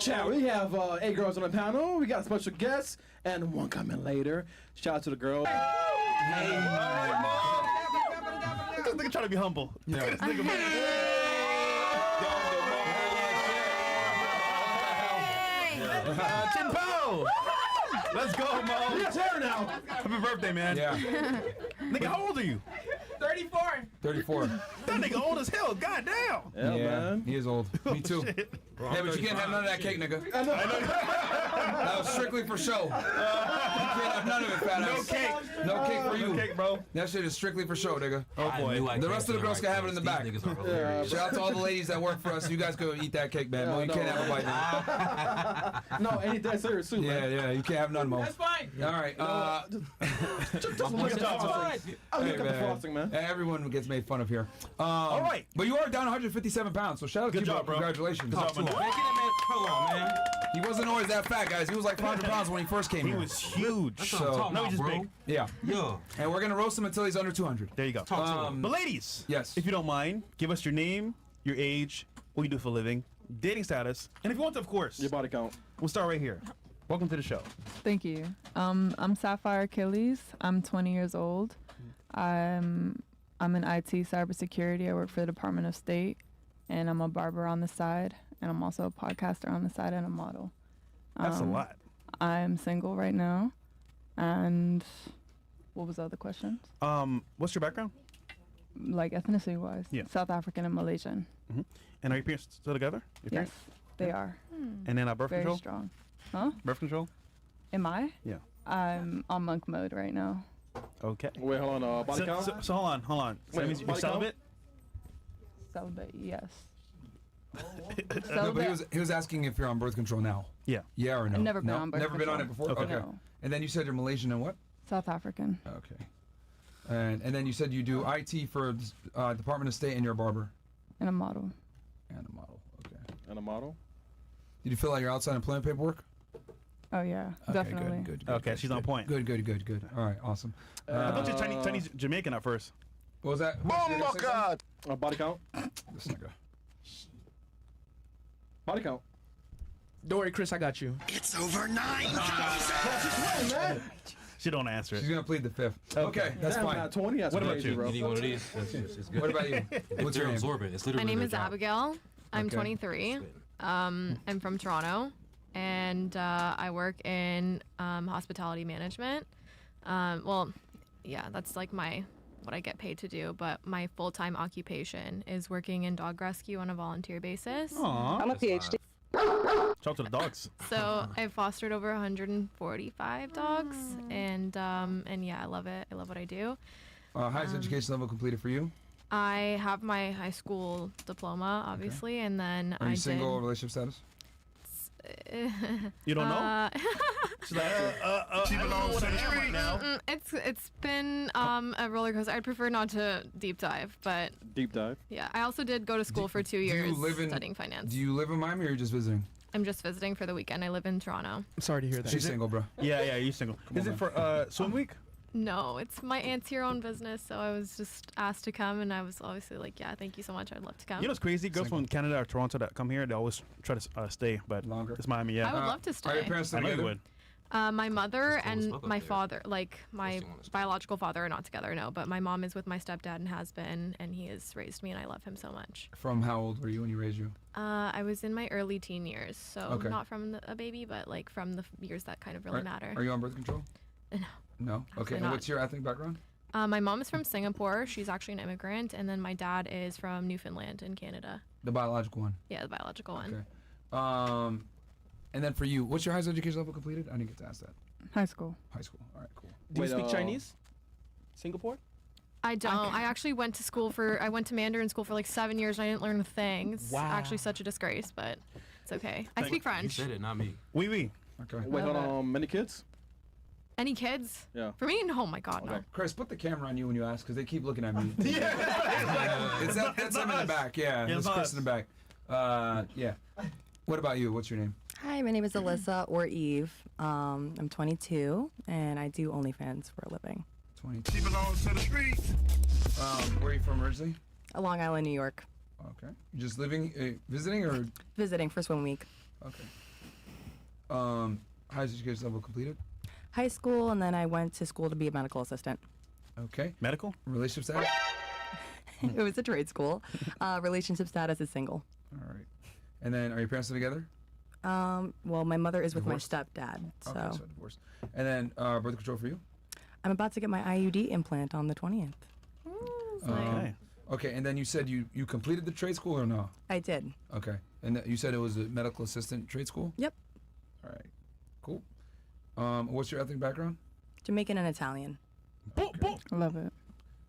Chat, we have 8 girls on the panel. We got a special guest and one coming later. Shout out to the girls. Hey, this nigga trying to be humble. Yeah. Chimpo! Let's go, Mo. He's here now. Happy birthday, man. Yeah. Nigga, how old are you? 34. 34. That nigga old as hell. God damn. Yeah, man. He is old. Me too. Yeah, but you can't have none of that cake, nigga. I know. That was strictly for show. You can't have none of it, fat No ass. cake. No cake for you. No cake, bro. That shit is strictly for show, nigga. Oh, boy. The rest of the girls can have it in the back. Yeah, Shout out to all the ladies that work for us. You guys go eat that cake, man. Mo, you can't have a bite now. no, ain't that serious too, man. Yeah, you can't have none, Mo. That's fine. All right. Just look at the frosting, man. Everyone gets made fun of here. All right. But you are down 157 pounds, so shout out to you, job, bro. Congratulations. Good job, man. Hold on, man. He wasn't always that fat, guys. He was like 500 pounds when he first came here. He was huge. That's what I'm talking No, about, he's just bro. big. Yeah. Yeah. And we're going to roast him until he's under 200. There you go. Talk to him. But ladies, Yes. if you don't mind, give us your name, your age, what you do for a living, dating status, and if you want to, of course, Your body count. we'll start right here. Welcome to the show. Thank you. I'm Sapphire Achilles. I'm 20 years old. I'm in IT cybersecurity. I work for the Department of State, and I'm a barber on the side, and I'm also a podcaster on the side and a model. That's a lot. I'm single right now, and what was the other question? What's your background? Like ethnicity-wise? Yeah. South African and Malaysian. And are your parents still together? Your parents? Yes, they are. And then birth Very control? strong. Huh? Birth control? Am I? Yeah. I'm on monk mode right now. Okay. Wait, hold on. Body count? So hold on. So that Wait, means you're body count? celibate? Celibate, yes. No, but he was asking if you're on birth control now. Yeah. Yeah or no? I've never been No? on birth Never been on it control. before? Okay. Okay. No. And then you said you're Malaysian and what? South African. Okay. And then you said you do IT for Department of State and you're a barber. And a model. And a model. Okay. And a model? Did you fill out your outside employment paperwork? Oh yeah, Okay, definitely. Good. Okay, she's on point. Good. All right, awesome. I thought you're Chinese Jamaican at first. What was that? Oh my God! Body count? This nigga. Body count. Don't worry, Chris, I got you. It's over 9,000. She don't answer She's it. gonna plead the fifth. Okay, that's Damn, fine. not 20. That's What about crazy, you? bro. You need one of these. It's good. What about you? What's your name? absorbent. It's literally My name their is job. Abigail. I'm Okay. 23. I'm from Toronto, and I work in hospitality management. Well, yeah, that's like what I get paid to do. But my full-time occupation is working in dog rescue on a volunteer basis. Aww. I'm a PhD. Talk to the dogs. So I've fostered over 145 dogs, and yeah, I love it. I love what I do. Highest education level completed for you? I have my high school diploma, obviously, and then Are you single? Relationship status? You don't know? She's like, she belongs to the street right now. It's been a roller coaster. I'd prefer not to deep dive, but Deep dive. yeah, I also did go to school for 2 years studying finance. Do you live in Miami or are you just visiting? I'm just visiting for the weekend. I live in Toronto. I'm sorry to hear that. She's single, bro. Yeah, you single. Is it for swim week? No, it's my aunt's here own business, so I was just asked to come, and I was obviously like, yeah, thank you so much. I'd love to come. You know what's crazy? Girls from Canada or Toronto that come here, they always try to stay, but Longer. it's Miami, yeah. I would love to stay. Are your parents I know you together? would. My mother and up my there. father, like my biological father, are not together, no. But my mom is with my stepdad and has been, and he has raised me, and I love him so much. From how old were you when he raised you? I was in my early teen years, so Okay. not from a baby, but like from the years that kind of really matter. Are you on birth control? No. No? Okay. Absolutely And not. what's your ethnic background? My mom is from Singapore. She's actually an immigrant, and then my dad is from Newfoundland in Canada. The biological one. Yeah, the biological one. Okay. And then for you, what's your highest education level completed? I didn't get to ask that. High school. High school. All right, cool. Do you Wait, speak Chinese? Singapore? I don't. I actually went to Mandarin school for like 7 years, and I didn't learn a thing. It's Wow. actually such a disgrace, but it's okay. I speak You French. said it, not me. Oui. Okay. Wait, hold on. Many kids? Any kids? Yeah. For me? Oh my God, no. Chris, put the camera on you when you ask, because they keep looking at me. That's him in the back. Yeah, Yeah, it's it's Chris us. in the back. Yeah. What about you? What's your name? Hi, my name is Alyssa or Eve. I'm 22 and I do OnlyFans for a living. 22. She belongs to the streets. Where are you from originally? Long Island, New York. Okay. You just living, visiting, or Visiting for swim week. okay? Highest education level completed. High school, and then I went to school to be a medical assistant. Okay. Medical? Relationship status. It was a trade school. Relationship status is single. All right. And then, are your parents still together? Well, my mother is with Divorced? my stepdad, so. Okay, so divorce. And then, birth control for you. I'm about to get my IUD implant on the 20th. Okay. Okay, and then you said you completed the trade school or no? I did. Okay. And you said it was a medical assistant trade school? Yep. All right. Cool. What's your ethnic background? Jamaican and Italian. Love it.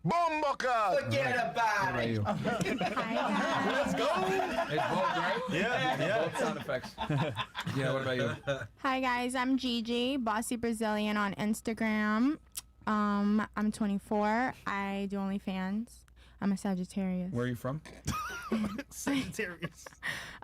Forget about it. Let's go. It's both, right? Yeah. Both sound effects. Yeah, what about you? Hi guys, I'm Gigi, Bossy Brazilian on Instagram. I'm 24. I do OnlyFans. I'm a Sagittarius. Where are you from? Sagittarius.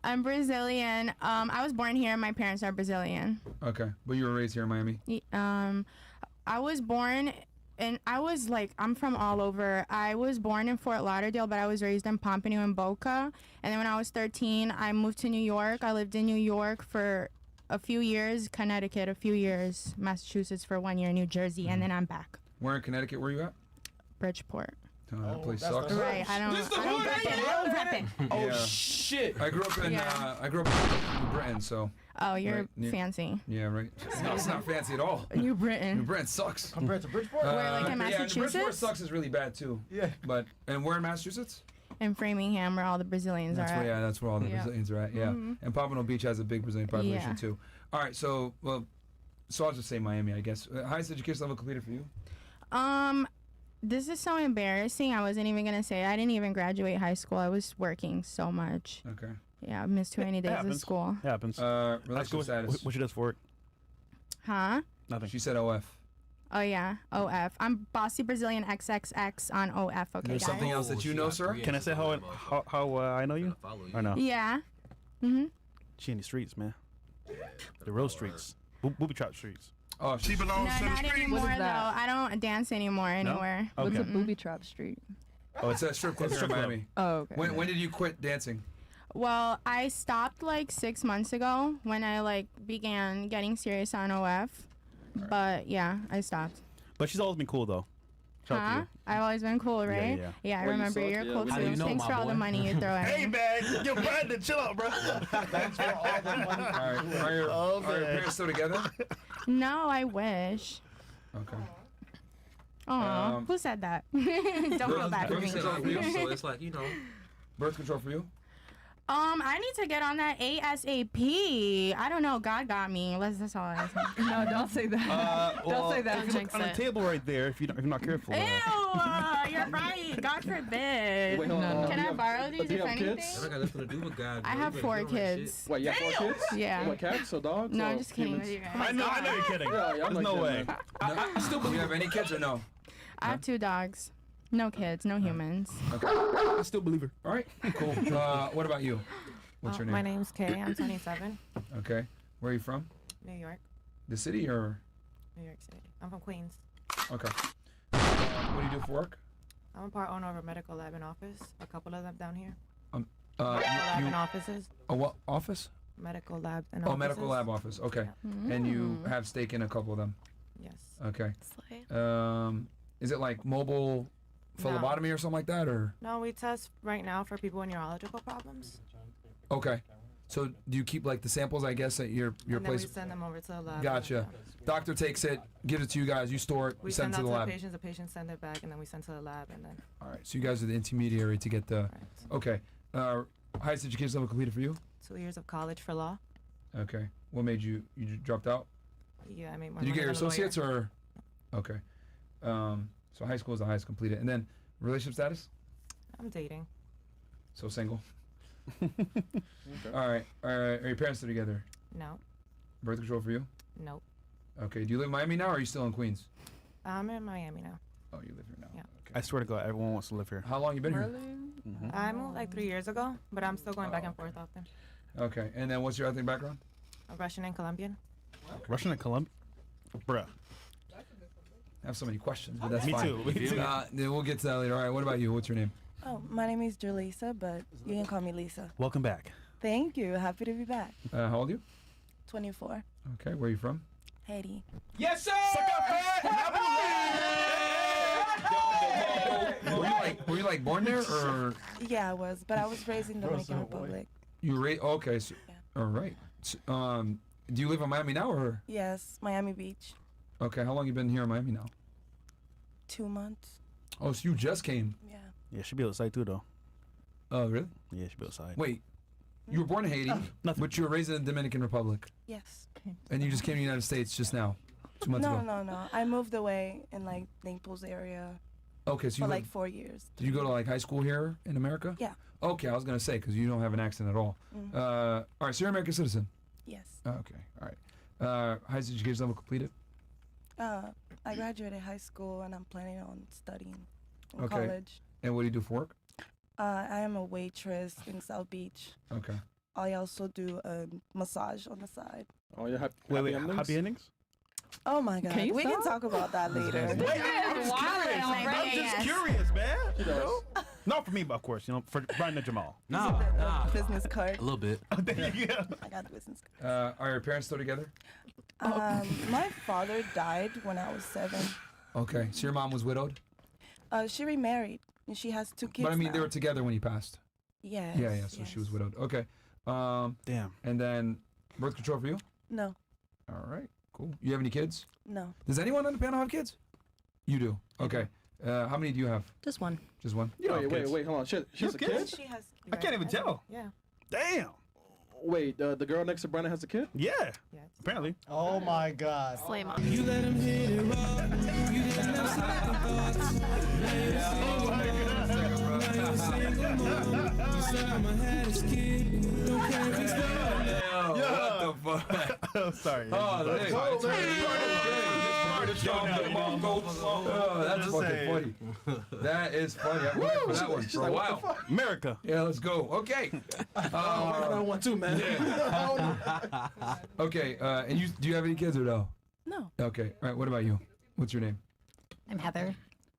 I'm Brazilian. I was born here. My parents are Brazilian. Okay. But you were raised here in Miami? I was born, and I'm from all over. I was born in Fort Lauderdale, but I was raised in Pompano and Boca. And then when I was 13, I moved to New York. I lived in New York for a few years, Connecticut a few years, Massachusetts for 1 year, New Jersey, and then I'm back. Where in Connecticut were you at? Bridgeport. That place that's sucks. the- Right, I don't rep it. Oh Yeah. shit! I grew up in Yeah. New Britain, so Oh, you're Right, near- fancy. yeah, right. No, it's not fancy at all. New New Britain. Britain sucks. Compared to Bridgeport. Where, like, in Yeah, Massachusetts? Bridgeport sucks is really bad too. Yeah. But and where in Massachusetts? In Framingham, where all the Brazilians That's are where at. that's where all the Yeah. Brazilians are at. Yeah, Mhm. and Pompano Beach has a big Brazilian population Yeah. too. All right, so I'll just say Miami, I guess. Highest education level completed for you? This is so embarrassing. I wasn't even gonna say. I didn't even graduate high school. I was working so much. Okay. Yeah, I missed too many days of happens. school. It happens. Relationship status. What she does for work? Huh? Nothing. She said OF. Oh yeah, OF. I'm Bossy Brazilian XXX on OF. Okay, There's guys. something else that you know, sir? Can I say how I know you? Or no? Yeah. Mhm. She in the streets, man. The real streets. Booby trap streets. Oh, she No, belongs not anymore What is though. that? I don't dance anymore anywhere. What's a Okay. booby trap street? Oh, it's a strip club here in Strip club. Miami. Oh, okay. When did you quit dancing? Well, I stopped like 6 months ago when I began getting serious on OF. But yeah, I stopped. But she's always been cool though. Shout out to Huh? you. I've always been cool, right? yeah. Yeah, I Well, you remember suck, you're yeah, cool we too. How do you know, Thanks my for all boy? the money you throw at me. man, yo, Brandon, chill out, bro. Thanks for all the money. All right. Are your parents still together? No, I wish. Okay. Aw, who said that? Don't feel bad for me. So it's like, Birth control for you? I need to get on that ASAP. I don't know. God got me. That's all I say. No, don't say that. Don't say that. If you look on the table right there, if you're not careful. Ew, you're right. God forbid. Wait, hold on. Can I borrow these Do you if have anything? kids? I got nothing to do with God. I have 4 kids. Wait, you have 4 kids? Yeah. What, cats or dogs? No, or I'm just kidding humans? with you guys. I know you're kidding. Yeah, I'm There's not no kidding, way. man. I still believe. Do you have any kids or no? I have 2 dogs. No kids, no humans. I still believe her. All right. Cool. What about you? What's your name? My name's Kay. I'm 27. Okay. Where are you from? New York. The city or? New York City. I'm from Queens. Okay. What do you do for work? I'm a part owner of a medical lab and office. A couple of them down here. You, Lab and offices. a what office? Medical labs and Oh, offices. medical lab office. Okay. Mm. And you have stake in a couple of them. Yes. Okay. Slay. Is it like mobile phlebotomy or something like that, or? No, we test right now for people with neurological problems. Okay. So do you keep like the samples, I guess, at your And then place? we send them over to the lab. Gotcha. Doctor takes it, gives it to you guys, you store it, We you send send it out to the to lab. the patients send it back, and then we send to the lab, and then. All right. So you guys are the intermediary to get the. Right. Okay. Highest education level completed for you? 2 years of college for law. Okay. What made you dropped out? Yeah, I made more Did you money get your than a lawyer. associates or? Okay. So high school is the highest completed, and then relationship status? I'm dating. So single. All right. Are your parents still together? No. Birth control for you? Nope. Okay. Do you live in Miami now, or are you still in Queens? I'm in Miami now. Oh, you live here now. Yeah. Okay. I swear to God, everyone wants to live here. How long you been here? I moved like 3 years ago, but I'm still going back and forth often. Okay. And then what's your ethnic background? I'm Russian and Colombian. Russian and Colombia? Bruh. I have so many questions, but that's Me fine. too. Me too. Then we'll get to that later. All right. What about you? What's your name? Oh, my name is Julissa, but you can call me Lisa. Welcome back. Thank you. Happy to be back. How old are you? 24. Okay, where are you from? Haiti. Yes, sir. Were you like born there or? Yeah, I was, but I was raised in Dominican Republic. You were okay. So, all right. So, do you live in Miami now or? Yes, Miami Beach. Okay, how long you been here in Miami now? 2 months. Oh, so you just came? Yeah. Yeah, she'll be outside too, though. Oh, really? Yeah, she'll be outside. Wait, you were born in Haiti, but you were raised in the Dominican Republic, Yes. and you just came to the United States just now, 2 months ago. No. I moved away in like Naples area Okay, so for you like lived- 4 years. Did you go to like high school here in America? Yeah. Okay, I was gonna say because you don't have an accent at all. Mhm. All right, so you're an American citizen. Yes. Okay, all right. Highest education level completed. I graduated high school and I'm planning on studying in Okay. college. And what do you do for work? I am a waitress in South Beach. Okay. I also do a massage on the side. Oh, you have Wait, happy endings? Oh my God. Can you We can stop? talk about that later. I'm just curious, man. You know? Not for me, but of course, for BrandonJamal. Nah. Business card. A little bit. There you go. I got the business card. Are your parents still together? My father died when I was 7. Okay, so your mom was widowed? She remarried and she has 2 kids. But I mean, now. they were together when he passed. Yes. Yeah, so she was widowed. Okay. Damn. And then birth control for you? No. All right, cool. You have any kids? No. Does anyone on the panel have kids? You do. Okay. How many do you have? Just one. Just one? Wait, hold on. She has a kid? She has. I can't even tell. Yeah. Damn. Wait, the girl next to Brandon has a kid? Yeah. Apparently. Oh my God. Slay mom. You let him hit it raw. You didn't have second thoughts. You said I'ma have this kid. Don't care if he's What the fuck? I'm sorry. Oh, that's fucking funny. That is funny. I've been waiting for that one for a while. America. Yeah, let's go. Okay. I want to, man. Okay, and do you have any kids or no? No. Okay. All right. What about you? What's your name? I'm Heather,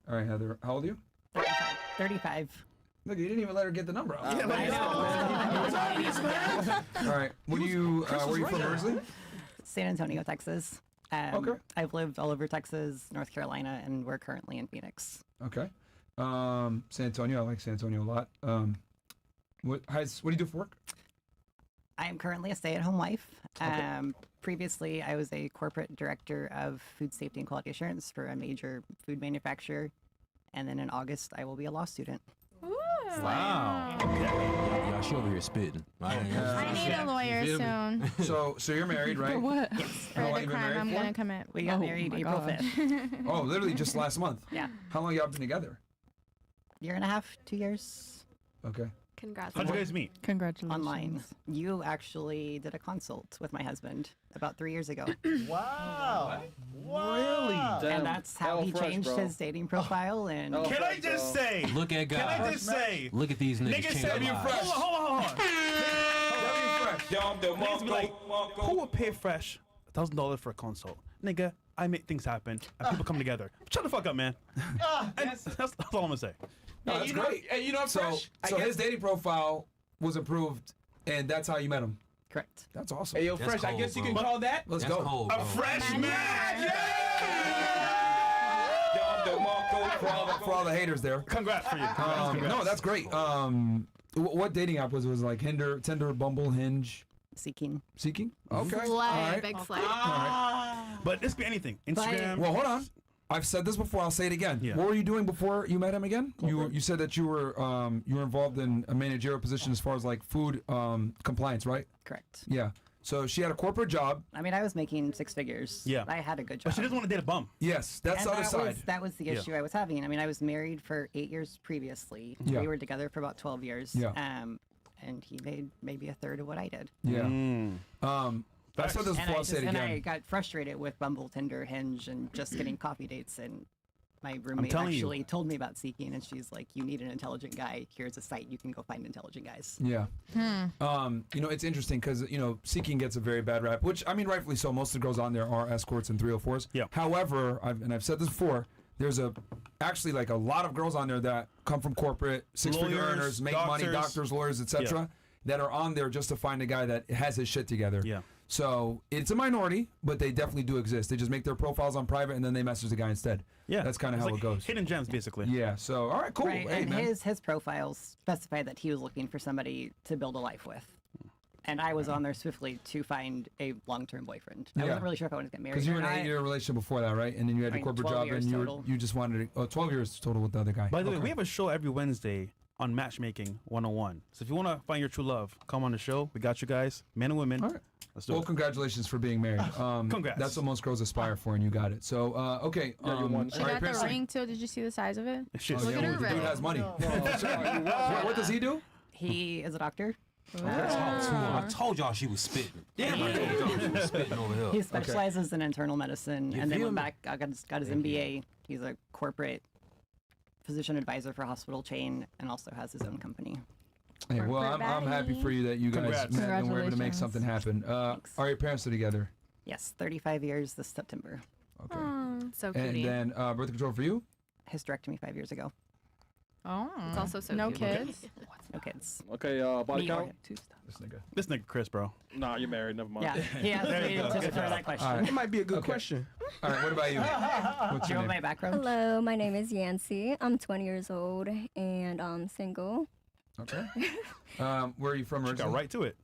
All right, Heather. How old are you? 35. Look, you didn't even let her get the number out. Yeah, I know. All right. What do you? Where are you from originally? San Antonio, Texas. Okay. I've lived all over Texas, North Carolina, and we're currently in Phoenix. Okay. San Antonio. I like San Antonio a lot. What do you do for work? I am currently a stay-at-home wife. Previously, I was a corporate director of food safety and quality assurance for a major food manufacturer. And then in August, I will be a law student. Wow. Y'all, she over here spitting. I need a lawyer soon. So you're married, right? For what? Yes. How For long the you been crime married I'm for? gonna commit. We got Oh married my April gosh. 5th. Oh, literally just last month. Yeah. How long y'all been together? Year and a half, 2 years. Okay. Congrats. How'd you guys meet? Congratulations. Online. You actually did a consult with my husband about 3 years ago. Wow. Really? Damn. And that's how he Fresh, changed bro. his dating profile. And Oh. Can I just say? Look at God. Can I just say? Look at these niggas. Niggas change said their you lives. fresh. Hold on. Niggas be like, who would pay Fresh $1,000 for a consult? Nigga, I make things happen and people come together. Shut the fuck up, man. And that's all I'm gonna say. No, that's great. You know, So Fresh. his dating profile was approved, and that's how you met him. correct. That's awesome. Hey, yo, That's Fresh. I cold, guess you bro. can call that. Let's That's go. cold, A bro. fresh man. For all the haters there. Congrats for you. Congrats. No, that's great. What dating app was it? Was it like Tinder, Bumble, Hinge, Seeking. Seeking? Okay. Slay, All right. big slay. All right. But this could be anything. Instagram. Well, hold on. I've said this before. I'll say it again. Yeah. What were you doing before you met him again? You said that you were involved in a managerial position as far as like food compliance, right? Correct. Yeah. So she had a corporate job. I mean, I was making 6 figures. Yeah. I had a good job. But she doesn't want to date a bum. Yes, that's And the other side. that was the Yeah. issue I was having. I mean, I was married for 8 years previously. Yeah. We were together for about 12 years. Yeah. And he made maybe a third of what I did. Yeah. I said this And before. I'll say it and again. I got frustrated with Bumble, Tinder, Hinge, and just getting coffee dates. And my roommate telling you. actually told me about Seeking, and she's like, "You need an intelligent guy. Here's a site you can go find intelligent guys." Yeah. It's interesting because, Seeking gets a very bad rap, which, I mean, rightfully so. Most of the girls on there are escorts and 304s. Yeah. However, I've said this before, there's a actually like a lot of girls on there that come from corporate, six-figure Lawyers, earners, make money, doctors, lawyers, etc. That are on there just to find a guy that has his shit together. Yeah. So it's a minority, but they definitely do exist. They just make their profiles on private and then they message the guy instead. Yeah. That's kind of how like it goes. Hidden gems, basically. Yeah. So all right, cool. Right, Hey, and man. his profiles specified that he was looking for somebody to build a life with. And I was on there swiftly to find a long-term boyfriend. I wasn't really sure if I wanted to get married. Because you were or in an not. 8-year relationship before that, right? And then you had I your mean, corporate 12 job, years and total. you just wanted to. 12 years total with the other guy. By the way, Okay. we have a show every Wednesday on Matchmaking 101. So if you want to find your true love, come on the show. We got you guys, men and women. All right. Let's do Well, it. congratulations for being married. Congrats. That's what most girls aspire for, and you got it. So, okay. She all right, got the Prince, ring too. Did you see the size of it? Shit. Oh, yeah, well, the dude has money. What does he do? He is a doctor. I told y'all she was spitting. Damn, I told y'all she was spitting over here. He specializes in internal medicine, You and then feel went me? back, got his MBA. He's a corporate physician advisor for a hospital chain, and also has his own company. Hey, well, I'm happy for you that you guys Congrats. met and were able to make something happen. Are your parents still together? Yes, 35 years this September. Okay. So And cutie. then birth control for you? Hysterectomy 5 years ago. Oh, It's also so no cute. kids. No kids. Okay, body Me count? or- This nigga Chris, bro. Nah, you're married. Never mind. Yeah, he asked There you me go. to Good defer job. that question. All right. It might be a good Okay. question. All right, what about you? What's Do you your want my name? background? Hello, my name is Yancy. I'm 20 years old and I'm single. Okay. Where are you from She originally? got right to it.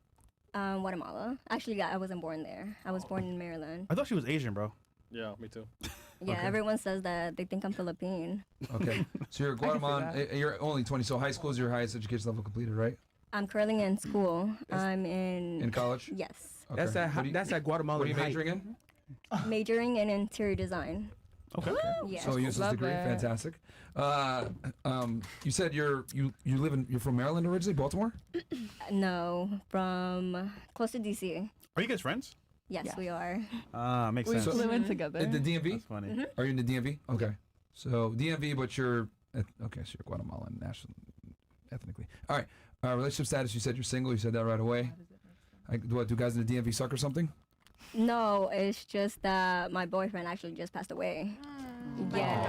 Guatemala. Actually, I wasn't born there. I was born in Maryland. I thought she was Asian, bro. Yeah, me too. Yeah, Okay. everyone says that they think I'm Philippine. Okay. So you're Guatemalan. You're only 20. So high school is your highest education level completed, right? I'm currently in school. I'm in college? Yes. Okay. That's at What do you- that's at Guatemala. What are you majoring in? Majoring in interior design. Okay. Yes. So useless Love degree, it. fantastic. You said you're from Maryland originally, Baltimore? No, from close to DC. Are you guys friends? Yes, we are. Ah, makes We sense. flew in together. In the DMV? That's funny. Mm-hmm. Are you in the DMV? Okay. So DMV, but you're okay. So you're Guatemalan national, ethnically. All right. Relationship status. You said you're single. You said that right away. Do guys in the DMV suck or something? No, it's just that my boyfriend actually just passed away. Yes.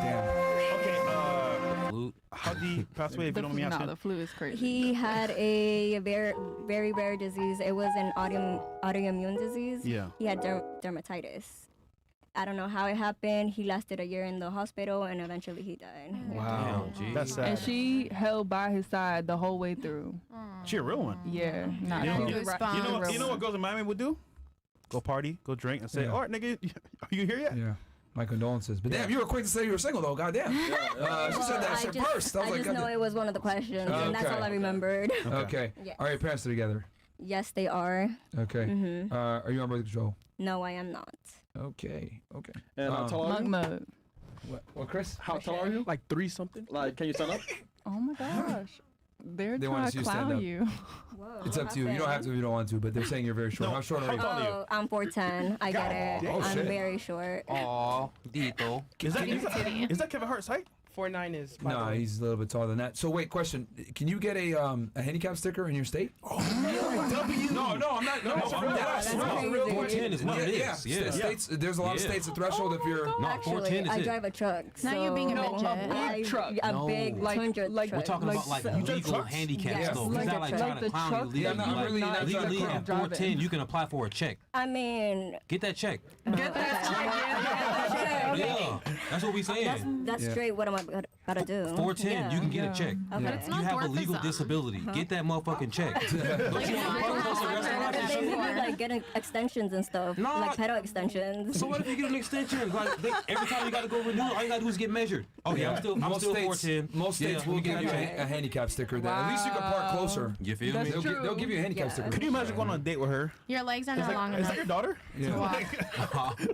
Damn. Okay, how did he pass away if you don't mind me asking? the flu is crazy. He had a very, very rare disease. It was an autoimmune disease. Yeah. He had dermatitis. I don't know how it happened. He lasted a year in the hospital and eventually he died. Wow. That's sad. And she held by his side the whole way through. She a real one. Yeah. Not You know, she was right- you know what girls in Miami would do? Go party, go drink, and say, Yeah. "All right, nigga, are you here yet?" Yeah. My condolences. But damn, you were quick to say you were single though. Goddamn. She said that shit first. I was like, just know goddamn. it was one of the questions, and that's Okay. all I remembered. Okay. Yes. Are your parents still together? Yes, they are. Okay. Mhm. Are you on birth control? No, I am not. Okay. Okay. And how tall are you? mug. What, Chris? How tall are you? Like 3 something. Like, can you stand up? Oh my gosh. They're They want trying to see to you stand clown up. you. It's up to you. You don't have to if you don't want to, but they're saying you're very short. How short are you? Oh, I'm 4'10". I get it. Oh, I'm shit. very short. Aw, Dito. Is that Kevin Hart's height? 4'9" is. by the No, way. he's a little bit taller than that. So wait, question: can you get a handicap sticker in your state? Oh, No, I'm not. No, That's I'm real. dead ass. That's No, crazy. real 410 is what it Yeah, is. Yeah. States, there's a lot of Yeah. states. The threshold if you're No, Actually, 410 is I it. drive a truck. Now you're being a so midget. I- truck. A No. big Like- tundra like- truck. We're talking about like legal handicaps Yes, though. He's like not a like truck. trying to The clown truck you legally. Yeah, no, I'm Like, really not trying to legally clown. at 410, you can apply for a check. I mean, Get that check. get that. Yeah, that's what we saying. That's Yeah. straight. What am I gotta do? 410, you can get a check. Okay. But it's You not have a dwarfism. legal disability. Get that motherfucking check. Don't you want to They need to like getting extensions and stuff, No. like pedal extensions. So what if you get an extension? Like every time you gotta go renew, all you gotta do is get measured. Okay, I'm still most states, 410. Most states will give you a handicap sticker. That at least you can park closer. You feel That's me? true. They'll give you a handicap Yeah. sticker. Could you imagine going on a date with her? Your legs are Is not long that enough. your daughter? Yeah.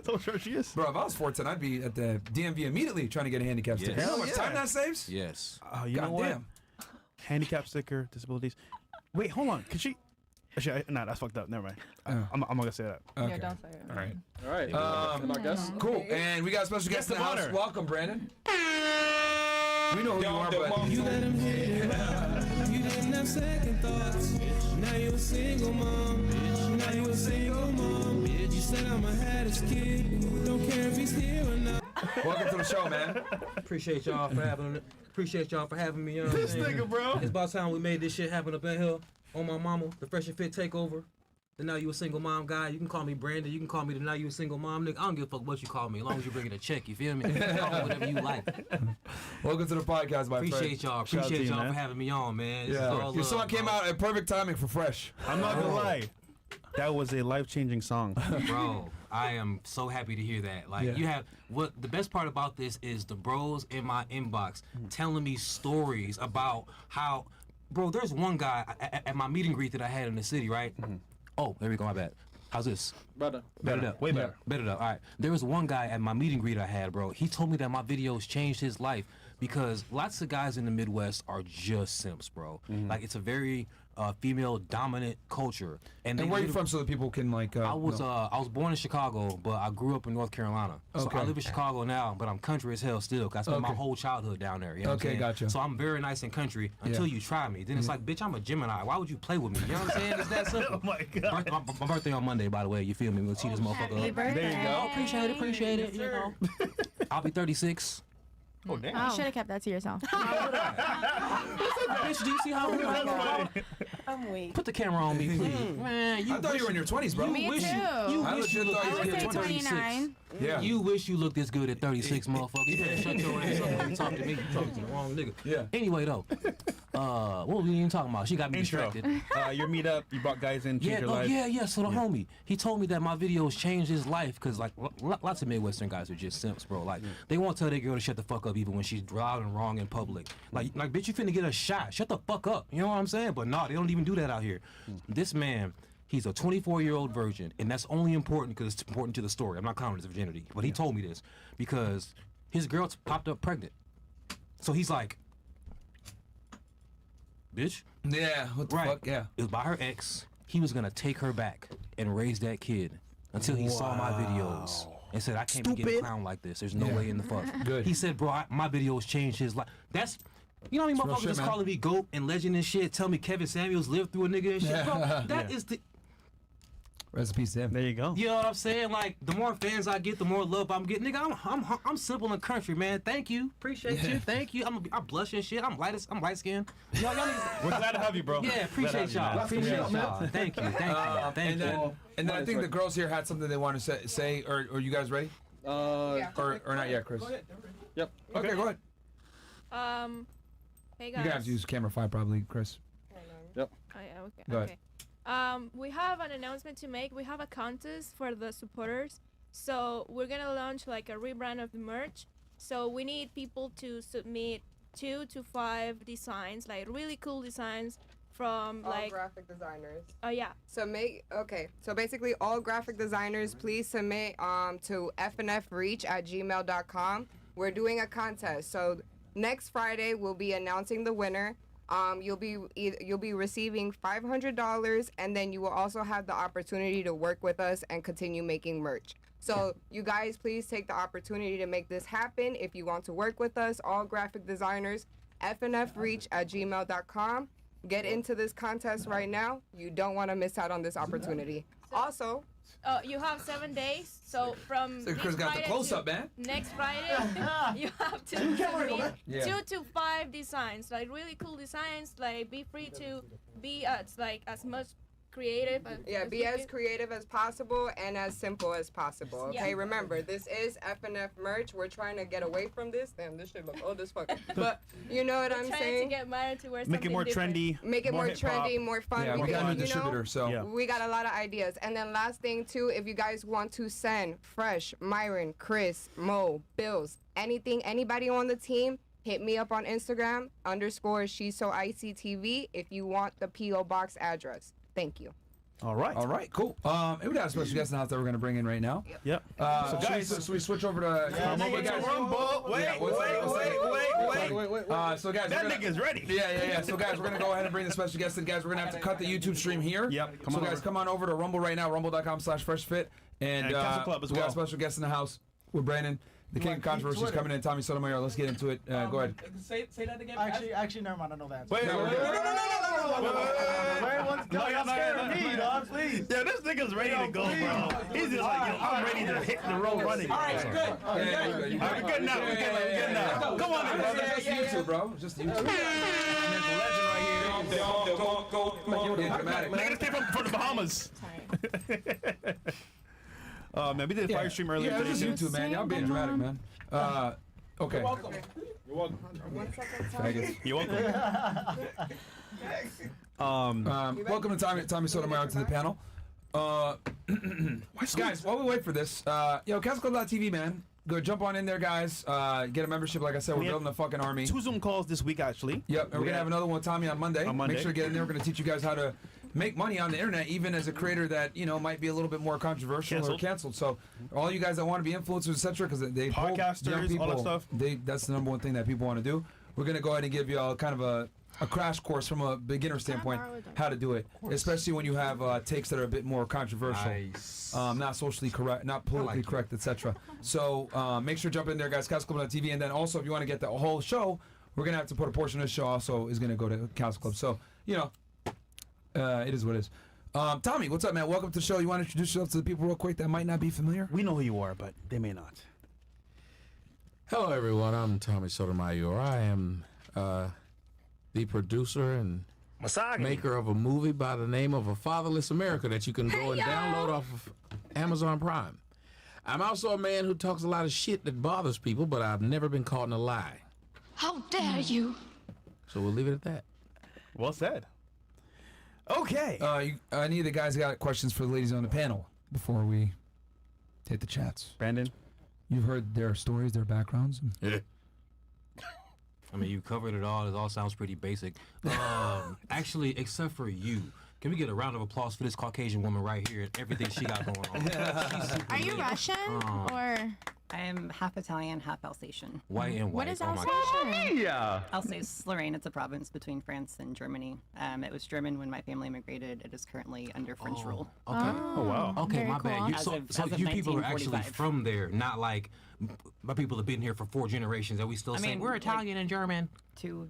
So sure she is. Bro, if I was 410, I'd be at the DMV immediately trying to get a handicap sticker. You know how much time that saves? Yes. You know what? Goddamn. Handicap sticker, disabilities. Wait, hold on. Could she? Actually, nah, that's fucked up. Never mind. I'm not gonna say that. Okay. Yeah, don't say it. All right. All right. And I guess. Cool. And we got a special guest in the of house. honor. Welcome, Brandon. We know who you are, but You let him hit it. You didn't have second thoughts. Now you a single mom. Now you a single mom. You said I'm a haddest kid. Don't care if he's here or not. Welcome to the show, man. Appreciate y'all for having me. You know what I'm This saying? nigga, bro. It's about time we made this shit happen up in here on my mama, the Fresh and Fit takeover. The Now You a Single Mom guy. You can call me Brandon. You can call me the Now You a Single Mom nigga. I don't give a fuck what you call me, as long as you bring in a check. You feel me? Call me whatever you like. Welcome to the podcast, my friend. Appreciate y'all. Shout out to Appreciate you, y'all man. for having me on, man. This is Yeah. all Your song love, came bro. out at perfect timing for Fresh. I'm not gonna lie. That was a life-changing song. Bro, I am so happy to hear that. Like, you have what the best part about this is the bros in my inbox telling me stories about how, bro. There's one guy at my meet and greet that I had in the city, right? Oh, there we go. My bad. How's this? Better. Way better. Better. All right. There was one guy at my meet and greet I had, bro. He told me that my videos changed his life because lots of guys in the Midwest are just simps, bro. Like, it's a very female dominant culture. And where are you from so that people can like? I was born in Chicago, but I grew up in North Carolina. So I live in Chicago now, but I'm country as hell still. 'Cause I spent my whole childhood down there. You know what I'm saying? Gotcha. So I'm very nice and country until you try me. Then it's like, bitch, I'm a Gemini. Why would you play with me? You know what I'm saying? It's that simple. Oh my god. My birthday on Monday, by the way. You feel me? We'll see this motherfucker up. Birthday. There you go. Appreciate it. You know, I'll be 36. Oh damn. You should have kept that to yourself. Bitch, do you see how I'm weak. Put the camera on me, please. Man, I thought you were in your 20s, bro. Me wish too. I wish you legit looked thought you this were good I at would say 36. 29. Yeah. You wish you looked this good at 36, motherfucker. You better shut your ass up when you talk to me. You talking to the wrong nigga. Yeah. Anyway, though, what were we even talking about? She got me Intro. distracted. Your meetup. You brought guys in. Changed your life. Yeah. So the homie, he told me that my videos changed his life because like lots of Midwestern guys are just simps, bro. Like they won't tell their girl to shut the fuck up even when she's driving wrong in public. Like bitch, you finna get a shot. Shut the fuck up. You know what I'm saying? But no, they don't even do that out here. This man. He's a 24-year-old virgin, and that's only important because it's important to the story. I'm not counting his virginity, but he told me this because his girl popped up pregnant. So he's like, bitch. Yeah, what the fuck? Yeah. It was by her ex. He was gonna take her back and raise that kid until he saw my videos and said, I can't be getting clowned like this. There's no way in the fuck. Good. He said, bro, my videos changed his life. That's, you know what I mean? Motherfuckers just calling me GOAT and legend and shit. Tell me Kevin Samuels lived through a nigga and shit. Bro, that is the... Recipes to him. There you go. You know what I'm saying? Like, the more fans I get, the more love I'm getting. Nigga, I'm simple and country, man. Thank you. Appreciate you. Thank you. I'm blush and shit. I'm light skinned. Y'all We're glad to have you, bro. yeah, appreciate y'all. Appreciate y'all. Thank you. Thank you. And then I think the girls here had something they want to say. Or you guys ready? Or not yet, Chris? Go ahead. Yep. Okay, go ahead. Hey You guys. guys have to use camera 5 probably, Chris. Yep. Oh, yeah, okay. Go ahead. Okay. We have an announcement to make. We have a contest for the supporters. So we're gonna launch like a rebrand of the merch. So we need people to submit 2 to 5 designs, like really cool designs from all like graphic designers. Oh yeah. So basically all graphic designers, please submit to fnfreach@gmail.com. We're doing a contest. So next Friday we'll be announcing the winner. You'll be receiving $500, and then you will also have the opportunity to work with us and continue making merch. So you guys, please take the opportunity to make this happen. If you want to work with us, all graphic designers, fnfreach@gmail.com. Get into this contest right now. You don't want to miss out on this opportunity. Also, you have 7 days. So from So Chris got the close up, man. next Friday, you have to submit 2 to 5 designs, like really cool designs. Like be free to be as much creative. be as creative as possible and as simple as possible. Okay, remember this is FNF merch. We're trying to get away from this. Damn, this shit look old as fuck. But you know what I'm Trying saying? to get Myron to wear Make it more something different. trendy. Make it more hip-hop. trendy, more fun. Yeah, we got a new distributor, so. We got a lot of ideas. And then last thing too, if you guys want to send Fresh, Myron, Chris, Mo, Bills, anybody on the team, hit me up on Instagram _SheSoIcyTV if you want the P.O. Box address. Thank you. All right, cool. And we got a special guest in the house that we're going to bring in right now. Yep. So guys, so we switch over to... So guys, that nigga's ready. Yeah. So guys, we're going to go ahead and bring the special guest in. Guys, we're going to have to cut the YouTube stream here. Yep. So guys, come on over to Rumble right now, rumble.com/freshfit. And Castle Club as we got a well. special guest in the house with Brandon. The king of controversy is coming in. Tommy Sotomayor. Let's get into it. Go ahead. Say that again. Actually, never mind. I know that. Wait, No, y'all scared me, dog. Please. Yeah, this nigga's ready to go, bro. He's just like, yo, I'm ready to hit the road running. All right, good. All right, we're good now. We're good now. Come on, bro. Just YouTube, bro. Just YouTube. There's a legend right here. Dramatic. Nigga, this came from the Bahamas. Man, we did a fire stream earlier today. Yeah, just YouTube, man. Y'all being dramatic, man. Okay. You're welcome. You're welcome. Faggots. You're welcome. Welcome to Tommy Sotomayor to the panel. Guys, while we wait for this, CastleClub.tv, man. Go jump on in there, guys. Get a membership. Like I said, we're building a fucking army. 2 Zoom calls this week, actually. Yep, and we're gonna have another one with Tommy on Monday. Make sure to get in there. We're gonna teach you guys how to make money on the internet, even as a creator that might be a little bit more controversial or canceled. So, all you guys that want to be influencers, etc., because they podcasters, young people, all that stuff. That's the number one thing that people want to do. We're gonna go ahead and give you all kind of a crash course from a beginner standpoint, how to do it, especially when you have takes that are a bit more controversial, not socially correct, not politically correct, etc. So make sure to jump in there, guys. CastleClub.tv, and then also if you want to get the whole show, we're gonna have to put a portion of the show also is gonna go to Castle Club. So it is what it is. Tommy, what's up, man? Welcome to the show. You want to introduce yourself to the people real quick that might not be familiar? We know who you are, but they may not. Hello, everyone. I'm Tommy Sotomayor. I am the producer and maker of a movie by the name of A Fatherless America that you can go and download off of Amazon Prime. I'm also a man who talks a lot of shit that bothers people, but I've never been caught in a lie. How dare you? So we'll leave it at that. Well said. Okay. Any of the guys got questions for the ladies on the panel before we take the chats? Brandon? You've heard their stories, their backgrounds? Yeah. I mean, you covered it all. It all sounds pretty basic. Actually, except for you. Can we get a round of applause for this Caucasian woman right here and everything she got going on? Are you Russian or? I am half Italian, half Alsatian. White and white. What is Oh my Alsatian? Yeah. Alsace-Lorraine, it's a province between France and Germany. It was German when my family immigrated. It is currently under French rule. Okay. Oh, wow. Okay, Very my bad. cool. You, As so of so you people are actually 1945. from there, not like my people have been here for 4 generations and we still say we're Italian and German. 3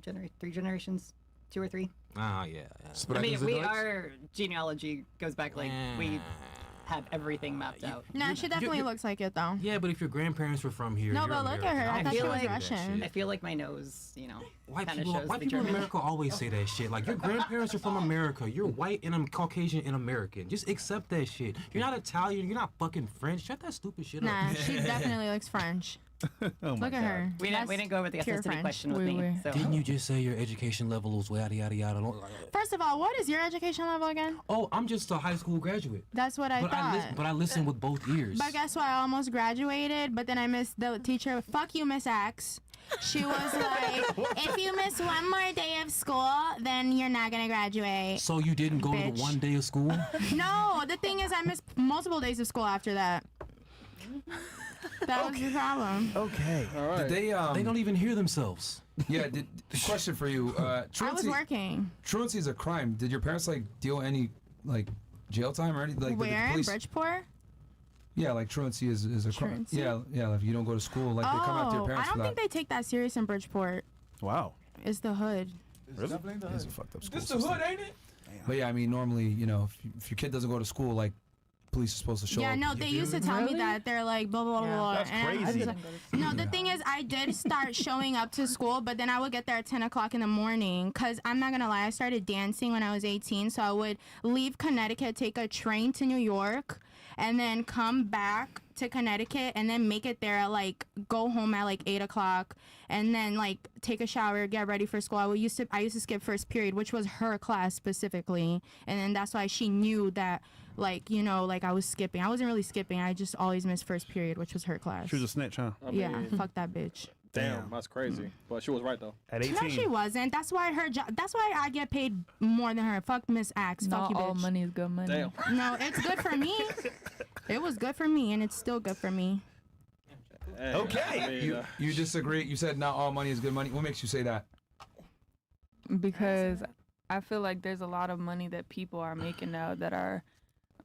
generations, 2 or 3. Ah, yeah. I mean, our genealogy goes back we have everything mapped out. No, she definitely looks like it though. Yeah, but if your grandparents were from here, No, you're but look at her. I American. thought she feel was like Russian. I feel like my nose, White kind of people, shows white the people in German. America always say that shit. Like, your grandparents are from America. You're white and I'm Caucasian and American. Just accept that shit. You're not Italian. You're not fucking French. Shut that stupid shit up. Nah, she definitely looks French. Oh my Look at her. We didn't go over the pure ethnicity French. question with Oui, me. oui. So. Didn't you just say your education level was yada yada yada? First of all, what is your education level again? Oh, I'm just a high school graduate. That's what I thought. But I listen with both ears. But guess what? I almost graduated, but then I missed the teacher. Fuck you, Miss X. She was like, if you miss one more day of school, then you're not gonna graduate. So you didn't go to Bitch. the 1 day of school? No, the thing is, I missed multiple days of school after that. That was the problem. Okay. All right. Did They don't even hear themselves. Yeah. Question for you. I was working. Truancy is a crime. Did your parents deal any jail time or anything? Where? The In police? Bridgeport? Yeah, truancy is a crime. Truancy? Yeah. If you don't go to school, they come after your parents I for don't that. think they take that serious in Bridgeport. Wow. It's the hood. Really? It's a fucked up school This the system. hood, ain't it? But yeah, I mean, normally, if your kid doesn't go to school, police are supposed to show Yeah, up. no, they used to tell me that. They're like, blah, blah, blah. That's and I was crazy. like- no, the thing is, I did start showing up to school, but then I would get there at 10 o'clock in the morning. Because I'm not going to lie, I started dancing when I was 18. So I would leave Connecticut, take a train to New York, and then come back to Connecticut and then make it there at go home at 8 o'clock and then take a shower, get ready for school. I used to skip first period, which was her class specifically. And then that's why she knew that I was skipping. I wasn't really skipping. I just always missed first period, which was her class. She was a snitch, huh? I Yeah, mean, fuck that bitch. Damn, that's crazy. But she was right though. At 18. No, she wasn't. That's why her job. That's why I get paid more than her. Fuck Miss Axe. Fuck Not you, all bitch. money is good money. Damn. No, it's good for me. It was good for me, and it's still good for me. Hey, Okay. I mean, You disagree? You said not all money is good money. What makes you say that? Because I feel like there's a lot of money that people are making now that are,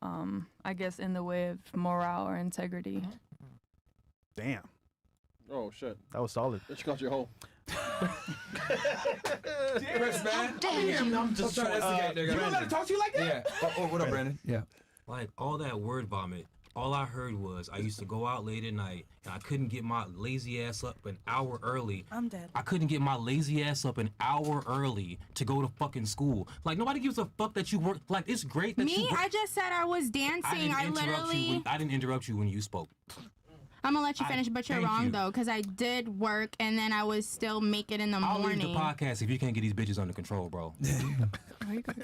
I guess, in the way of morale or integrity. Damn. oh shit. That was solid. That you got your hole. Chris, man. I'm just trying to You don't let her talk to you like that? Yeah. Oh, what up, Brandon? Yeah. Like all that word vomit, all I heard was I used to go out late at night and I couldn't get my lazy ass up an hour early. I'm dead. I couldn't get my lazy ass up an hour early to go to fucking school. Like nobody gives a fuck that you work. Like it's great that you work. I just said I was dancing. I didn't interrupt you when you spoke. I'm gonna let you finish, but you're thank wrong you. though, because I did work and then I was still make it in the I'll morning. leave the podcast if you can't get these bitches under control, bro.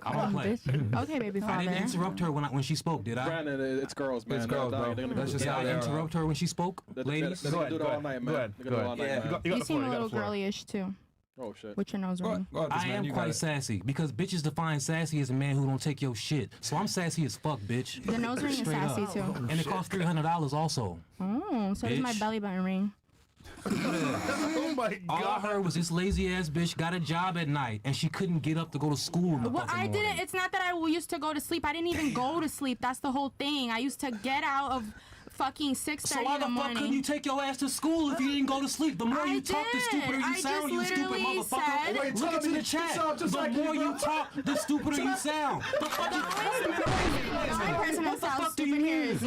I don't play. Okay, baby father. I didn't interrupt her when she spoke, did I? Brandon, it's girls, man. It's girls, bro. That's just Did how I they are. interrupt her when she spoke, ladies? They're gonna do it all night, man. They're gonna do it all night, man. You seem a little girlyish too. Oh shit. With your nose ring. I am quite sassy because bitches define sassy as a man who don't take your shit. So I'm sassy as fuck, bitch. The nose ring is Straight sassy up. too. And it costs $300 also. Oh, so does my Bitch. belly button ring. Oh my God. All I heard was this lazy ass bitch got a job at night and she couldn't get up to go to school in the Well, fucking I morning. didn't. It's not that I used to go to sleep. I didn't even go to sleep. That's the whole thing. I used to get out of fucking 6:30 So why in the the fuck morning. couldn't you take your ass to school if you didn't go to sleep? The more you talk, the stupider you sound, you stupid motherfucker. Look into the chat. The more you talk, the stupider you sound. The fuck do you mean?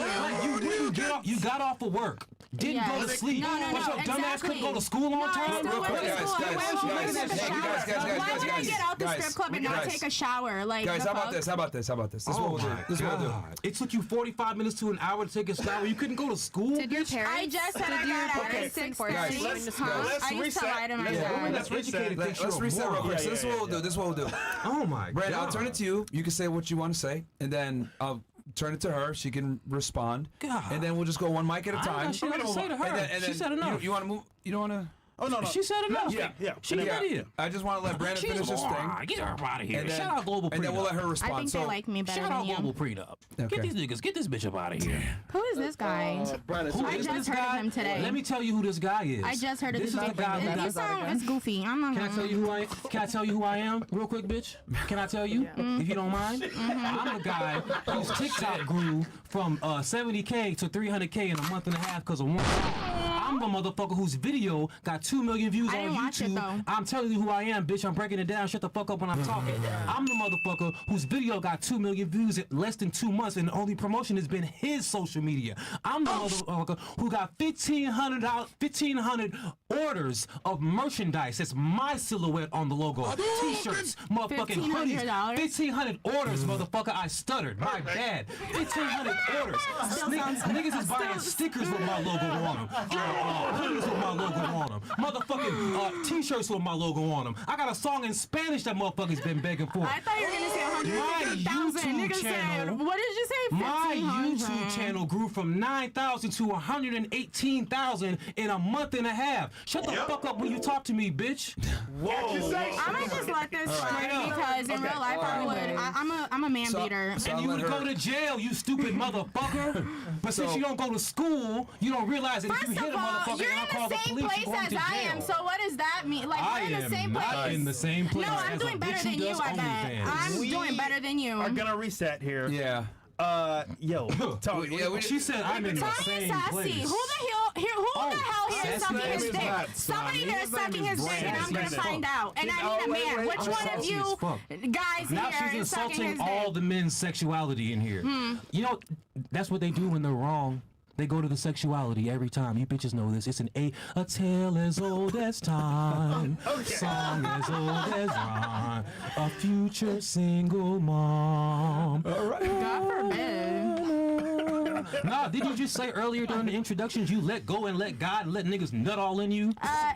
You got off of work. Didn't go to sleep. But your dumb ass couldn't go to school on time? Why would I get out the strip club and not take a shower? Like, Guys, how about this? This is what we'll do. This is what we'll do. It took you 45 minutes to an hour to take a shower. You couldn't go to school? Did your parents? I just said I got out at 6:30. I used to lie to my dad. Let's reset real quick. So this is what we'll do. This is what we'll do. Oh my God. Brandon, I'll turn it to you. You can say what you want to say, and then I'll turn it to her. She can respond. God. And then we'll just go one mic at a I time. don't know, she gotta say to her. And She then said enough. You want to move? You don't want to? Oh no. She said enough. Yeah. She did. I just want to let Brandon finish his thing. Get her out of here. And then- Shout out Global Prenup. and then we'll let her respond. I think So- they like me better Shout than out you. Global Prenup. Okay. Get these niggas. Get this bitch up out of here. Who is this guy? Brandon, Who I is just this heard guy? of him today. Let me tell you who this guy is. I just heard of this is the guy who You sound it's goofy. I'm not Can I tell you who I am? Can I tell you who I am, real quick, bitch? Can I tell you, if you don't mind? I'm the guy whose TikTok grew from 70K to 300K in a month and a half because of one song. I'm the motherfucker whose video got 2 million views I on didn't watch it, YouTube. though. I'm telling you who I am, bitch. I'm breaking it down. Shut the fuck up when I'm talking. I'm the motherfucker whose video got 2 million views in less than 2 months, and the only promotion has been his social media. I'm the motherfucker who got 1,500 orders of merchandise. That's my silhouette on the logo. T-shirts, motherfucking hoodies. $1,500? 1,500 orders, motherfucker. I stuttered. My bad. 1,500 orders. Niggas is buying stickers with my logo on them. Hoodies with my logo on them. Motherfucking T-shirts with my logo on them. I got a song in Spanish that motherfucker's been begging for. I thought you were gonna say 150,000. My Niggas YouTube said, channel. what did you say? My 1,500. YouTube channel grew from 9,000 to 118,000 in a month and a half. Shut the fuck up when you talk to me, bitch. I'm gonna just let this slide because in real life I'm a man beater. And you would go to jail, you stupid motherfucker. But since you don't go to school, you don't realize that if you First hit of a all, motherfucker you're and I in call the the same police, place you're going as to I jail. am. So what does that mean? Like I we're in the am same not place. in the same place No, I'm as doing a better bitch who than you. does I bet. OnlyFans. I'm doing better than you. Are gonna reset here. Yeah. Yo, Tommy. She said I'm in the Tommy same sassy. place. Who the hell here is sucking his dick? Somebody here is sucking his dick, and I'm gonna find out. And I need a man. Which one of you guys Now here she's is sucking insulting his all dick? the men's sexuality in here. You know, that's what they do when they're wrong. They go to the sexuality every time. You bitches know this. It's a tale as old as time, song as old as rhyme, a future single mom. All right. God forbid. Nah, didn't you just say earlier during the introductions you let go and let God and let niggas nut all in you?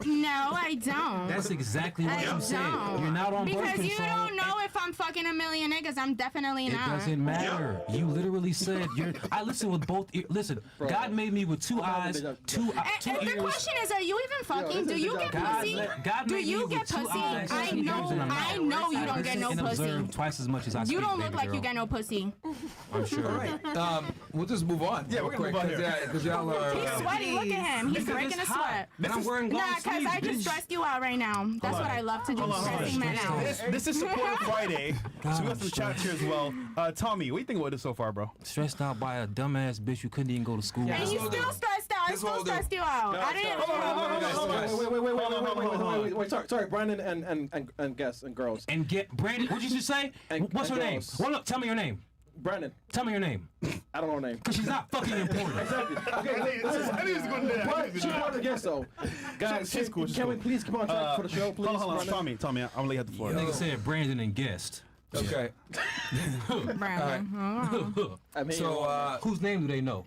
No, I don't. That's exactly what you said. You're not on birth Because control. you don't know if I'm fucking a million niggas. I'm definitely It not. doesn't matter. You literally said you're. I listen with both ears. Listen, God made me with two eyes, two And ears. the question is, are you even fucking? Do you get pussy? God Do made me you with get two pussy? eyes, I two ears, and a know mouth. you don't get no And pussy. observe twice as much as I You speak, don't look baby like girl. you get no pussy. I'm sure. All right. We'll just move on. Yeah, we're gonna move on here. Because y'all are. He's sweaty. Look at him. He's Because breaking a it's hot. sweat. And I'm wearing long Nah, because sleeves, I just bitch. stressed you out right now. That's what I love to do, stressing men out. This is Support Friday, so we got some chats here as well. Tommy, what do you think about this so far, bro? Stressed out by a dumbass bitch who couldn't even go to school. And you still stressed out. I still stressed you out. I didn't. Wait. Sorry, Brandon and guests and girls. And get Brandon. What did you say? What's her name? Well, look, tell me your name. Brandon. Tell me your name. I don't know her name. Because she's not fucking important. Exactly. Okay, she's part of the guest, though. Guys, she's cool. Can we please come on track for the show, please? Hold on, Tommy. I'm gonna lay at the floor. Nigga said Brandon and guest. Okay. Brandon. I mean, so, whose name do they know?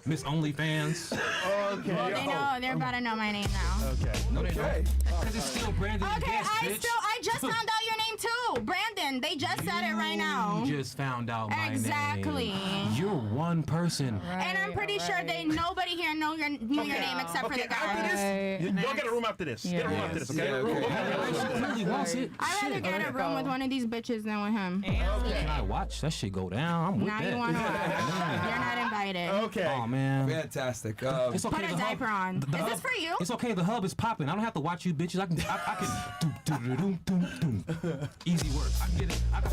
Miss OnlyFans. Okay. Well, they know. They're about to know my name now. Okay. No, they don't. Because it's still Brandon and Okay, guest, bitch. I just found out your name too, Brandon. They just said it right now. You just found out my Exactly. name. You're one person. And I'm pretty sure nobody here knew your name except for the guy. After this, y'all get a room after this. Get a room after this, okay? She really wants it. I'd rather get a room with one of these bitches than with him. Can I watch that shit go down? I'm with Now that. you want to watch. You're not invited. Okay. Oh, man. Fantastic. It's okay. Put a diaper on. Is this for you? It's okay. The hub is popping. I don't have to watch you bitches. I can easy work. I can get it. I can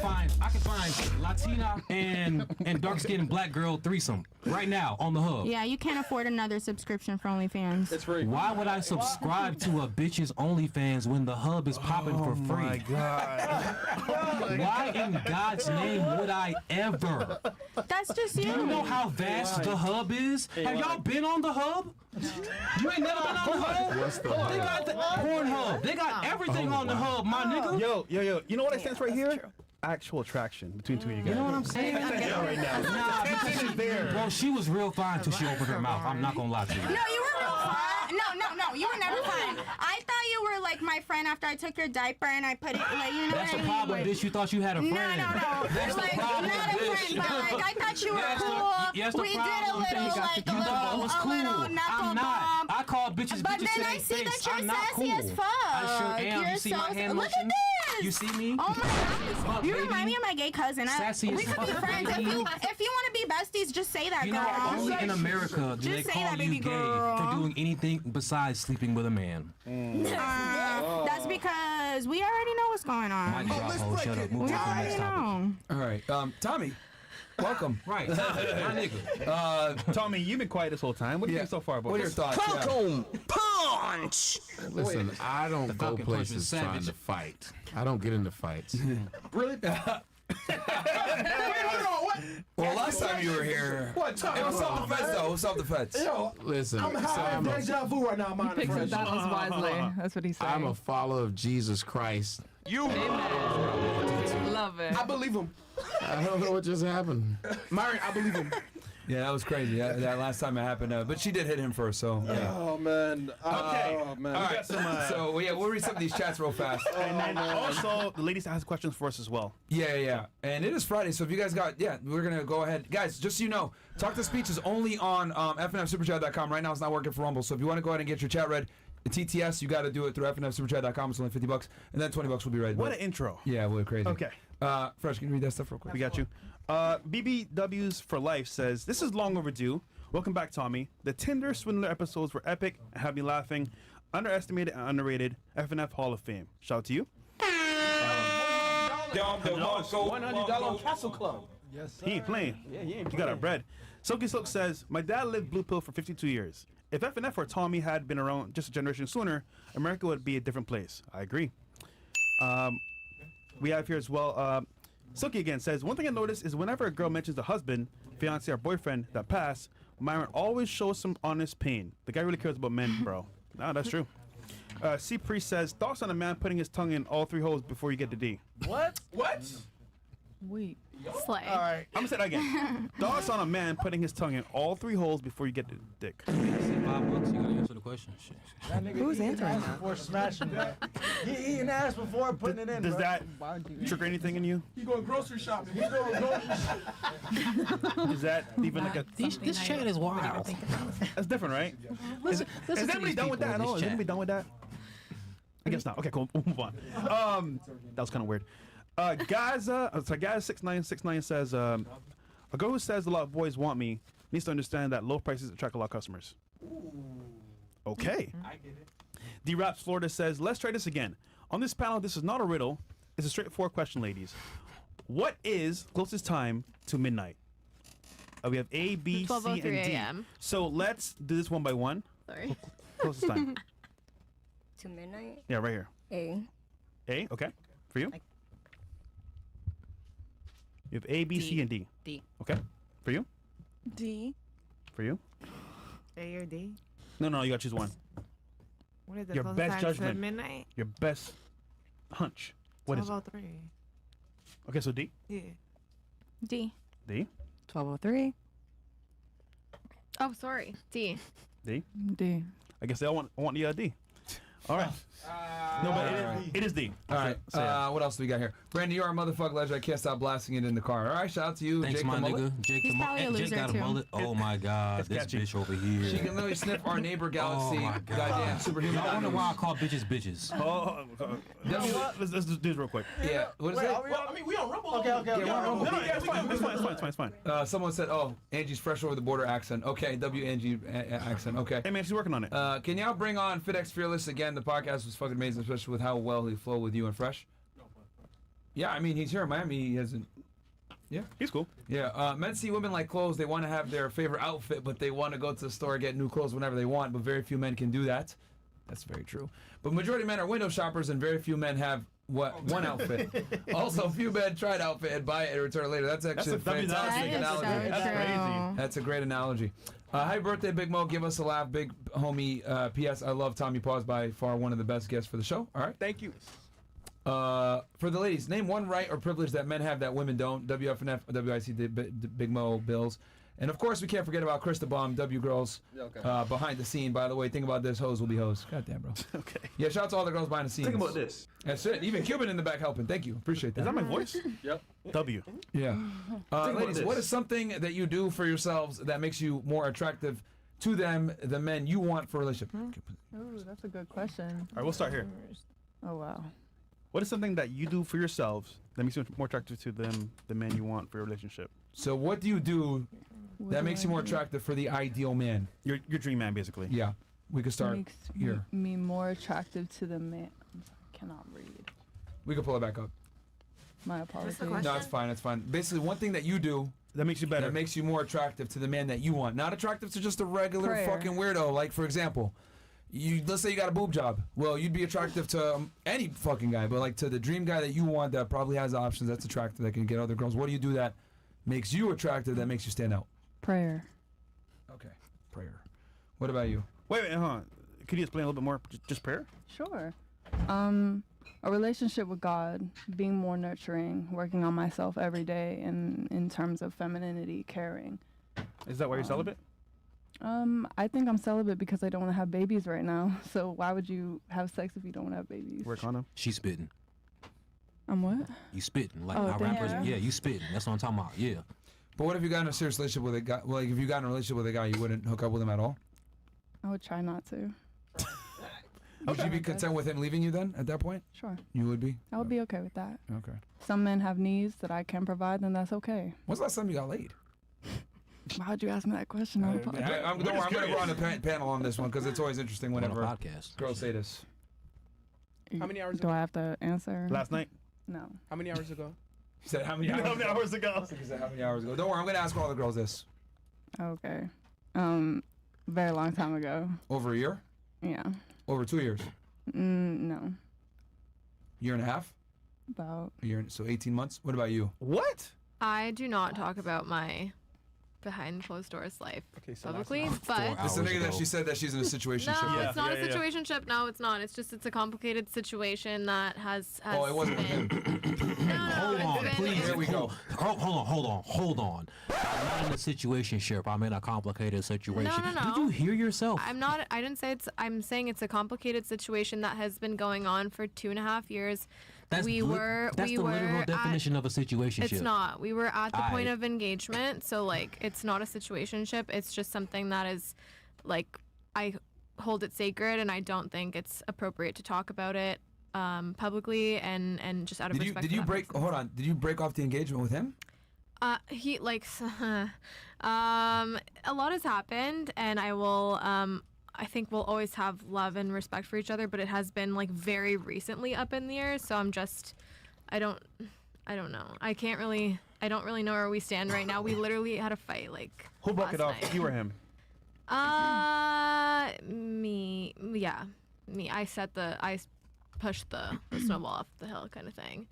find Latina and dark skinned black girl threesome right now on the hub. Yeah, you can't afford another subscription for OnlyFans. It's free. Why would I subscribe to a bitch's OnlyFans when the hub is popping for free? My God. Why in God's name would I ever? That's just Do you. you know how vast the hub is? Have y'all been on the hub? You ain't never been on the hub? What's the They got the Pornhub. They got everything on the hub, my nigga. Yo. You know what it stands right here? Actual attraction between two of you guys. You know what I'm saying? Right now. Nah, because bro, she was real fine until she opened her mouth. I'm not gonna lie to you. No, you were real fine. No, you were never fine. I thought you were like my friend after I took your diaper and I put it, like, you know That's what the I mean? problem, bitch. You thought you had a friend. No. That's the like, problem, not a bitch. friend, but like, I thought you were cool. Yes, the We did a problem, little, bitch. like, You thought I was cool. I'm not. I call bitches But bitches then to I their see face. that you're I'm not sassy cool. as fuck. I sure am. You're You see so my hand Look at motions? this. You see me? Oh my God. You baby. remind me of my gay cousin. Sassy We as could be fuck, friends. baby. If you want to be besties, just say that, You girl. know, only in America do they Just say call that, you baby gay girl. for doing anything besides sleeping with a man. That's because we already know what's going on. Mic drop, ho, shut up. Move on We to the already next topic. know. All right. Tommy, welcome. Right. My nigga. Tommy, you've been quiet this whole time. What do you think so far about What are your this? thoughts? Punch! Listen, I don't go Falcon Punch was places trying savage. to fight. I don't get into fights. Really? Well, last time you were here, What? it was self-defense, though. It was self-defense. Yo, Listen, I'm having deja vu right now, He man. picks his battles wisely. That's what he's saying. I'm a follower of Jesus Christ. Love it. I believe him. I don't know what just happened. Myron, I believe him. Yeah, that was crazy. That last time it happened. But she did hit him first, so. Yeah. Oh, man. Okay. Oh, man. All right. So, we'll read some of these chats real fast. And then also, the ladies ask questions for us as well. Yeah. And it is Friday, so if you guys we're going to go ahead. Guys, just so you know, Talk to Speech is only on fnfsuperchat.com. Right now, it's not working for Rumble. So if you want to go ahead and get your chat read, the TTS, you got to do it through fnfsuperchat.com. It's only $50, and then $20 will be read. What an intro. Yeah, we're crazy. Okay. Fresh, can you read that stuff real quick? We got you. BBWs for Life says, this is long overdue. Welcome back, Tommy. The Tinder Swindler episodes were epic and had me laughing. Underestimated and underrated. FNF Hall of Fame. Shout out to you. $100 Castle Club. Yes, sir. He ain't playing. Yeah, he ain't playing. You got our bread. Silky Silk says, my dad lived Blue Pill for 52 years. If FNF or Tommy had been around just a generation sooner, America would be a different place. I agree. We have here as well, Silky again says, one thing I noticed is whenever a girl mentions the husband, fiance, or boyfriend that passed, Myron always shows some honest pain. The guy really cares about men, bro. No, that's true. C. Priest says, thoughts on a man putting his tongue in all three holes before you get to D. What? Wait. Slay. All right. I'm gonna say that again. Thoughts on a man putting his tongue in all three holes before you get to dick. $5, you gotta answer the question. Shit. Who's answering that? Before smashing that. He didn't ask before putting it in. Does bro. that trigger anything in you? He going grocery shopping. He going grocery shopping. Is that even like a... This chat is wild. That's different, right? Is anybody done with that at all? Is anybody done with that? I guess not. Okay, cool. We'll move on. That was kind of weird. Gaza6969 says, a girl who says a lot of boys want me needs to understand that low prices attract a lot of customers. Okay. I get it. D-Raps Florida says, let's try this again. On this panel, this is not a riddle. It's a straightforward question, ladies. What is closest time to midnight? We have A, B, C, and 12:03 D. a.m. So let's do this one by one. Sorry. Closest time. To midnight. Yeah, right here. A. A, okay. For you? You have A, B, C, and D. D. Okay. For you? D. For you? A or D? No, you gotta choose one. What is the Your closest best time to judgment. midnight? Your best hunch. What is it? 12:03. Okay, so D. Yeah. D. D. 12:03. Oh, sorry. D. D. D. I guess they all want the D. All right. No, but it is D. All right. So, yeah. What else do we got here? Brandon, you are a motherfucking legend. I can't stop blasting it in the car. All right. Shout out to you, Thanks, Jake my the mullet. nigga. Jake He's the probably a mullet. Jake loser, got a too. mullet. Oh my God, It's this catchy. bitch over here. She can literally sniff our neighbor galaxy. Oh my God. Goddamn superhuman. I wonder why I call bitches bitches. You know what? Let's do this real quick. Yeah. What is Wait, it? are we on? I mean, we on Rumble. Okay. Yeah, we're on Rumble. No, yeah, it's fine. Someone said, "Oh, Angie's fresh over the border accent." Okay, Angie accent. Okay. Hey man, she's working on it. Can y'all bring on FitX Fearless again? The podcast was fucking amazing, especially with how well he flowed with you and Fresh. Yeah, I mean he's here in Miami. He hasn't. Yeah, he's cool. Yeah, men see women like clothes. They want to have their favorite outfit, but they want to go to the store and get new clothes whenever they want. But very few men can do that. That's very true. But majority of men are window shoppers, and very few men have one outfit. Also, few men try an outfit and buy it and return it later. That's actually a fantastic analogy. That's crazy. That's a great analogy. Happy birthday, Big Mo. Give us a laugh, big homie. P.S. I love Tommy Paws, by far one of the best guests for the show. All right. Thank you. For the ladies, name one right or privilege that men have that women don't. WFNF, WIC, Big Mo, Bills. And of course, we can't forget about Krista Bomb, W Girls, behind the scene. By the way, think about this, hoes will be hoes. Goddamn, bro. Okay. Yeah, shout out to all the girls behind the scenes. Think about this. That's it. Even Cuban in the back helping. Thank you. Appreciate that. Is that my voice? Yep. W. Yeah. about Ladies, this. what is something that you do for yourselves that makes you more attractive to them, the men you want for a relationship? Ooh, that's a good question. All right, we'll start here. Oh wow. What is something that you do for yourselves that makes you more attractive to them, the man you want for your relationship? So what do you do that makes you more attractive for the ideal man? Your dream man, basically. Yeah. We could start Makes here. me more attractive to the man. I cannot read. We can pull it back up. My apologies. No, it's fine. It's fine. Basically, one thing that you do that makes you better, that makes you more attractive to the man that you want, not attractive to just a regular Prayer. fucking weirdo. Like, for example, let's say you got a boob job. Well, you'd be attractive to any fucking guy, but like to the dream guy that you want that probably has options, that's attractive, that can get other girls. What do you do that makes you attractive, that makes you stand out? Prayer. Okay, prayer. What about you? Wait, hold on. Could you explain a little bit more? Just prayer? Sure. A relationship with God, being more nurturing, working on myself every day in terms of femininity, caring. Is that why you're celibate? I think I'm celibate because I don't want to have babies right now. So why would you have sex if you don't want to have babies? Wear a condom? She spitting. I'm what? You spitting. Like Oh, our thank rappers. you. Yeah, you spitting. That's what I'm talking about. Yeah. But what if you got in a serious relationship with a guy? Well, like if you got in a relationship with a guy, you wouldn't hook up with him at all? I would try not to. Would you be content with him leaving you then at that point? Sure. You would be? I would be okay with that. Okay. Some men have needs that I can provide, then that's okay. When's the last time you got laid? Why'd you ask me that question? on the podcast? I'm going to go on the panel on this one because it's always interesting whenever podcast. girls say this. How many hours Do ago? I have to answer? Last night? No. How many hours ago? He said how many hours? How many hours ago? I think he said how many hours ago. Don't worry, I'm going to ask all the girls this. Okay. Very long time ago. Over a year? Yeah. Over 2 years? No. Year and a half? About. A year, so 18 months? What about you? What? I do not talk about my behind closed doors life publicly, It's but the nigga that she said that she's in a situation. no, it's not a situationship. No, it's not. It's just it's a complicated situation that has. Oh, it wasn't with him. Hold on, please. There we go. Hold on. I'm not in a situationship. I'm in a complicated situation. No. Did you hear yourself? I'm not. I didn't say it's. I'm saying it's a complicated situation that has been going on for 2.5 years. That's the literal definition of a situationship. It's not. We were at the point Aight. of engagement, so like it's not a situationship. It's just something that is, like, I hold it sacred, and I don't think it's appropriate to talk about it publicly and just out of respect. Did you break? Hold on. Did you break off the engagement with him? He like, a lot has happened, and I will. I think we'll always have love and respect for each other, but it has been like very recently up in the air. So I don't. I don't know. I don't really know where we stand right now. We literally had a fight like. Who broke it off? night. You or him? Me. Yeah, me. I pushed the snowball off the hill, kind of thing.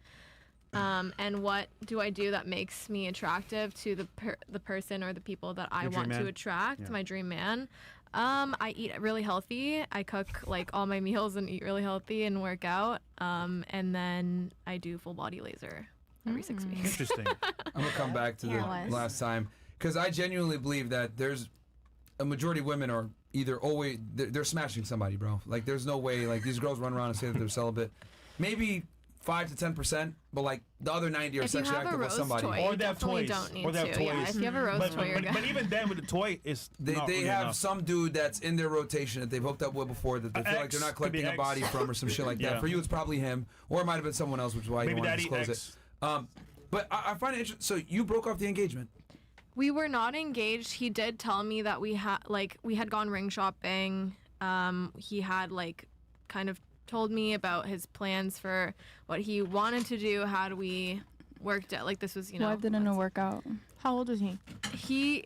And what do I do that makes me attractive to the person or the people that I want to attract? Yeah. My dream man. I eat really healthy. I cook like all my meals and eat really healthy and work out. And then I do full body laser every 6 weeks. Interesting. I'm gonna come back to the last time because I genuinely believe that there's a majority of women are either always they're smashing somebody, bro. Like there's no way like these girls run around and say that they're celibate. Maybe 5 to 10%, but like the other 90 are sexually active with somebody. Toy, or they have toys. Or they have toys. Yeah, if you have a rose toy, you're good. But even then, with the toy, it's they really have enough. some dude that's in their rotation that they've hooked up with before that they feel like they're not collecting a body from or some shit like that. Yeah. For you, it's probably him, or it might have been someone else, which is why you Maybe don't want to Daddy disclose X. it. But I find it interesting. So you broke off the engagement. We were not engaged. He did tell me that we had gone ring shopping. He had kind of told me about his plans for what he wanted to do. How do we worked out? Like this was, Why didn't it work out? How old is he?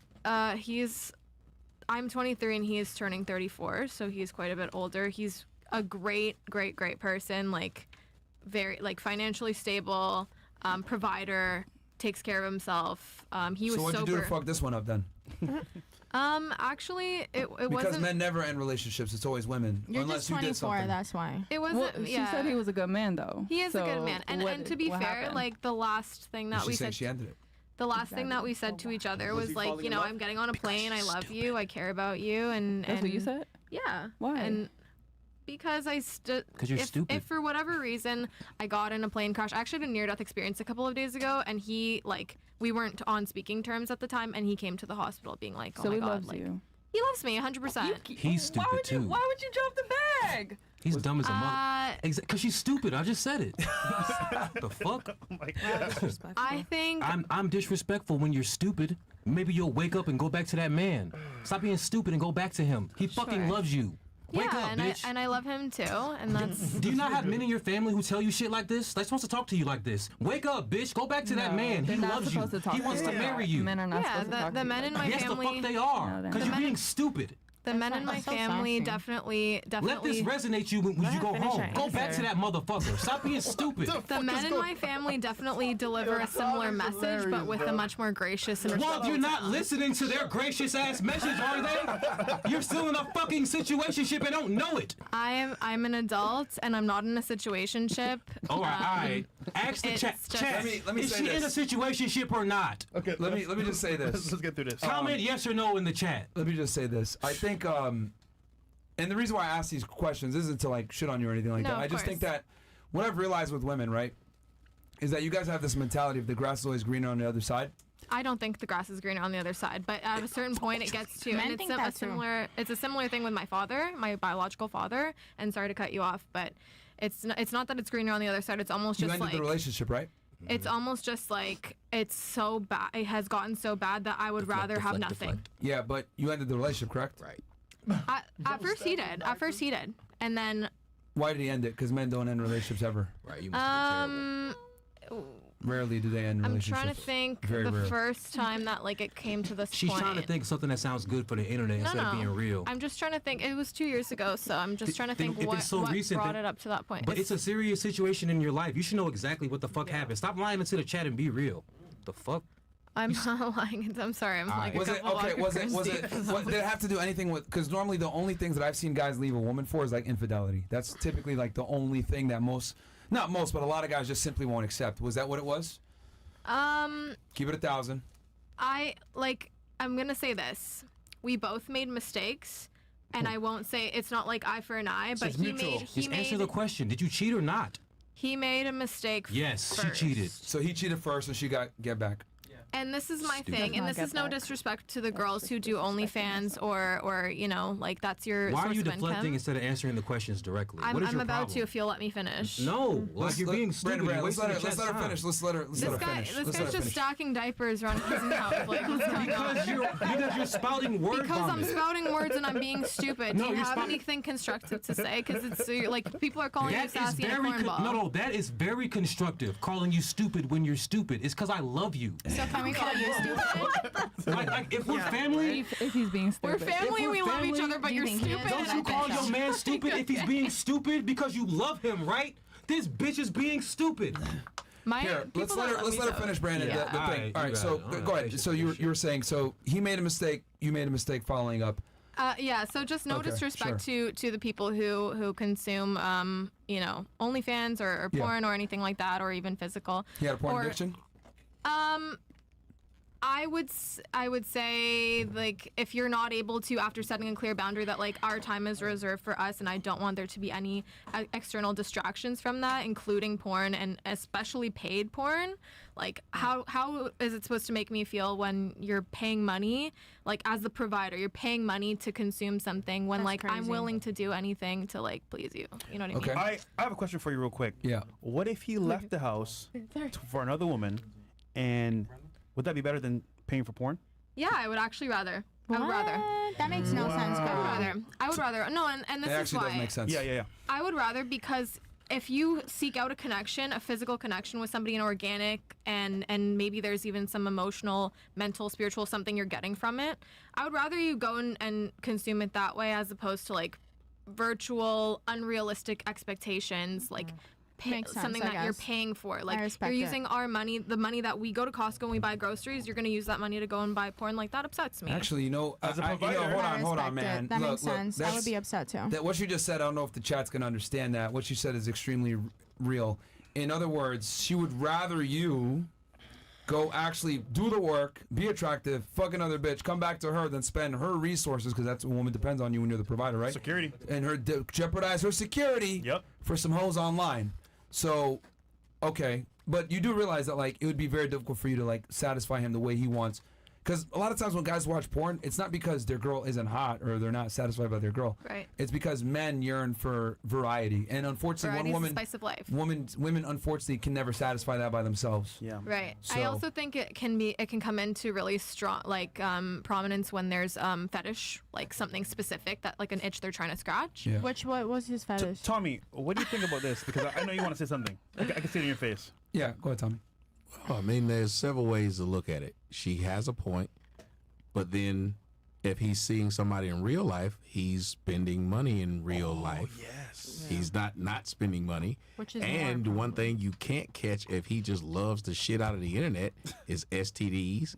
I'm 23 and he is turning 34, so he's quite a bit older. He's a great person, very financially stable, provider, takes care of himself. He was so what'd sober. you do to fuck this one up then? Actually, it Because wasn't. men never end relationships. It's always women. You're unless just you did 24, something. that's why. It wasn't. Well, she said he was a good man, though. He is a good man, and to be what fair, happened? the last thing that She's we saying said. she ended it. The last thing that we said to each other was I'm getting on a plane. I love you. I care about you. And That's what you said? Yeah. Why? And because Because you're stupid. If for whatever reason I got in a plane crash, I actually had a near-death experience a couple of days ago, and he we weren't on speaking terms at the time, and he came to the hospital being like, "Oh so my he God, loves you. He loves me 100%." He's stupid too. Why would you drop the bag? He's dumb as a mother. Because she's stupid. I just said it. The fuck? Oh my God. I think I'm disrespectful when you're stupid. Maybe you'll wake up and go back to that man. Stop being stupid and go back to him. He fucking loves you. Wake up, and bitch. I love him too, and that's. Do you not have men in your family who tell you shit like this? They're supposed to talk to you like this. Wake up, bitch. Go back to that man. He loves you. He wants to marry you. Men are not supposed to talk the to men you in like my that. family. Yes, the fuck they are. Because you're being stupid. The men in my family definitely. Let this resonate you when you go home. Go back to that motherfucker. Stop being stupid. The men in my family definitely deliver a similar message, but with a much more gracious and Well, you're not listening to their gracious ass message, are they? You're still in a fucking situationship and don't know it. I'm an adult and I'm not in a situationship. All right. Ask the chat. Let me is say she in a this. situationship or not? Okay. Let me just say this. Let's get through this. Comment yes or no in the chat. Let me just say this. I think, and the reason why I ask these questions isn't to shit on you or anything like No, that. I of just think course. that what I've realized with women, right, is that you guys have this mentality of the grass is always greener on the other side. I don't think the grass is greener on the other side, but at a certain point it gets to, Men and it's think that too. it's a similar thing with my father, my biological father. And sorry to cut you off, but it's not that it's greener on the other side. It's almost You just ended the relationship, right? it's almost just it's so bad. It has gotten so bad that I would rather have nothing. Yeah, but you ended the relationship, correct? Right. At first he did, and then Why did he end it? Because men don't end relationships ever. Right. Rarely do they end I'm relationships. trying to think Very the rare. first time that it came to this She's point. trying to think something that sounds good for the internet instead of being real. I'm just trying to think. It was 2 years ago, so I'm just trying to Then think if what it's so recent, brought then- it up to that point. But it's a serious situation in your life. You should know exactly what the fuck happened. Stop lying into the chat and be real. The fuck? I'm not lying. I'm sorry. I'm like Was a it couple okay? Was it? deep. Did it have to do anything with? Because normally the only things that I've seen guys leave a woman for is infidelity. That's typically the only thing that not most, but a lot of guys just simply won't accept. Was that what it was? Keep it 1,000. I'm gonna say this. We both made mistakes, and I won't say it's not like eye for an eye, but Just answer the question. Did you cheat or not? he made a mistake. Yes, first. she cheated. So he cheated first, and she got get back. And this is my Stupid. thing, and I'll this get is no back. disrespect to the girls who do OnlyFans or you know, like that's your Why are source you of deflecting income. instead of answering the questions directly? I'm, What is I'm your about problem? to if you'll let me finish. No, like you're being stupid. Brandon, You're let's wasting let the her chat's finish. time. Let's let her This finish. guy's just stacking diapers around his house. Like, what's going on? Because you're spouting word Because I'm vomit. spouting words and I'm being stupid. No, Do you you're have spouting- anything constructive to say? Because it's like people are calling you That is sassy and a very cornball. no, that is very constructive. Calling you stupid when you're stupid. It's because I love you. So can we call you stupid? Like if we're family, If he's being We're stupid. family and we love each family, other, but do you you're think he is? stupid. don't you call your man stupid if he's being stupid because you love him, right? This bitch is being stupid. Here, let's let her finish, Brandon. Yeah. The thing. Alright, All right, you so got it. go ahead. So you were saying, so he made a mistake. You made a mistake following up. Yeah, so just no Okay, disrespect to the people who consume you know, OnlyFans or Yeah. porn or anything like that, or even physical. He had a porn Or, addiction. I would say, like, if you're not able to, after setting a clear boundary that like our time is reserved for us and I don't want there to be any external distractions from that, including porn and especially paid porn, like how is it supposed to make me feel when you're paying money, like as the provider, you're paying money to consume something when like I'm crazy. willing to do anything to like please you. You know what I mean? I have a question for you real quick. Yeah. What if he left the house for another woman, and would that be better than paying for porn? Yeah, I would actually rather. I would rather. That makes no sense, girl. I would rather. No, and this It is actually why. does make sense. Yeah. I would rather, because if you seek out a connection, a physical connection with somebody, an organic, and maybe there's even some emotional, mental, spiritual something you're getting from it, I would rather you go and consume it that way as opposed to like virtual, unrealistic expectations, like Makes sense, something I that you're guess. paying for. I Like respect you're it. using our money, the money that we go to Costco and we buy groceries, you're going to use that money to go and buy porn. Like that upsets me. Actually, you know, As a hold provider- on, respect man. it. That Look, makes sense. I would that's- be upset too. That what you just said, I don't know if the chat's gonna understand that. What you said is extremely real. In other words, she would rather you go actually do the work, be attractive, fuck another bitch, come back to her, than spend her resources, because that's a woman depends on you when you're the provider, right? Security. And her jeopardize her security for some hoes online. So, okay, but you do realize that like it would be very difficult for you to like satisfy him the way he wants. Because a lot of times when guys watch porn, it's not because their girl isn't hot or they're not satisfied by their girl. Right. It's because men yearn for variety, and unfortunately, Variety's one the woman, spice of life. women unfortunately can never satisfy that by themselves. Yeah. Right. So- I also think it can come into really strong like prominence when there's fetish, like something specific that like an itch they're trying to scratch. Yeah. What was his fetish? Tommy, what do you think about this? Because I know you want to say something. I can see it in your face. Yeah, go ahead, Tommy. Well, I mean, there's several ways to look at it. She has a point, but then if he's seeing somebody in real life, he's spending money in real life. Yes. He's not spending money. Which is and more one thing you can't catch if he just loves the shit out of the internet is STDs.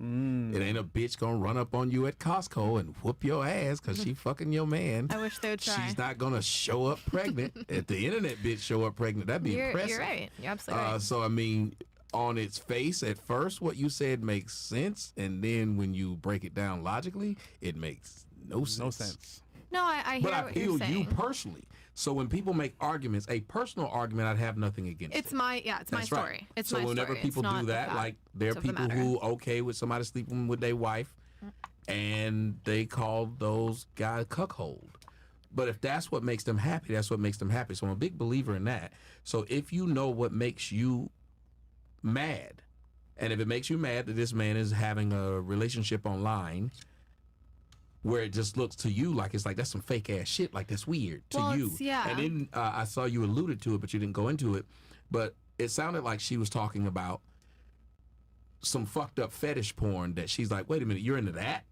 It ain't a bitch gonna run up on you at Costco and whoop your ass because she fucking your man. I wish they would try. She's not gonna show up pregnant. If the internet bitch show up pregnant, that'd be impressive. You're right. You're absolutely right. So I mean, on its face, at first, what you said makes sense, and then when you break it down logically, it makes no sense. No sense. No, I hear But I what feel you're saying. you personally. So when people make arguments, a personal argument, I'd have nothing against. It's my it's my That's story. right. It's so my whenever story. people It's do not that, the like there are fact of the people matter. who okay with somebody sleeping with their wife, and they call those guys cuckold. But if that's what makes them happy, that's what makes them happy. So I'm a big believer in that. So if you know what makes you mad, and if it makes you mad that this man is having a relationship online where it just looks to you like it's like that's some fake ass shit, like that's weird to Well, you. it's- yeah. And then I saw you alluded to it, but you didn't go into it. But it sounded like she was talking about some fucked up fetish porn that she's like, wait a minute, you're into that?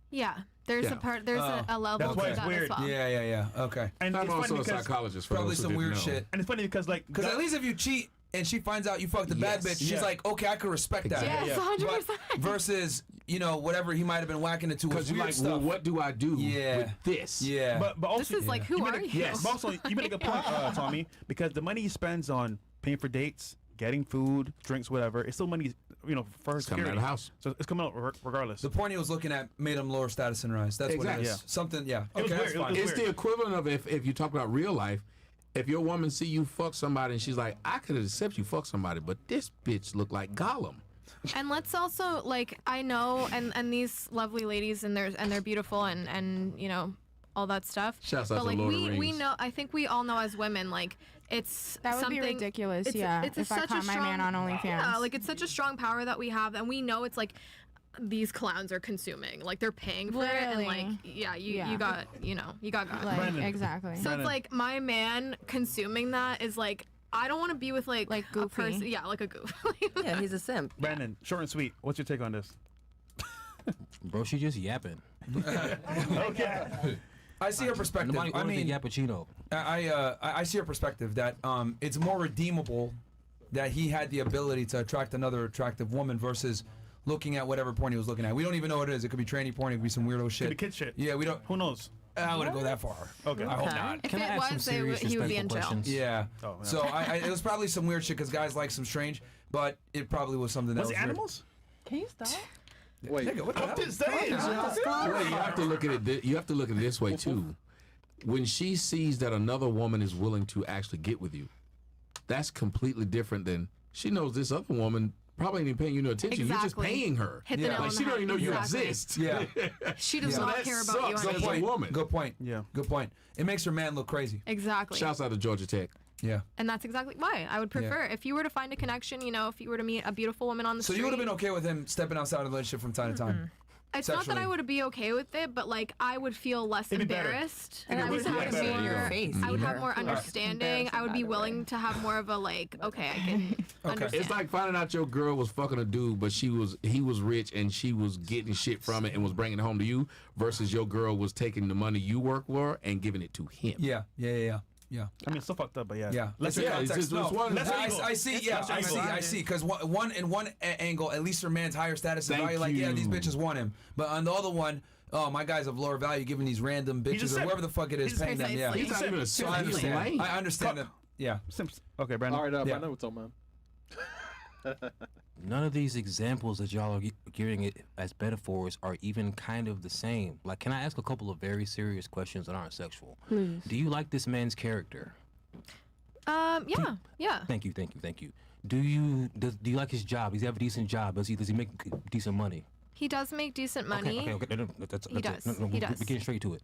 Yeah. There's Yeah. a part. There's a level to that as well. Yeah. Okay. And I'm it's funny also a because- psychologist. For Probably those who some didn't weird know. shit. And it's funny because like Because at least if you cheat and she finds out you fucked the bad Yes. bitch, she's Yeah. like, okay, I can respect that. Yes, Yeah. 100%. But versus, you know, whatever he might have been whacking it to was Because you're weird like, stuff. well, what do I do Yeah. with this? Yeah. But also, This is like, who made are a- you? Yes. But also, you made a good point, Tommy, because the money he spends on paying for dates, getting food, drinks, whatever, it's still money, for his coming out security. of the house. So it's coming out regardless. The porn he was looking at made him lower status in her eyes. That's what Exactly. it is. Yeah. Something, yeah. It was Okay, weird. that's It was fine. It's the equivalent of if you talk about real life, if your woman see you fuck somebody and she's like, I could accept you fuck somebody, but this bitch look like Gollum. And let's also like I know and these lovely ladies and they're beautiful and you know all that stuff. Shouts out but to like Lord of we Rings. know I think we all know as women like it's That would something be ridiculous. It's, Yeah, it's if I such caught a my strong, man on OnlyFans. Yeah, like it's such a strong power that we have, and we know it's like these clowns are consuming, like they're paying for it, and like Literally. you got you got Like, Brandon. exactly. so it's like my man consuming that is like I don't want to be with like a goofy. person, yeah, like a goof. Yeah, he's a simp. Brandon, short and sweet. What's your take on this? Bro, she just yapping. Okay. I see her perspective. Nobody I ordered mean, the Yappuccino. I see her perspective that it's more redeemable that he had the ability to attract another attractive woman versus looking at whatever porn he was looking at. We don't even know what it is. It could be tranny porn. It could be some weirdo shit. Could be kid shit. Yeah, we don't. Who knows? I wouldn't go that far. Okay. I hope not. If Can I it ask some was, serious, he would be in respectful jail. questions? Yeah. Oh, yeah. So it was probably some weird shit because guys like some strange, but it probably was something that Was was it weird. animals? Can you stop? Wait, Nigga, what the hell? I'm just saying. Well, you have to look at it. You have to look at it this way too. When she sees that another woman is willing to actually get with you, that's completely different than she knows this other woman probably ain't even paying you no attention. You're just Exactly. paying her. Hit the nail Like on she the don't head. even know you Exactly. exist. Yeah. She does Yeah. not that care about you. sucks on as any- a woman. Good point. Yeah. Good point. It makes her man look crazy. Exactly. Shouts out to Georgia Tech. Yeah. And that's exactly why I would prefer if you were to find a connection. You know, if you were to meet a beautiful woman on the So street. you would have been okay with him stepping outside of the relationship from time to time? It's not that sexually. I would be okay with it, but like I would feel less It'd be better. embarrassed, And and I would it would have be better in your more. face I would have either. more understanding. I would be willing to have more of a like. Okay, I can understand. It's like finding out your girl was fucking a dude, but he was rich and she was getting shit from it and was bringing it home to you, versus your girl was taking the money you work for and giving it to him. Yeah. Yeah. I mean, it's so fucked up, but yeah. Yeah. Let's It's hear context. it's No, one- Let's I, angle. I see. It's Yeah, let's I see. angle. I see. Because in one angle, at least her man's higher status and Thank value. Like, yeah, you. these bitches want him. But on the other one, oh, my guy's of lower value, giving these random He's a bitches or simp. whoever the fuck it is He's paying them. Yeah. precisely. He's not even a So I son. He's understand. lame. I understand that. Yeah. Simps. Okay, Brandon. All right, Yeah. Brandon, what's up, man? None of these examples that y'all are giving it as metaphors are even kind of the same. Like, can I ask a couple of very serious questions that aren't sexual? Please. Do you like this man's character? Yeah. Thank you. Do you like his job? Does he have a decent job? Does he make decent money? He does make decent money. Okay. No, that's He it. does. No, He we're does. getting straight to it.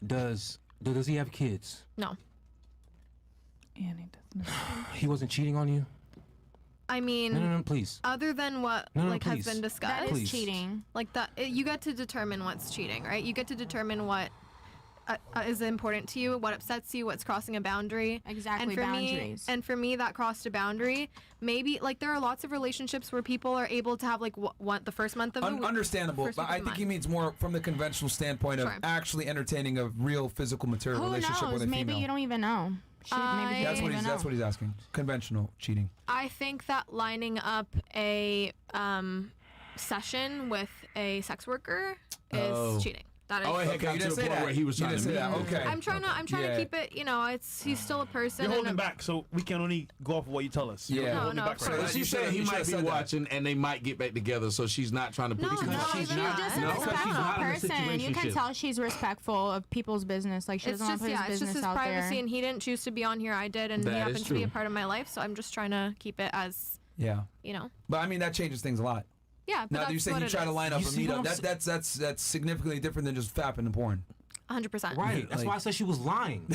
Does he have kids? No. And he doesn't. He wasn't cheating on you? I mean, No, please. other than what No, like has please. been discussed, That is Please. cheating. like that you get to determine what's cheating, right? You get to determine what is important to you, what upsets you, what's crossing a boundary. Exactly, And for boundaries. for me, that crossed a boundary. Maybe like there are lots of relationships where people are able to have like what the first month of the week. Understandable, first but week I of the think he month. means more from the conventional standpoint of Sure. actually entertaining a real physical material Who relationship knows? with a Maybe female. you don't even know. Shit, maybe you That's don't what even he's know. asking. Conventional cheating. I think that lining up a session with a sex worker is cheating. That is. Oh, it had Okay, got you to didn't the say point that. where he was You trying didn't to say that. meet Okay. I'm trying to keep it. You know, he's still a person. You're and holding back, so we can only go off of what you tell us. Yeah. You're No, holding no, back of right course. now. She said he you might should've be said that. watching and they might get back together, so she's not trying to put No, it no, She's she's just not. a No, 'cause she's respectful not in a person. You can situationship. tell she's respectful of people's business. Like she It's doesn't want just to put his it's just business his out privacy, there. and he didn't choose to be on here. I did, and That he is happened to be a true. part of my life. So I'm just trying to keep it as Yeah. you know. But I mean, that changes things a lot. Yeah. But Now, that's you say what you it try to is. line up You a see what meetup. I'm That's significantly different than just fapping and porn. 100%. Right. That's why I said she was lying.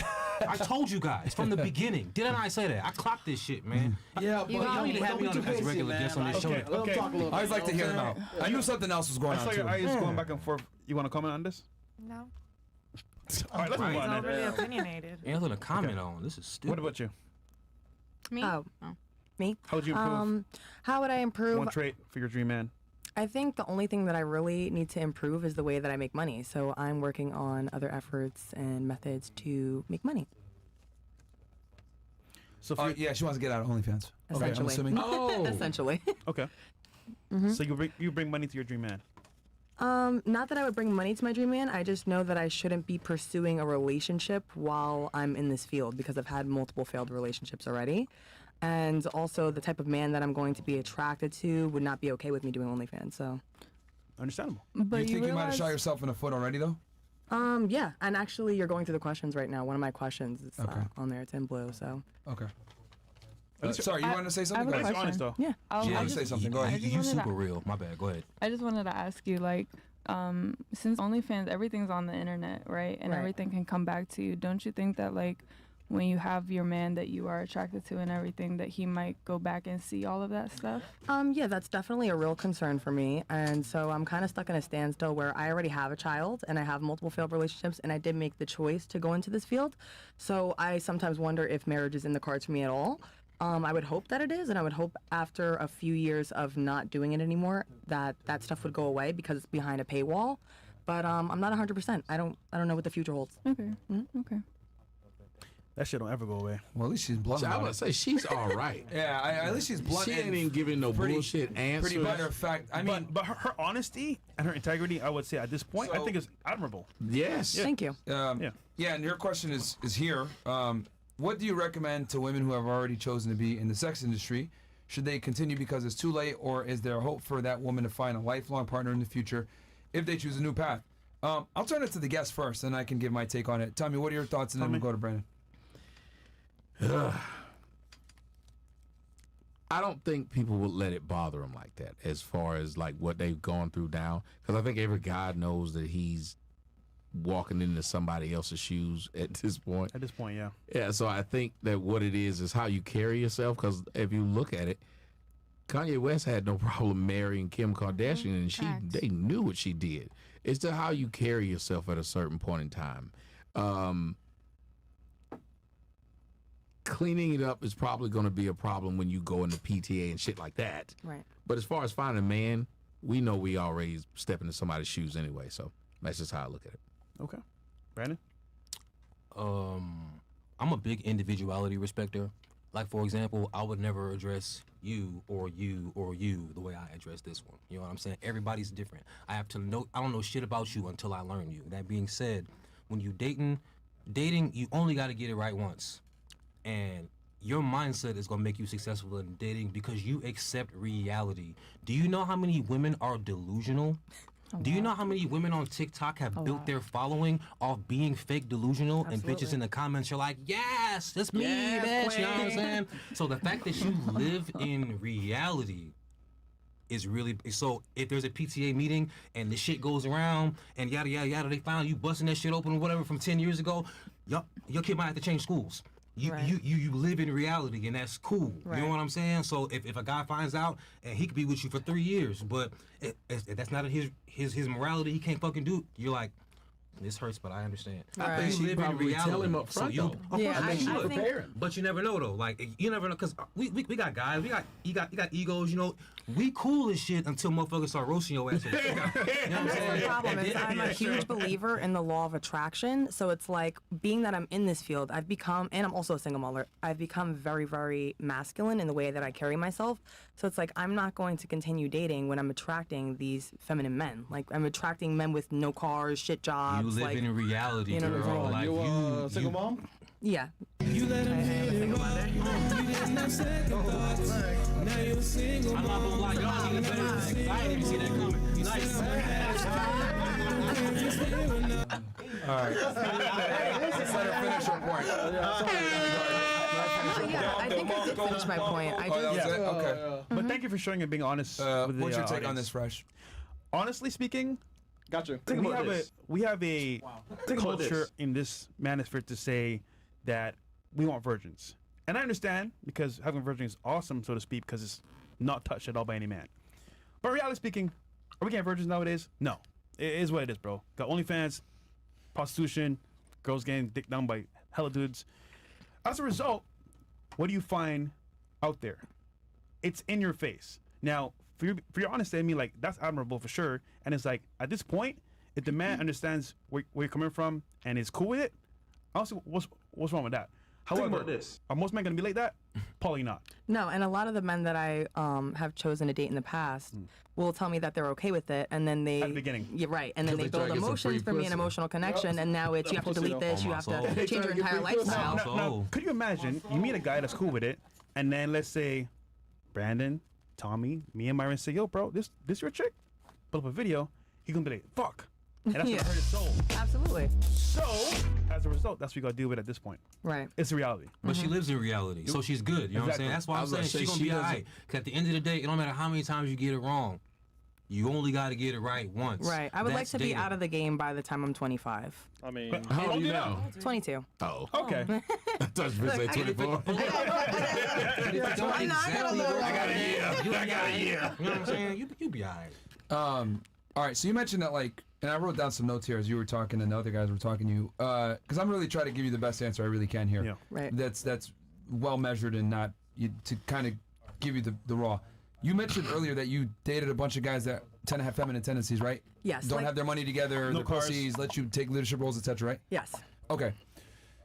I told you guys from the beginning. Didn't I say that? I clocked this shit, man. Yeah, but You got Y'all me. need to have me on as a regular guest on this show. Okay, Let okay. him talk a little I always bit, like to hear them okay? out. I knew something else was going I on saw your too. eyes going back and forth. You want to comment on this? No. All right, let's move He's on already then. opinionated. Ain't nothing to comment on. This is stupid. What about you? Me? Oh, me? How would you improve? How would I improve? One trait for your dream man. I think the only thing that I really need to improve is the way that I make money. So I'm working on other efforts and methods to make money. So Yeah, she wants to get out of OnlyFans. Okay, I'm Essentially. assuming. Oh. Essentially. okay. So you bring money to your dream man. Not that I would bring money to my dream man. I just know that I shouldn't be pursuing a relationship while I'm in this field because I've had multiple failed relationships already. And also the type of man that I'm going to be attracted to would not be okay with me doing OnlyFans. So, Understandable. you But you think you might have realize, shot yourself in the foot already, though? yeah. And actually, you're going through the questions right now. One of my questions is Okay. on there. It's in blue. So, Okay. Sorry, you want to say something? I have a Go question. ahead. Yeah. She wanted to say something. Go ahead. You super real. My bad. Go ahead. I just wanted to ask you, like, since OnlyFans, everything's on the internet, right? And Right. everything can come back to you. Don't you think that, like, when you have your man that you are attracted to and everything, that he might go back and see all of that stuff? Yeah, that's definitely a real concern for me. And so I'm kind of stuck in a standstill where I already have a child and I have multiple failed relationships and I did make the choice to go into this field. So I sometimes wonder if marriage is in the cards for me at all. I would hope that it is, and I would hope after a few years of not doing it anymore that that stuff would go away because it's behind a paywall. But I'm not 100%. I don't know what the future holds. Okay. Okay. That shit don't ever go away. Well, at least she's blunt I about would it. say she's all right. Yeah, at least she's blunt. She ain't and even giving no bullshit answers. Pretty matter of fact. I mean, but her honesty and her integrity, I would say at this point, I think is admirable. Yes. Yeah. Thank you. Yeah, and your question is here. What do you recommend to women who have already chosen to be in the sex industry? Should they continue because it's too late, or is there hope for that woman to find a lifelong partner in the future if they choose a new path? I'll turn it to the guest first, and I can give my take on it. Tommy, what are your thoughts, and then we'll go to Brandon. I don't think people would let it bother them like that as far as like what they've gone through now, because I think every guy knows that he's walking into somebody else's shoes at this point. At this point, yeah. Yeah, so I think that what it is how you carry yourself, because if you look at it, Kanye West had no problem marrying Kim Kardashian, and they knew what she did. It's to how you carry yourself at a certain point in time. Cleaning it up is probably going to be a problem when you go into PTA and shit like that. Right. But as far as finding a man, we know we already step into somebody's shoes anyway, so that's just how I look at it. Okay. Brandon? I'm a big individuality respecter. Like, for example, I would never address you or you or you the way I address this one. You know what I'm saying? Everybody's different. I don't know shit about you until I learn you. That being said, when you dating, you only got to get it right once. And your mindset is going to make you successful in dating because you accept reality. Do you know how many women are delusional? Do you know how many women on TikTok have built their following off being fake delusional? Absolutely. And bitches in the comments are like, yes, that's me, Yes, bitch. You know what I'm queen. saying? So the fact that you live in reality is really, so if there's a PTA meeting and the shit goes around and yada, yada, yada, they found you busting that shit open or whatever from 10 years ago, your kid might have to change schools. You live in reality, and that's cool. Right. You know what I'm saying? So if a guy finds out, and he could be with you for 3 years, but if that's not his morality, he can't fucking do it. You're like, this hurts, but I understand. I think she probably tell him up front, though. Of course I you think should. prepare him. But you never know though. Like you never know, because we got guys, you got egos. You know, we cool as shit until motherfuckers start roasting your ass. You know what I'm saying? The problem is I'm a huge believer in the law of attraction. So it's like, being that I'm in this field, I've become, and I'm also a single mother, I've become very, very masculine in the way that I carry myself. So it's like, I'm not going to continue dating when I'm attracting these feminine men. Like, I'm attracting men with no cars, shit jobs. You live like, in reality, you know what I'm girl. saying? Like You single mom? Yeah. You let him hit it right. You didn't have second thoughts. Now you're single. I'm not gonna lie, y'all need a better. I didn't even see that coming. Nice. All right. Let's let her finish her point. Yeah, I think I did finish my point. I Oh, that was just, it? Okay. But thank you for showing and being honest. With What's the, your take on audience. this, Fresh? Honestly speaking, Gotcha. we have a Think about culture this. in this manosphere to say that we want virgins. And I understand, because having a virgin is awesome, so to speak, because it's not touched at all by any man. But reality speaking, are we getting virgins nowadays? No. It is what it is, bro. Got OnlyFans, prostitution, girls getting dicked down by hella dudes. As a result, what do you find out there? It's in your face. Now, for your honesty, I mean, like, that's admirable for sure. And it's like, at this point, if the man understands where you're coming from and is cool with it, I don't see what's wrong with that. However, are most men gonna be like that? Probably not. no, and a lot of the men that I have chosen to date in the past will tell me that they're okay with it, and then they At the beginning. yeah, right, and then 'Cause they they try build to get some emotions free for me, an pussy. emotional connection, and now it's you have to delete this, you have to change your entire lifestyle. Now, could you imagine you meet a guy that's cool with it, and then let's say Brandon, Tommy, me and Myron say, yo, bro, this your chick? Pull up a video. He's gonna be like, fuck, and that's Yeah. gonna hurt his soul. Absolutely. So, as a result, that's what you gotta deal with at this point. Right. It's a reality. But she lives in reality, so she's good. You know what I'm saying? That's why I'm saying she's gonna be alright. Because at the end of the day, it don't matter how many times you get it wrong. You only got to get it right once. Right. I would like That's to be dating. out of the game by the time I'm 25. I mean, How old are you now? 22. Oh. Okay. I thought you were say 24. I got a year. You know what I'm saying? You be alright. All right, so you mentioned that, like, and I wrote down some notes here as you were talking and the other guys were talking to you, because I'm really trying to give you the best answer I really can here. Yeah. Right. That's well measured and not to kind of give you the raw. You mentioned earlier that you dated a bunch of guys that tend to have feminine tendencies, right? Yes. Don't have their money together, No their cars. pussies, let you take leadership roles, etc., right? Yes. Okay.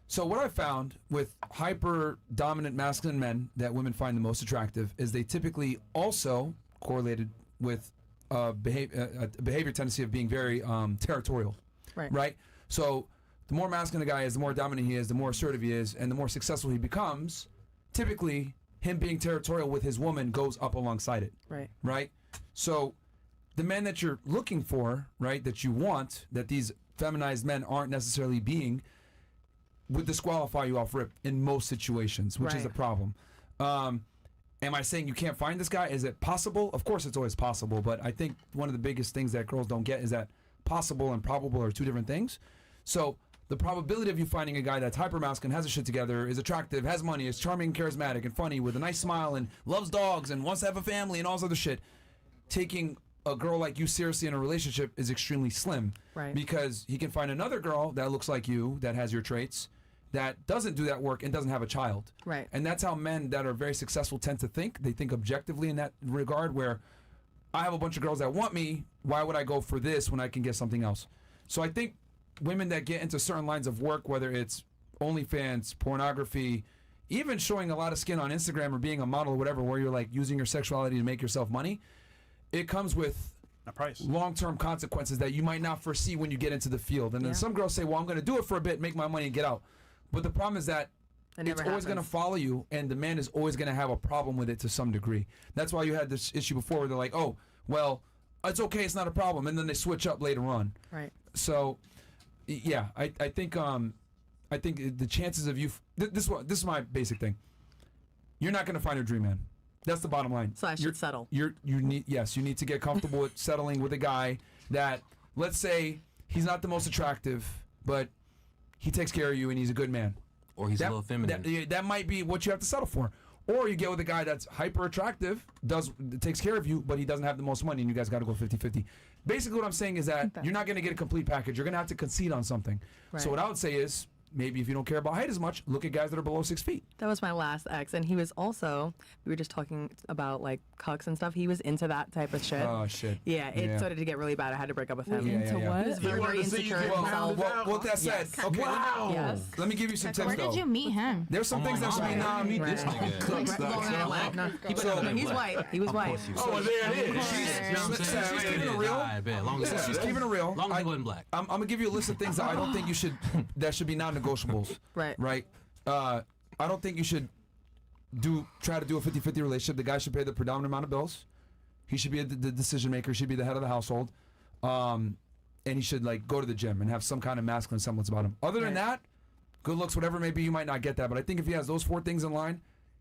So what I found with hyper dominant masculine men that women find the most attractive is they typically also correlated with behavior tendency of being very territorial. Right. Right? So the more masculine a guy is, the more dominant he is, the more assertive he is, and the more successful he becomes, typically him being territorial with his woman goes up alongside it. Right. Right? So the men that you're looking for, right, that you want, that these feminized men aren't necessarily being, would disqualify you off rip in most situations, which is Right. a problem. Am I saying you can't find this guy? Is it possible? Of course it's always possible, but I think one of the biggest things that girls don't get is that possible and probable are two different things. So the probability of you finding a guy that's hyper-masculine, has his shit together, is attractive, has money, is charming, charismatic, and funny, with a nice smile, and loves dogs, and wants to have a family, and all this other shit, taking a girl like you seriously in a relationship is extremely slim. Right. Because he can find another girl that looks like you, that has your traits, that doesn't do that work and doesn't have a child. Right. And that's how men that are very successful tend to think. They think objectively in that regard, where I have a bunch of girls that want me, why would I go for this when I can get something else? So I think women that get into certain lines of work, whether it's OnlyFans, pornography, even showing a lot of skin on Instagram or being a model or whatever, where you're like using your sexuality to make yourself money, it comes with a price, long-term consequences that you might not foresee when you get into the field. And then some girls say, well, I'm going to do it for a bit, make my money and get out. But the problem is that It it's never always going to happens. follow you, and the man is always going to have a problem with it to some degree. That's why you had this issue before where they're like, oh, well, it's okay, it's not a problem, and then they switch up later on. Right. So, yeah, I think the chances of you this is my basic thing. You're not going to find your dream man. That's the bottom line. So I should settle. You need to get comfortable with settling with a guy that, let's say, he's not the most attractive, but he takes care of you and he's a good man. Or he's a little feminine. That might be what you have to settle for. Or you get with a guy that's hyper attractive, takes care of you, but he doesn't have the most money, and you guys got to go 50-50. Basically, what I'm saying is that you're not going to get a complete package. You're going to have to concede on something. Right. So what I would say is, maybe if you don't care about height as much, look at guys that are below 6 feet. That was my last ex, and he was also, we were just talking about like cucks and stuff. He was into that type of shit. Oh, shit. Yeah, it started to get really bad. I had to break up with him. Into what? He was very, very insecure in himself. Well, with that said, Yes. okay, Wow. Yes. let me give you some tips, Where though. did you meet him? There's some things that should be known. Meet this nigga. No, he's white. He was white. Oh, there it is. She's keeping it real. She's keeping it real. Long as he wasn't black. I'm gonna give you a list of things that I don't think you should. That should be non-negotiables. Right. Right. I don't think you should try to do a 50-50 relationship. The guy should pay the predominant amount of bills. He should be the decision maker. Should be the head of the household. And he should like go to the gym and have some kind of masculine semblance about him. Other than that, good looks, whatever it may be, you might not get that. But I think if he has those 4 things in line,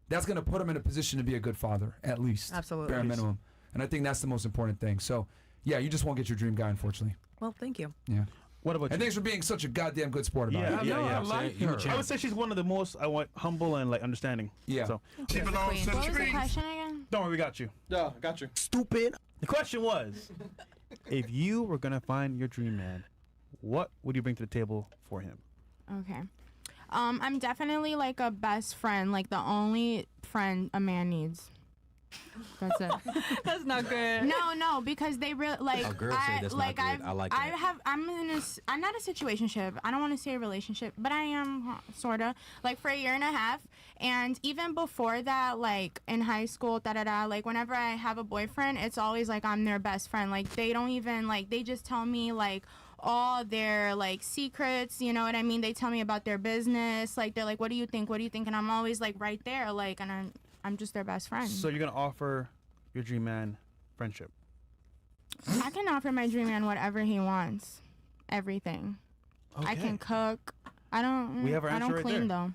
that's going to put him in a position to be a good father, at least. Absolutely. Bare minimum. And I think that's the most important thing. So, yeah, you just won't get your dream guy, unfortunately. Well, thank you. Yeah. What about and you? thanks for being such a goddamn good sport about it. I like her. I would say she's one of the most humble and like understanding. Yeah. So What was the question again? don't worry, we got you. Yeah, I got you. Stupid. The question was, if you were gonna find your dream man, what would you bring to the table for him? Okay. I'm definitely like a best friend, like the only friend a man needs. That's it. That's not good. No, because they really like. A girl say that's not good. I like that. I'm not a situationship. I don't want to say a relationship, but I am sorta like for a year and a half. And even before that, like in high school, like whenever I have a boyfriend, it's always like I'm their best friend. Like they don't even like they just tell me like all their like secrets, you know what I mean? They tell me about their business. Like they're like, what do you think? What do you think? And I'm always like right there, like, and I'm just their best friend. So you're gonna offer your dream man friendship. I can offer my dream man whatever he wants. everything. I Okay. can cook. I don't. We have our I answer don't right clean there.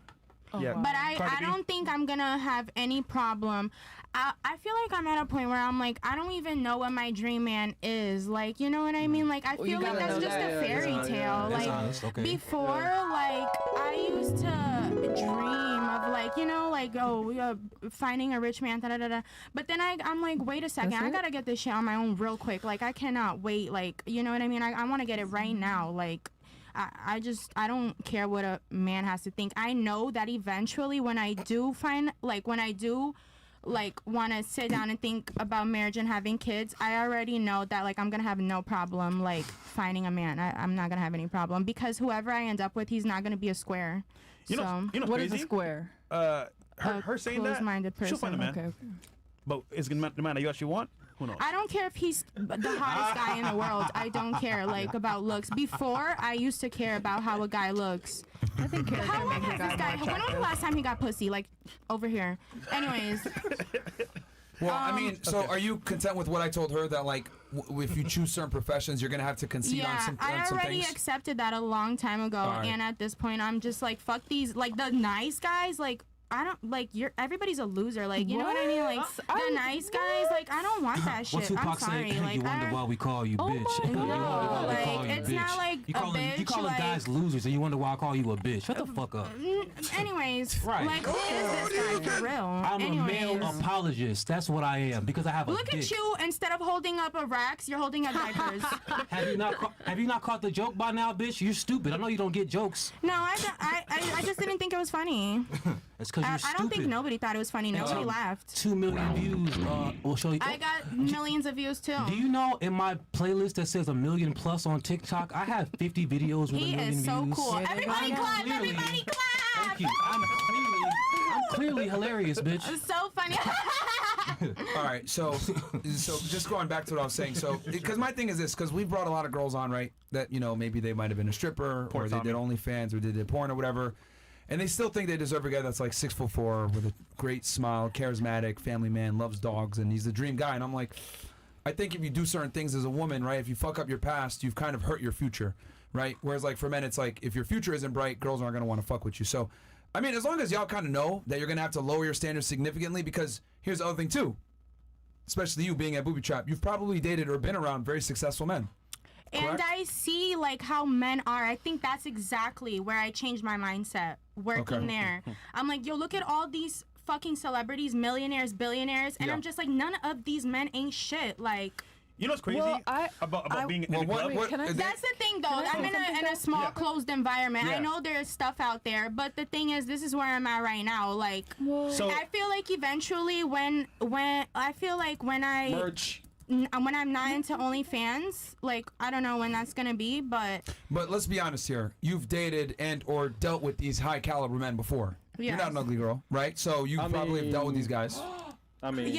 though. Yeah. But Cardi I B? don't think I'm gonna have any problem. I feel like I'm at a point where I'm like, I don't even know what my dream man is. Like, you know what I mean? Like, I Well, you feel like gotta that's know just that. a Yeah, fairy yeah, tale. yeah. Like, That's honest, okay. before, like, I used to dream of, like, you know, like, finding a rich man, da-da-da-da. But then I'm like, wait a second. I gotta get this shit on my own real quick. Like, I cannot wait. Like, you know what I mean? I want to get it right now. Like, I don't care what a man has to think. I know that eventually when I do want to sit down and think about marriage and having kids, I already know that like I'm gonna have no problem like finding a man. I'm not gonna have any problem because whoever I end up with, he's not gonna be a square. You know what crazy? is a square? Her saying that, close-minded she'll find a man. Okay. But is it the man that you actually want? Who knows? I don't care if he's the hottest guy in the world. I don't care like about looks. Before, I used to care about how a guy looks. I think How long has this guy? When was the last time he got pussy? Like over here. Anyways. Well, I mean, so are you content with what I told her that like if you choose certain professions, you're gonna have to concede on some I already things? accepted that a long time ago, Alright. and at this point, I'm just like, fuck these, like the nice guys, like. I don't like everybody's a loser, like you know what I mean, like the nice guys, like I don't want that shit. What Tupac I'm sorry, said, like you wonder why we call you bitch. my You wonder why we God. call Like, you it's bitch. not like you a calling bitch, calling like- guys losers, and you wonder why I call you a bitch. Shut the fuck up. Anyways, Right. like who is this guy for real? I'm a Anyways. male apologist. That's what I am because I have a Look dick. at you! Instead of holding up a Rex, you're holding up diapers. Have you not caught the joke by now, bitch? You're stupid. I know you don't get jokes. No, I just didn't think it was funny. It's because you're stupid. I don't think nobody thought it was funny. Nobody laughed. 2 million views. We'll show you. I got millions of views too. Do you know in my playlist that says 1 million plus on TikTok, I have 50 videos with He 1 million is so views. cool. Everybody clap! Everybody clap! Thank you. I'm clearly hilarious, bitch. It's so funny. All right, so just going back to what I was saying, so because my thing is this, because we've brought a lot of girls on, right? That maybe they might have been a stripper, or they did OnlyFans, or they did porn, or whatever, and they still think they deserve a guy that's like 6'4" with a great smile, charismatic, family man, loves dogs, and he's the dream guy. And I'm like, I think if you do certain things as a woman, right? If you fuck up your past, you've kind of hurt your future, right? Whereas like for men, it's like if your future isn't bright, girls aren't gonna want to fuck with you. So. I mean, as long as y'all kind of know that you're going to have to lower your standards significantly, because here's the other thing, too. Especially you being at Booby Trap, you've probably dated or been around very successful men. And Correct? I see like how men are. I think that's exactly where I changed my mindset working there. I'm like, yo, look at all these fucking celebrities, millionaires, billionaires, and I'm just like, none of these men ain't shit. Like. You know what's crazy about being in the club? That's the thing, though. I'm in a small, closed environment. I know there's stuff out there, but the thing is, this is where I'm at right now. Like, I feel like eventually, when I'm not into OnlyFans, like I don't know when that's gonna be, but let's be honest here. You've dated and or dealt with these high caliber men before. You're not an ugly girl, right? So you probably have dealt with these guys. I mean,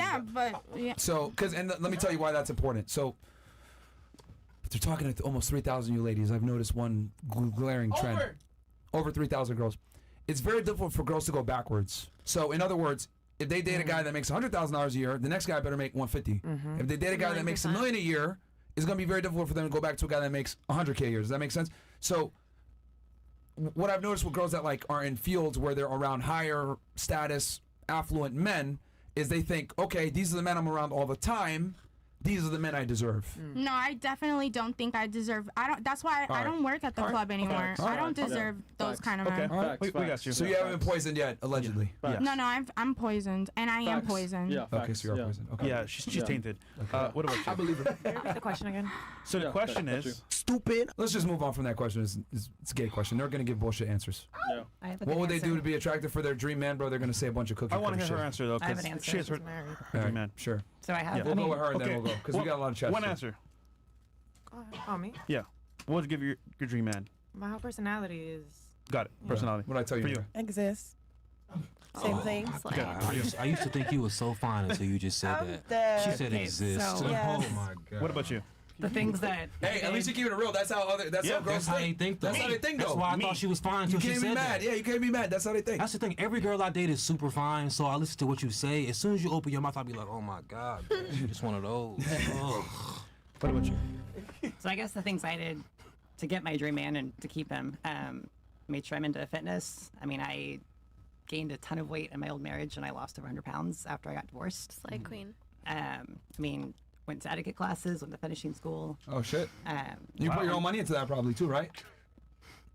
So, let me tell you why that's important. So, they're talking to almost 3,000 you ladies. I've noticed one glaring trend. Over 3,000 girls. It's very difficult for girls to go backwards. So, in other words, if they date a guy that makes $100,000 a year, the next guy better make $150. If they date a guy that makes $1 million a year, it's going to be very difficult for them to go back to a guy that makes $100K a year. Does that make sense? So, what I've noticed with girls that like are in fields where they're around higher status, affluent men, is they think, okay, these are the men I'm around all the time. These are the men I deserve. no, I definitely don't think I deserve. That's why I don't work at the club anymore. I don't deserve those kind of men. All right. We got you. So you haven't been poisoned yet, allegedly. No, I'm poisoned, and I am poisoned. Okay, so you're poisoned. Okay. Yeah, she's tainted. What about you? I believe it. The question again. So the question is, stupid. Let's just move on from that question. It's a gay question. They're gonna give bullshit answers. I have a What good would they answer. do to be attractive for their dream man, bro? They're gonna say a bunch of cookie. I want to cutter hear her shit. answer though, I have an because answer. she has her She's married. All right, man. Sure. So I have. We'll go with her and then we'll go because we got a lot of chat. One shit. answer. Oh, me? Yeah. What would you give your dream man? My whole personality is. Got it. Personality. What did I tell you? For you. Exists. Same thing. I used to think you was so fine until you just said that. dead. She said Okay, exist. so- Oh my god. What about you? The things that. Hey, at least you keep it real. That's how how girls That's how they think, though. That's how they think, though. That's why I thought she was fine You until she can't said be mad. that. Yeah, you can't be mad. That's how they think. That's the thing. Every girl I date is super fine, so I listen to what you say. As soon as you open your mouth, I'll be like, oh my god, bitch, you just one of those. Ugh. What about you? So I guess the things I did to get my dream man and to keep him, made sure I'm into fitness. I mean, I gained a ton of weight in my old marriage, and I lost over 100 pounds after I got divorced. Slay queen. I mean, went to etiquette classes, went to finishing school. Oh shit. You put your own money into that probably too, right?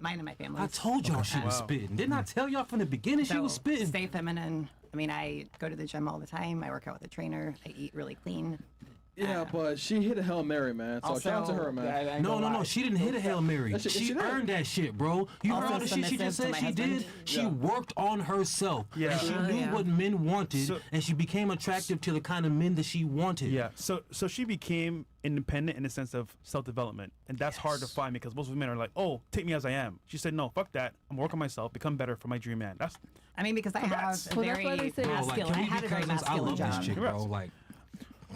Mine and my family. I told y'all she was spitting. Didn't I tell y'all from the beginning she was spitting? Stay feminine. I mean, I go to the gym all the time. I work out with a trainer. I eat really clean. Yeah, but she hit a Hail Mary, man. So shout out to her, man. No. She didn't hit a Hail Mary. She earned that shit, bro. You heard all the shit she just said she did? She worked on herself. Yeah. And she knew what men wanted, and she became attractive to the kind of men that she wanted. Yeah. So she became independent in the sense of self-development, and that's hard to find because most women are like, "Oh, take me as I am." She said, "No, fuck that. I'm working on myself, become better for my dream man." That's. I mean, because I have a very masculine. I had a very masculine job.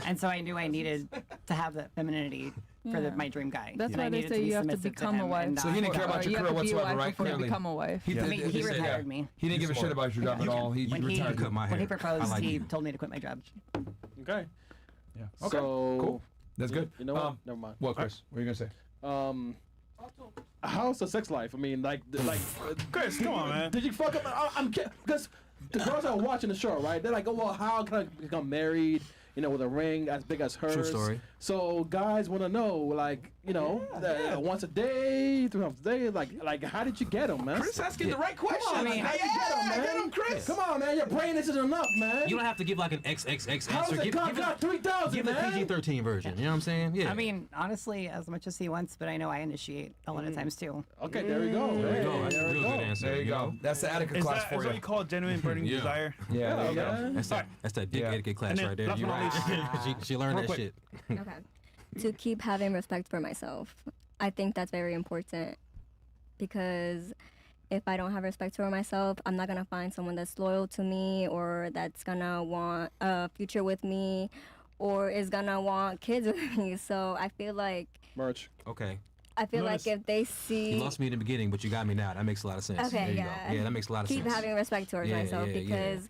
And so I knew I needed to have that femininity for my dream guy. That's And why I they needed say be you have to submissive become a him wife. and So he didn't care about your career whatsoever, right? Before you Clearly. become a wife. He retired me. He didn't give a shit about your job at all. He retired. When he proposed, he told me to quit my job. Okay. Yeah. Okay. So, Cool. That's good. You know what? Never mind. What, Chris? What are you gonna say? How's the sex life? I mean, like, Chris, come on, man. Did you fuck up? I'm because the girls are watching the show, right? They're like, oh well, how can I become married? You know, with a ring as big as hers. True story. So guys want to know, like, you know, once a day, 3 times a day, like, how did you get them, man? Chris asking the right question. Come on, I mean, how you get them, man? get him, Chris. Come on, man. Your brain isn't enough, man. You don't have to give like an XXX How's answer. it got 3,000, Give the man? PG-13 version. You know what I'm saying? Yeah. I mean, honestly, as much as he wants, but I know I initiate a lot of times too. Okay, there we go. There we go. That's a There we real go. good answer. There you go. That's the etiquette class for Is you. what you call genuine burning desire? Yeah, there you go. That's that dick etiquette class And then right there. last You but not right. least- She learned Real that quick. shit. Okay. To keep having respect for myself. I think that's very important because if I don't have respect for myself, I'm not going to find someone that's loyal to me or that's going to want a future with me or is going to want kids with me. So I feel like... Merch. Okay. I feel like if they see... You lost me in the beginning, but you got me now. That makes a lot of sense. Okay, There you yeah. go. Yeah, that makes a lot of Keep sense. having respect towards myself because...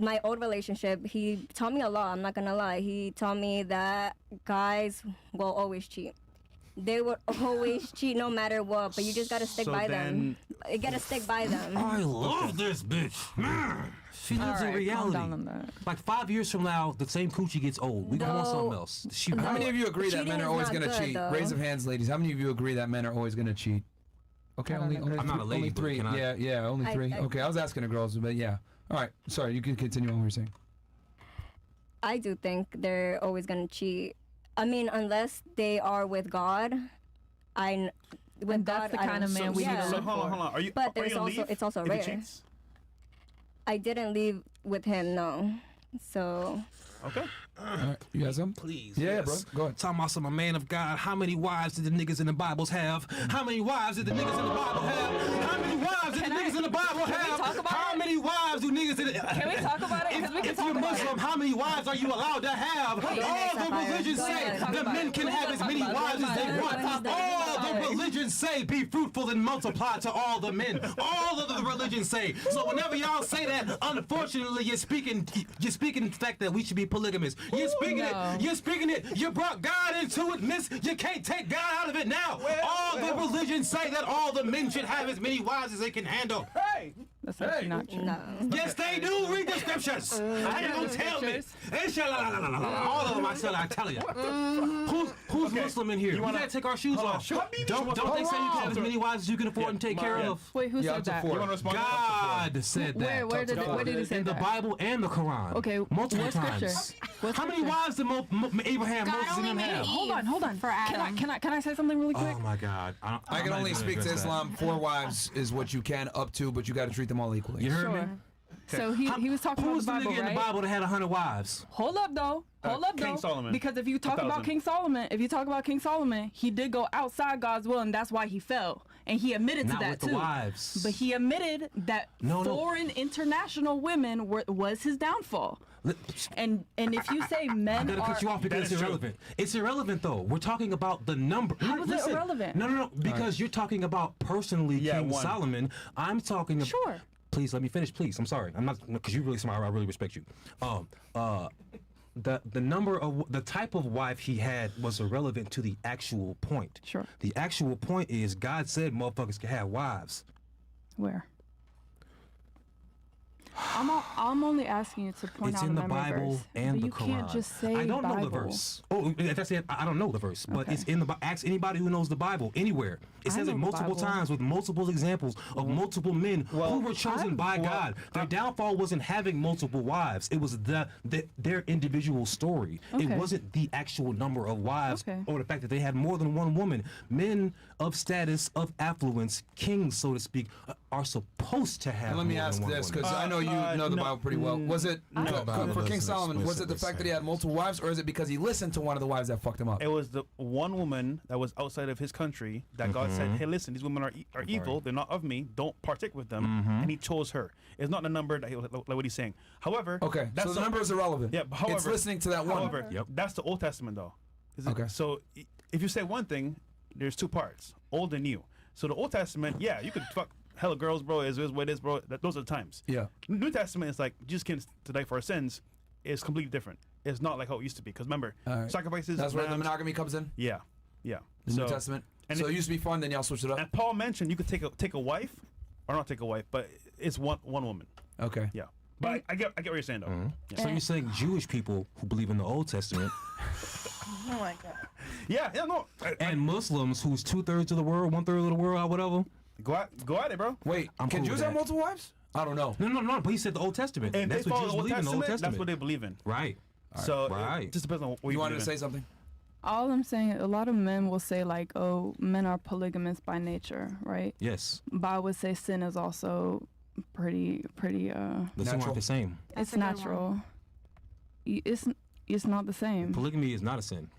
My old relationship, he taught me a lot. I'm not gonna lie. He taught me that guys will always cheat. They will always cheat no matter what, but you just gotta stick by them. You gotta stick by them. I love this bitch. Man, she lives in Alright, calm reality. down on that. Like 5 years from now, the same coochie gets old. We gonna want something else. How many of you agree that cheating men are is always not going to good, cheat? though. Raise of hands, ladies. How many of you agree that men are always going to cheat? Okay, only I'm not a lady, only but 3. can I- Yeah, only 3. Okay, I was asking the girls, but yeah. All right, sorry, you can continue on what you're saying. I do think they're always gonna cheat. I mean, unless they are with God. And that's the kind of man we need to So look hold for. on. Are you? But are there's you also leave it's also if he rare. cheats? I didn't leave with him, no. So Okay. All right, you got some? Please. Yeah, bro. Go ahead. Talking about some a man of God. How many wives did the niggas in the Bibles have? How many wives did the niggas in the Bible have? How many wives did the niggas in the Bible have? talk about How many wives do niggas in the... Can we talk about it? 'Cause we can If talk you're about Muslim, it. how many wives are you allowed to have? Wait, All the Sapphire. religions Go say ahead, talk the about men it. can We have can as talk many about it. wives as they Go want. ahead. All Go the ahead. religions say be fruitful and multiply to all the men. All of the religions say. So whenever y'all say that, unfortunately, you're speaking the fact that we should be polygamous. You're speaking No. it. You're speaking it. You brought God into it, miss. You can't take God out of it now. All the religions say that all the men should have as many wives as they can handle. Hey! That's actually not true. no. Yes, they do. Read the scriptures. How you gonna tell me? All of them, I tell you. Who's Muslim in here? We gotta take our shoes off. Don't they say you can have as many wives as you can afford and take care of? Wait, who Yeah, said up to that? 4. You want to respond? God said that. Where did he say In the that? Bible and the Quran. Okay, multiple what times. scripture? What How many scripture? wives did Abraham, God Moses, and only them made have? Hold on. For Adam. Can I say something really quick? Oh my God! I can only speak to Islam. 4 wives is what you can up to, but you got to treat them all equally. You heard Sure. me? So he was talking Who about was the the Bible, nigga in right? the Bible that had 100 wives? Hold up though. King Solomon. Because if you talk about 1,000. King Solomon, he did go outside God's will, and that's why he fell. And he admitted Not to that with too. the wives. But he admitted that No. foreign international women was his downfall. And if you say men I gotta cut you off because That it's is true. irrelevant. It's irrelevant though. We're talking about the number. How is it irrelevant? No. Because you're talking about personally King one. Solomon. I'm talking about. Sure. Please let me finish, please. I'm sorry. I'm not because you're really smart. I really respect you. the number of the type of wife he had was irrelevant to the actual point. Sure. The actual point is God said motherfuckers can have wives. Where? I'm only asking you to point It's out in a the memory Bible verse. and But the you Quran. can't just say I don't Bible. know the verse. Oh, that's it. I don't know the verse, but Okay. it's in the. Ask anybody who knows the Bible anywhere. It I says know it the multiple Bible. times with multiple examples of multiple men who were chosen by God. Their downfall wasn't having multiple wives. It was their individual story. It Okay. wasn't the actual number of wives Okay. or the fact that they had more than one woman. Men of status, of affluence, kings, so to speak, are supposed to have. And let me more than ask one this, woman. because I know you know the no. Bible pretty well. Was it for King Solomon? Was it the fact that he had multiple wives, or is it because he listened to one of the wives that fucked him up? It was the one woman that was outside of his country that God said, "Hey, listen, these women are evil. They're not of me. Don't partake with them." And he chose her. It's not the number that like what he's saying. However, Okay, that's so the number is irrelevant. Yeah, but however, It's listening to that one. However, that's the Old Testament though. Okay. So if you say one thing, there's two parts, old and new. So the Old Testament, yeah, you could fuck hella girls, bro. Is what it is, bro. Those are the times. Yeah. New Testament is like Jesus came to die for our sins. Is completely different. It's not like how it used to be. Because remember, Alright. sacrifices. That's where the lambs- monogamy comes in. Yeah, yeah. The New Testament. So it used to be fun, then y'all switched it up. And Paul mentioned you could take a wife, or not take a wife, but it's one woman. Okay. Yeah. But I get what you're saying though. Yeah. So you're saying Jewish people who believe in the Old Testament Oh my God. Yeah, no. and Muslims who's 2/3 of the world, 1/3 of the world, or whatever. Go at it, bro. Wait, I'm can cool Jews with have that. multiple wives? I don't know. No. But he said the Old Testament. And That's they what follow Jews the Old believe in the Old Testament. Testament. That's what they believe in. Right. So Right. it just depends on what You wanted believe to in. say something? All I'm saying, a lot of men will say like, "Oh, men are polygamous by nature," right? Yes. But I would say sin is also pretty. The two aren't the same. It's natural. It's not the same. Polygamy is not a sin.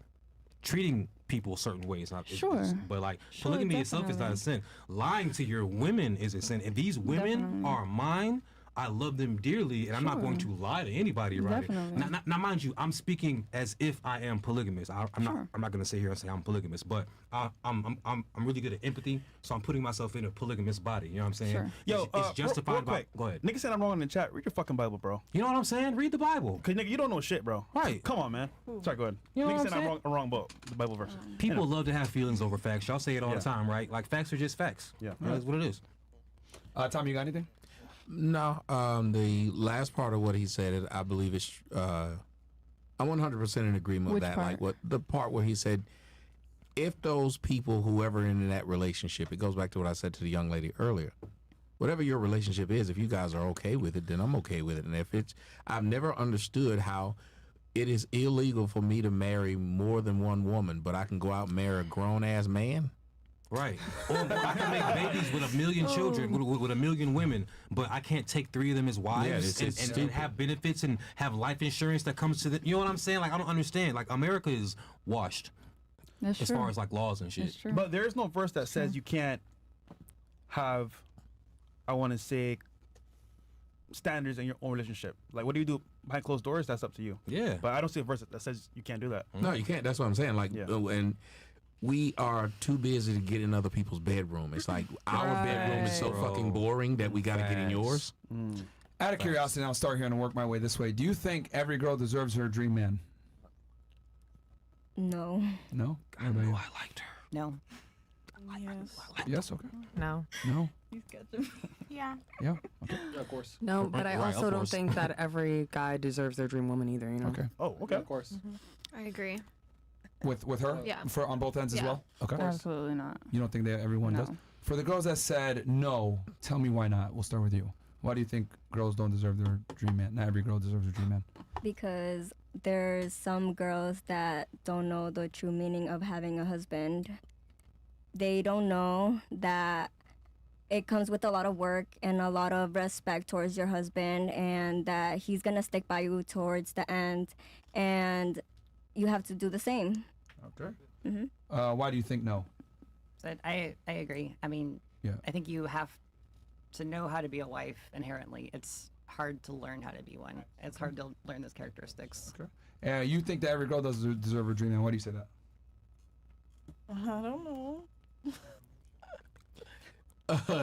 Treating people a certain way is not. Sure. But like Sure, polygamy itself is not a sin. Lying to your women is a sin. If these women Definitely. are mine, I love them dearly, and I'm not going to Sure. lie to anybody about Definitely. it. Now, mind you, I'm speaking as if I am polygamous. I'm Sure. not going to sit here and say I'm polygamous, but I'm really good at empathy, so I'm putting myself in a polygamous body. You know what I'm saying? Sure. Yo, it's justified real by. quick. Go ahead. Nigga said I'm wrong in the chat. Read your fucking Bible, bro. You know what I'm saying? Read the Bible. Cause nigga, you don't know shit, bro. Right. Come on, man. Sorry, go ahead. You know nigga what said I'm I'm wrong about the Bible verse. People love to have feelings over facts. Y'all say it all Yeah. the time, right? Like facts are just facts. Yeah. That's what it is. Tom, you got anything? No, the last part of what he said, I believe is, I'm 100% in agreement with Which that. part? Like the part where he said, if those people, whoever in that relationship, it goes back to what I said to the young lady earlier. Whatever your relationship is, if you guys are okay with it, then I'm okay with it. And if it's, I've never understood how it is illegal for me to marry more than one woman, but I can go out and marry a grown ass man. Right. Or I can make babies with 1 million children, with 1 million women, but I can't take 3 of them as wives it's and stupid. have benefits and have life insurance that comes to the. You know what I'm saying? Like I don't understand. Like America is washed That's as true. far as like laws and shit. That's true. But there is no verse that says you can't have, I want to say, standards in your own relationship. Like, what do you do behind closed doors? That's up to you. Yeah. But I don't see a verse that says you can't do that. No, you can't. That's what I'm saying. Like, Yeah. and we are too busy to get in other people's bedroom. It's like our bedroom is so Bro. fucking boring that we got to get in Facts. yours. Out of curiosity, and I'll start here and work my way this way. Do you think every girl deserves her dream man? No. No? I know I liked her. No. Yes. Yes, okay. No. No? Yeah. Yeah? Yeah, of course. No, but I Right, also of don't course. think that every guy deserves their dream woman either, you know? Okay. Oh, Yeah, okay. of course. I agree. With her? Yeah. For on both ends as Yeah. well? Okay. Absolutely not. You don't think that everyone does? No. For the girls that said no, tell me why not. We'll start with you. Why do you think girls don't deserve their dream man? Not every girl deserves her dream man. Because there's some girls that don't know the true meaning of having a husband. They don't know that it comes with a lot of work and a lot of respect towards your husband, and that he's gonna stick by you towards the end, and you have to do the same. Okay. Hmm. Why do you think no? So I agree. I mean, Yeah. I think you have to know how to be a wife inherently. It's hard to learn how to be one. It's hard to learn those characteristics. Okay. You think that every girl does deserve her dream man. Why do you say that? I don't know.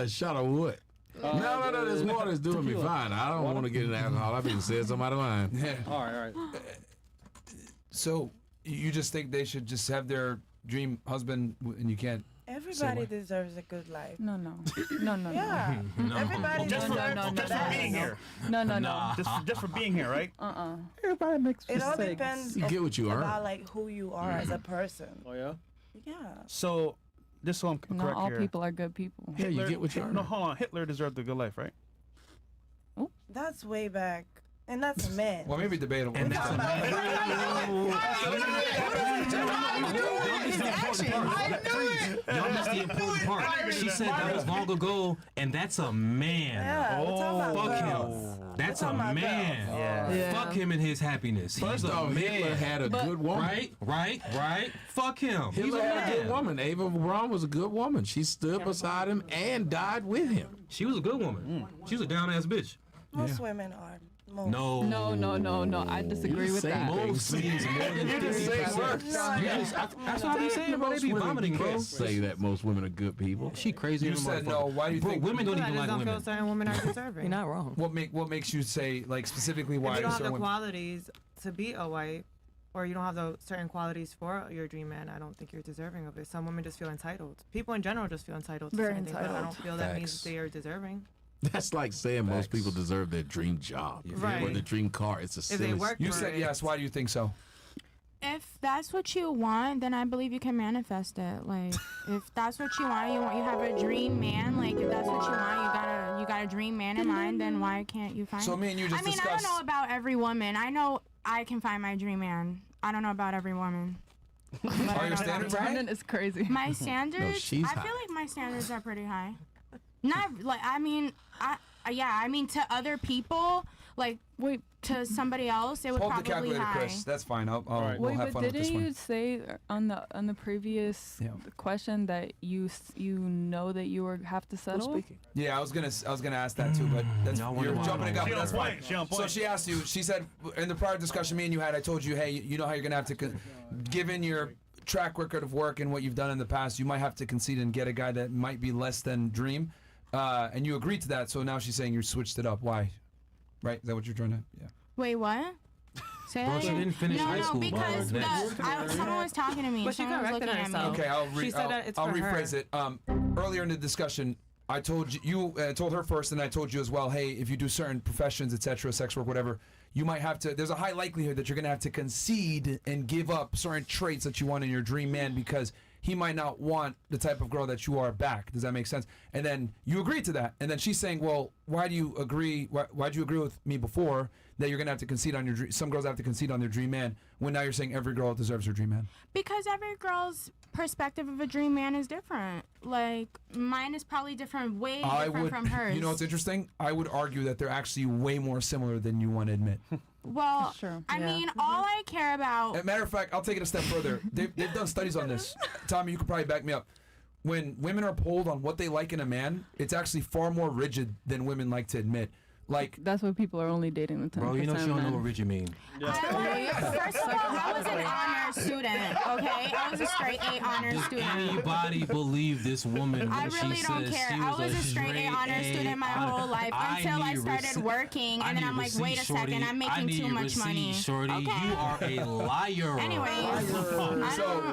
Shot of wood. No, this water's doing me fine. I don't want to get in alcohol. I've been said something out of line. Yeah. All right, all right. So you just think they should just have their dream husband, and you can't? Everybody deserves a good life. No. Yeah. Everybody Just deserves for being here. No. Just for being here, right? Everybody makes It all mistakes. depends You get what you earn. about like who you are as a person. Oh yeah. Yeah. So, just so I'm correct Not all here. people are good people. Yeah, you get what you earn. No, hold on. Hitler deserved a good life, right? That's way back. And that's a man. Well, maybe debatable. And that's a Y'all missed the important part. She said that was long ago, and that's a man. Yeah, we're talking about Fuck girls. him. That's a man. Yeah. Fuck him and his happiness. First He's a off, man. Hitler had a good woman. Right. Fuck him. He's Hitler a had a good man. woman. Ava Braun was a good woman. She stood beside him and died with him. She was a good woman. She was a down ass bitch. Most women are. Most. No. I disagree with that. Most means more than 50%. That's what I be saying, bro. They be vomiting, You bro. can't say that most women are good people. She crazy. You as a said motherfucker. no. Why do you Bro, think? women don't I even just like don't feel women. certain women are deserving. You're not wrong. What makes you say like specifically why If you don't have certain the women? qualities to be a wife, or you don't have the certain qualities for your dream man, I don't think you're deserving of it. Some women just feel entitled. People in general just feel entitled to Very certain things, but I entitled. don't feel that means Facts. they are deserving. That's like saying most people deserve their dream job Right. or their dream car. It's a If they silly. work You for said it. yes. Why do you think so? If that's what you want, then I believe you can manifest it. Like, if that's what you want, you have a dream man. Like, if that's what you want, you got a dream man in mind. Then why can't you find? So me and you just I mean, I discussed. don't know about every woman. I know I can find my dream man. I don't know about every woman. But I Are know your about standards every- high? Brandon is crazy. My standards. she's I high. feel like my standards are pretty high. Not like I mean, I mean to other people, like Wait, to somebody else, it would Hold the probably calculator, high. Chris. That's fine. We'll wait, have but fun with didn't this you one. say on the previous question that you know that you have to settle? Yeah, I was gonna ask that too, but that's, Y'all you're wanna- jumping the gun. She But on that's fine. point, she on So point. she asked you. She said in the prior discussion me and you had, I told you, hey, you know how you're gonna have to, given your track record of work and what you've done in the past, you might have to concede and get a guy that might be less than dream, and you agreed to that. So now she's saying you switched it up. Why? Right? Is that what you're trying to? Yeah. Wait, what? Say Bro, that she again. didn't finish high school, bro. because Next. someone was talking to me. But she Someone was corrected looking at me. herself. Okay, She said that it's I'll for rephrase her. it. Earlier in the discussion, I told you told her first, and I told you as well. Hey, if you do certain professions, etc., sex work, whatever, you might have to. There's a high likelihood that you're gonna have to concede and give up certain traits that you want in your dream man because he might not want the type of girl that you are back. Does that make sense? And then you agreed to that, and then she's saying, well, why do you agree? Why'd you agree with me before that you're gonna have to concede on your dream? Some girls have to concede on their dream man. When now you're saying every girl deserves her dream man. Because every girl's perspective of a dream man is different. Like mine is probably different, way different from hers. You know what's interesting? I would argue that they're actually way more similar than you want to admit. Well, I mean, all I care about. As a matter of fact, I'll take it a step further. They've done studies on this. Tommy, you could probably back me up. When women are polled on what they like in a man, it's actually far more rigid than women like to admit. Like That's why people are only dating the 10%. Bro, you know she don't know what rigid mean. First of all, I was an honor student, okay? I was a straight A honor Does student. anybody believe this woman when I really she don't says care. she I was was a straight A honor student my whole life until I started working, and then I'm like, wait a second, I'm making too much money. Shorty, you are a liar. Anyways,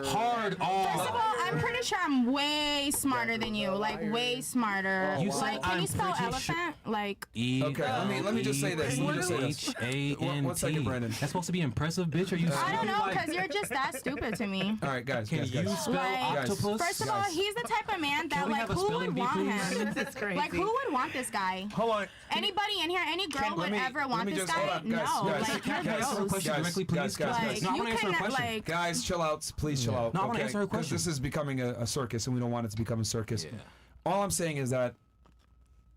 hard on. First of all, I'm pretty sure I'm way smarter than you, like way smarter. You said Like, can I'm you spell pretty elephant? Like. Okay, let me just say this. Let me just say this. H-A-N-T. One second, Brandon. That's supposed to be impressive, bitch. Are you? I don't know, like- because you're just that stupid to me. All right, guys. Can guys, you guys. spell octopus? First of all, he's the type of man that, we like, have a who spelling would bee, want please? him? This is crazy. Like, who would want this guy? Hold on. Anybody in here, any girl Let would me- ever let want me this just- hold guy? on, guys, No, guys, like, Can I you're answer her gross. question directly, please? guys, Like, No, I you want to answer her cannot, question. like, Guys, chill out. Please chill out. No, I wanna okay? answer her 'Cause question. This is becoming a circus, and we don't want it to become a circus. All I'm saying is that,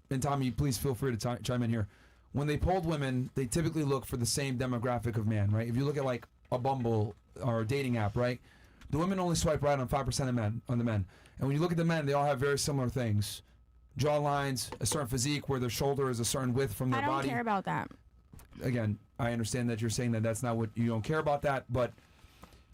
and Tommy, please feel free to chime in here. When they polled women, they typically look for the same demographic of man, right? If you look at like a Bumble or a dating app, right? The women only swipe right on 5% of men, on the men. And when you look at the men, they all have very similar things. Jaw lines, a certain physique where their shoulder is a certain width from their I don't body. care about that. Again, I understand that you're saying that that's not what you don't care about that, but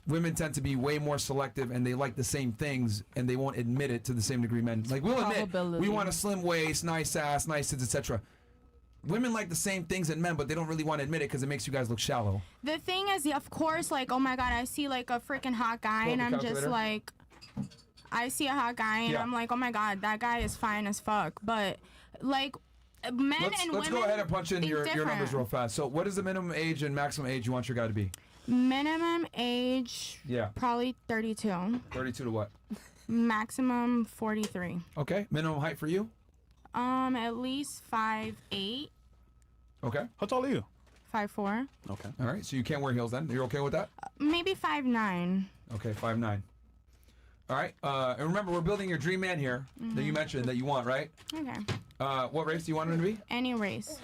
women tend to be way more selective and they like the same things and they won't admit it to the same degree men. Like we'll admit we want a slim waist, nice ass, nice tits, etc. women like the same things in men, but they don't really want to admit it because it makes you guys look shallow. The thing is, of course, like, oh my God, I see like a freaking hot guy, and I'm just like, I see a hot guy, and I'm like, oh my God, that guy is fine as fuck. But like, men and women. Let's go ahead and punch in your different. numbers real fast. So, what is the minimum age and maximum age you want your guy to be? Minimum age, Yeah. probably 32. 32 to what? Maximum 43. Okay. Minimum height for you? At least 5'8", Okay. How tall are you? 5'4", Okay. All right. So you can't wear heels then? You're okay with that? maybe 5'9". Okay, 5'9". All right. And remember, we're building your dream man here that you mentioned that you want, right? Okay. What race do you want him to be? Any race.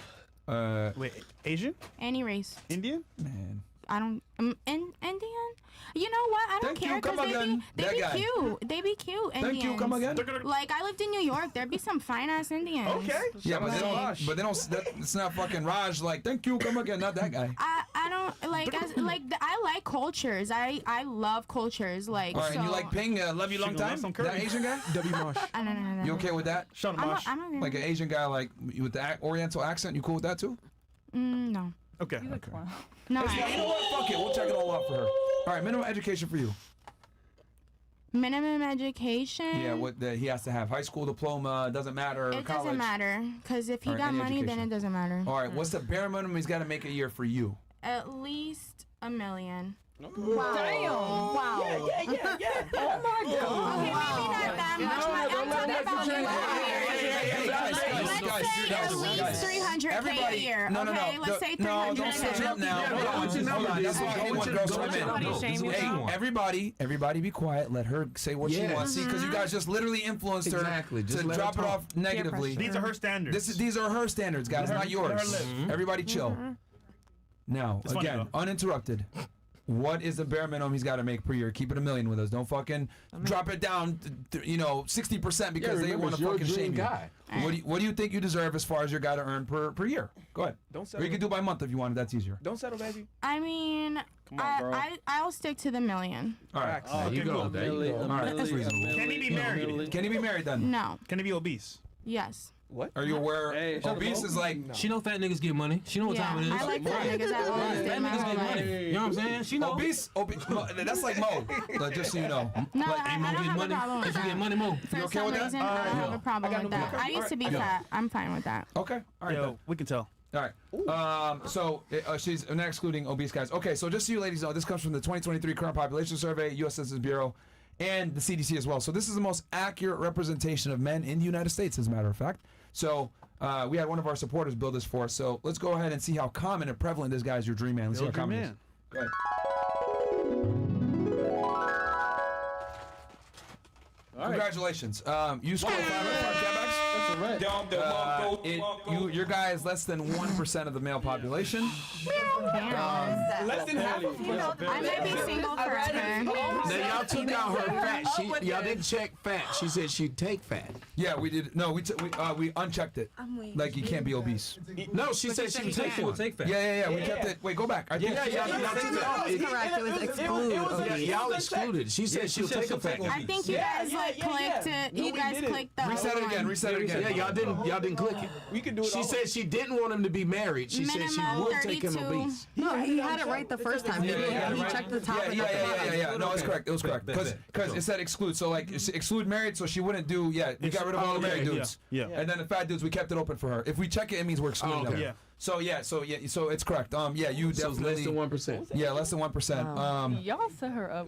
Wait, Asian? Any race. Indian? Man. I don't. Indian. You know what? I don't Thank you, care come because again. they That be guy. cute. They be cute. Thank Indians. you, come again. Like I lived in New York. There be some fine ass Indians. Yeah, but they don't. But they don't. It's not fucking Raj. Like, thank you, come again. Not that guy. I don't like I like cultures. I love cultures. Like. All right, and you like Ping? Love you long time. That Asian guy. W Mosh. No. You okay with that? Shout I'm okay. Like an Asian guy, like with the Oriental accent. You cool with that too? No. Okay. No. You know what? Fuck it. We'll check it all out for her. All right, minimum education for you. Minimum education. Yeah, what he has to have high school diploma. Doesn't matter. It college. doesn't matter because if he All right, got any money, then education. it doesn't matter. All right, what's the bare minimum he's got to make a year for you? At least $1 million. Wow. Damn. Wow. Yeah. Oh my God. Okay, maybe not that much. I'm talking about like at least 300K a year. No. Let's say 300K. No, don't switch up now. That's what I want girls to admit. Hey, everybody be quiet. Let her say what she wants. See, because you guys just literally influenced her to drop it off negatively. These are her standards. These are her standards, guys, not yours. Everybody chill. Now, again, uninterrupted. What is the bare minimum he's got to make per year? Keep it $1 million with us. Don't fucking drop it down, 60% because they want to fucking shame you. What do you think you deserve as far as your guy to earn per year? Go ahead. Or you can do by month if you want. That's easier. Don't settle, baby. I mean, I'll stick to the $1 million. All right. There you go. All right. That's reasonable. Can he be married? Can he be married then? No. Can he be obese? Yes. What? Are you aware? Obese is like. She know fat niggas get money. She know what time it is. I like fat niggas. I've always Fat did my niggas whole get money. life. You know what I'm saying? She know. Obese. That's like Mo. Like, just so you know. No, like, I don't have a problem with If you get that. money, Mo. For You okay some with that? reason, I don't have a problem with that. I used to be fat. I'm fine with that. Okay. All right. Yo, we can tell. All right. So she's not excluding obese guys. Okay. So just so you ladies know, this comes from the 2023 Current Population Survey, U.S. Census Bureau, and the CDC as well. So this is the most accurate representation of men in the United States, as a matter of fact. So we had one of our supporters build this for us. So let's go ahead and see how common and prevalent this guy is. Your dream man. Let's see how common it is. Go ahead. Congratulations. You scored 500 your guy is less than 1% of the male population. Less than half of female. I might be single forever. Now y'all took out her fat. Y'all didn't check fat. She said she'd take fat. Yeah, we did. No, we unchecked it. Like you can't be obese. No, she said she would take one. Yeah. We kept it. Wait, go back. Y'all took it out. Correct. It was exclude. Y'all excluded. She said she'll take a fat. I think you guys clicked it. You guys clicked the Reset it again. Reset it again. Yeah, y'all didn't click it. We can do it. She said she didn't want him to be married. She said she Minimum would take him 32. obese. No, he had it right the first time. He checked the top. Yeah. No, it's correct. It was correct. Because it said exclude. So like exclude married, so she wouldn't do. Yeah, we got rid of all the married dudes. Yeah. And then the fat dudes, we kept it open for her. If we check it, it means we're excluding them. Yeah. So it's correct. You So definitely it's less than 1%. Yeah, less than 1%. Y'all set her up.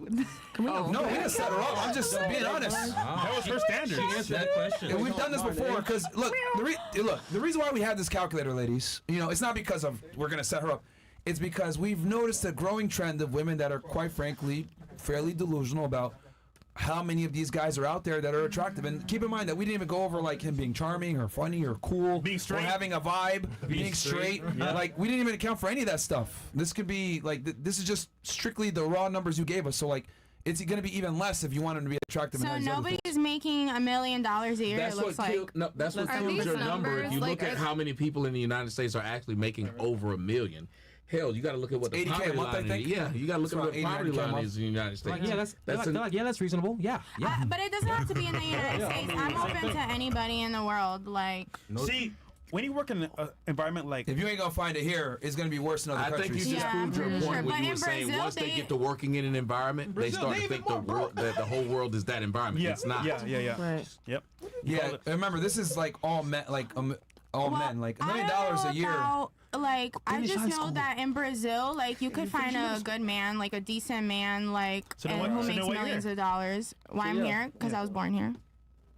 No, we didn't set her up. I'm just being honest. That was her standard. She answered that question. And we've done this before because look, the reason why we have this calculator, ladies, it's not because of we're gonna set her up. It's because we've noticed a growing trend of women that are quite frankly fairly delusional about how many of these guys are out there that are attractive. And keep in mind that we didn't even go over like him being charming or funny or cool, being straight, or having a vibe, being straight. Yeah. Like we didn't even account for any of that stuff. This could be like this is just strictly the raw numbers you gave us. So like it's going to be even less if you want him to be attractive. So nobody's making $1 million a year. That's it looks what like. that's what kills your number. If you look at how many people in the United States are actually making over $1 million. Hell, you got to look at what the 80K poverty a month, line I think. is. Yeah, you got to look at what the poverty line is in the United States. Like, that's reasonable. Yeah. But it doesn't have to be in the United States. I'm open to anybody in the world. Like. See, when you work in an environment like, if you ain't gonna find it here, it's gonna be worse in other countries. I think you just proved your point when you were saying once they get to working in an environment, they start to think that the whole world is that environment. Yeah. It's not. Yeah. Right. Yep. Yeah. Remember, this is like all men, like all men, like $1 million a year. Like, I just know that in Brazil, like, you could find a good man, like a decent man, like, who makes millions of dollars. Why I'm here? Because I was born here.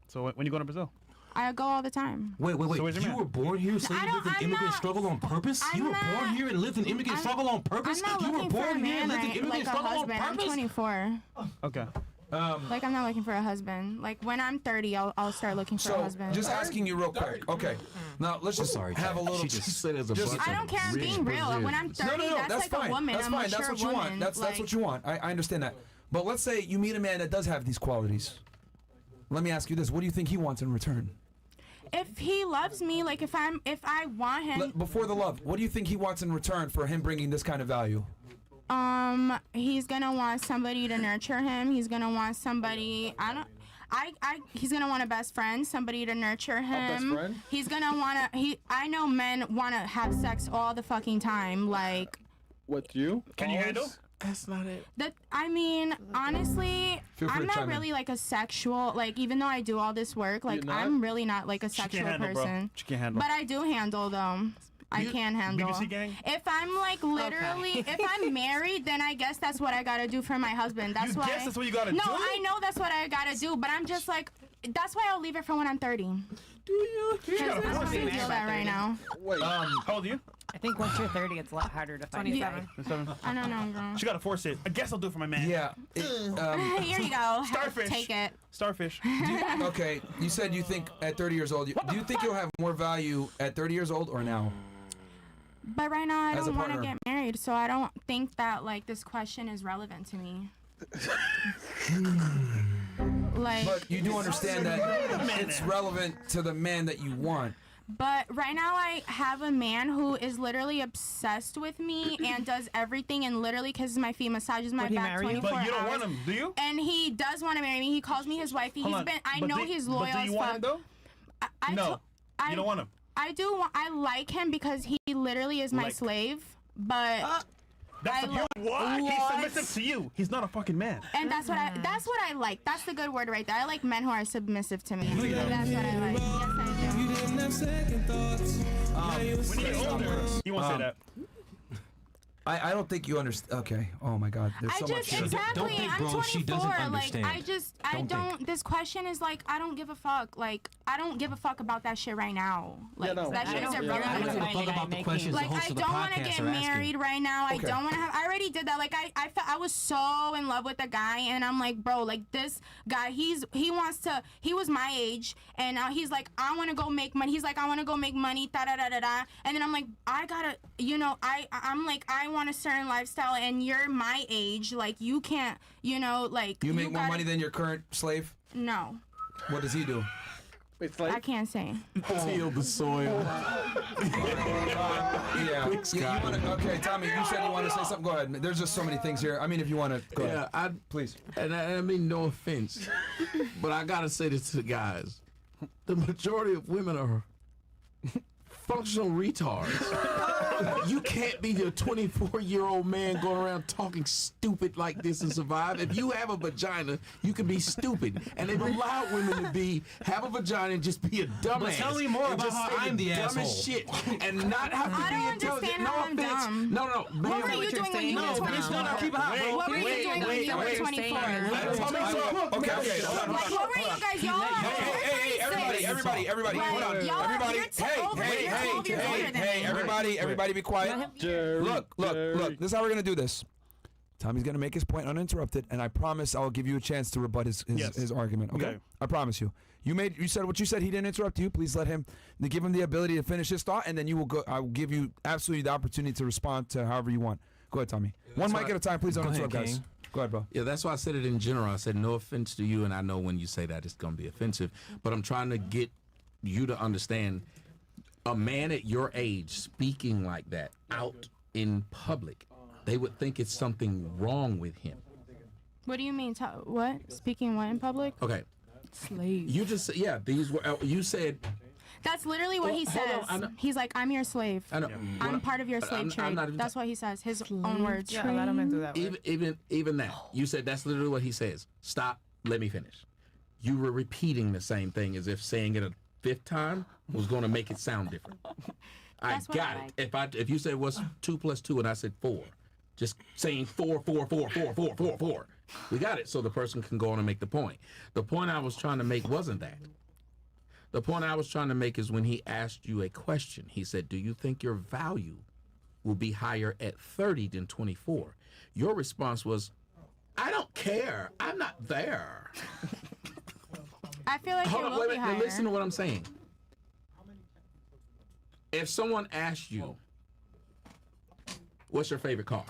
So when you go to Brazil? I go all the time. Wait. So You were born here, so you lived in immigrant struggle on purpose? You were born here and lived in immigrant struggle on purpose? I'm not You were looking for a born here and man, lived in immigrant like a struggle on husband. I'm purpose? 24. Okay. Like, I'm not looking for a husband. Like, when I'm 30, I'll start looking for a husband. Just asking you real quick. Okay. Now let's just have a little. She just said as a I don't care. I'm being real. When I'm 30, No, that's like fine. a woman. That's I'm fine. a That's mature what you woman. want. That's what you want. I understand that. But let's say you meet a man that does have these qualities. Let me ask you this: what do you think he wants in return? If he loves me, like if I want him. Before the love, what do you think he wants in return for him bringing this kind of value? He's gonna want somebody to nurture him. He's gonna want somebody. He's gonna want a best friend, somebody to nurture him. A best friend? He's gonna wanna. I know men wanna have sex all the fucking time. Like. What you? Can you handle? That's not it. I mean, honestly, I'm not really like a sexual. Like, even though I do all this work, like I'm really not like a sexual person. She can't handle. But I do handle though. I can handle. BBC gang? If I'm like literally, if I'm married, then I guess that's what I gotta do for my husband. That's why. Guess that's what you gotta do? No, I know that's what I gotta do, but I'm just like, that's why I'll leave it for when I'm 30. Do you? Because I don't feel that right now. Wait. How old are you? I think once you're 30, it's a lot harder to find. 27. I don't know, girl. She gotta force it. I guess I'll do it for my man. Yeah. Here you go. Starfish. Take it. Starfish. Okay. You said you think at 30 years old. Do you think you'll have more value at 30 years old or now? But right now, I As a don't want to partner. get married, so I don't think that like this question is relevant to me. Like, But you do understand that it's relevant to the man that you want. but right now I have a man who is literally obsessed with me and does everything and literally kisses my feet, massages my Would he back marry you? 24 But you don't hours. want him, do you? And he does want to marry me. He calls me his wife. He's Hold on. been. I But know do- he's but loyal do as you want fuck. him though? I No. You don't want him. I do. I like him because he literally is my Like- slave. But That's I what? He's What? submissive to you. He's not a fucking man. and that's what I like. That's the good word right there. I like men who are submissive to me. That's what I like. Yes, I do. You didn't have second thoughts. Now you When he gets older, he won't say that. I don't think you understand. Okay. Oh my God. There's so much. Shit. Exactly. think, I'm bro, 24. she doesn't Like understand. I don't. This question is like I don't give a fuck. Like I don't give a fuck about that shit right now. Like no. that shit is I don't irrelevant. give a fuck about the questions the Like hosts I of the don't want to podcast get are married asking. right now. I Okay. don't want to have. I already did that. Like I felt I was so in love with a guy, and I'm like, bro, like this guy, he was my age, and now he's like, I want to go make money. He's like, I want to go make money. Da da da da da. And then I'm like, I gotta, I'm like, I want a certain lifestyle, and you're my age. Like you can't, like You make more gotta- money than your current slave? No, What does he do? I can't say. Till the soil. Yeah. Okay, Tommy, you said you want to say something. Go ahead. There's just so many things here. I mean, if you want to, go ahead. Please. And I mean no offense, but I gotta say this to the guys: the majority of women are functional retards. You can't be the 24-year-old man going around talking stupid like this and survive. If you have a vagina, you can be stupid. And they've allowed women to have a vagina and just be a dumbass. But tell me more and about just how say I'm the dumbest asshole. shit and not have to I be don't intelligent. understand No how I'm offense. dumb. No. What were you doing when you were 24? keep it hot, bro. What were you doing when you were 24? Okay, hold on. Like, what were you guys, y'all? Hey, everybody, hold on. Y'all, Everybody, you're 12 years older than me. everybody be quiet. Look. This is how we're gonna do this. Tommy's gonna make his point uninterrupted, and I promise I'll give you a chance to rebut his argument. Okay? I promise you. You said what you said. He didn't interrupt you. Please give him the ability to finish his thought, and then you will go. I will give you absolutely the opportunity to respond to however you want. Go ahead, Tommy. One mic at a time. Please don't interrupt, guys. Go ahead, bro. Yeah, that's why I said it in general. I said no offense to you, and I know when you say that it's going to be offensive, but I'm trying to get you to understand a man at your age speaking like that out in public, they would think it's something wrong with him. What do you mean? What? Speaking what in public? Okay. Slave. You just these were you said That's literally what he says. He's like, I'm your slave. I know. I'm part of your slave trade. That's what he says. His own words. Yeah, let him do that. Even that. You said that's literally what he says. Stop. Let me finish. You were repeating the same thing as if saying it a fifth time was going to make it sound different. I got it. If you said what's 2 + 2 and I said 4, just saying 4, 4, 4, 4, 4, 4, 4. We got it. So the person can go on and make the point. The point I was trying to make wasn't that. The point I was trying to make is when he asked you a question, he said, do you think your value will be higher at 30 than 24? Your response was, I don't care. I'm not there. I feel like it will be higher. Listen to what I'm saying. If someone asks you, what's your favorite car?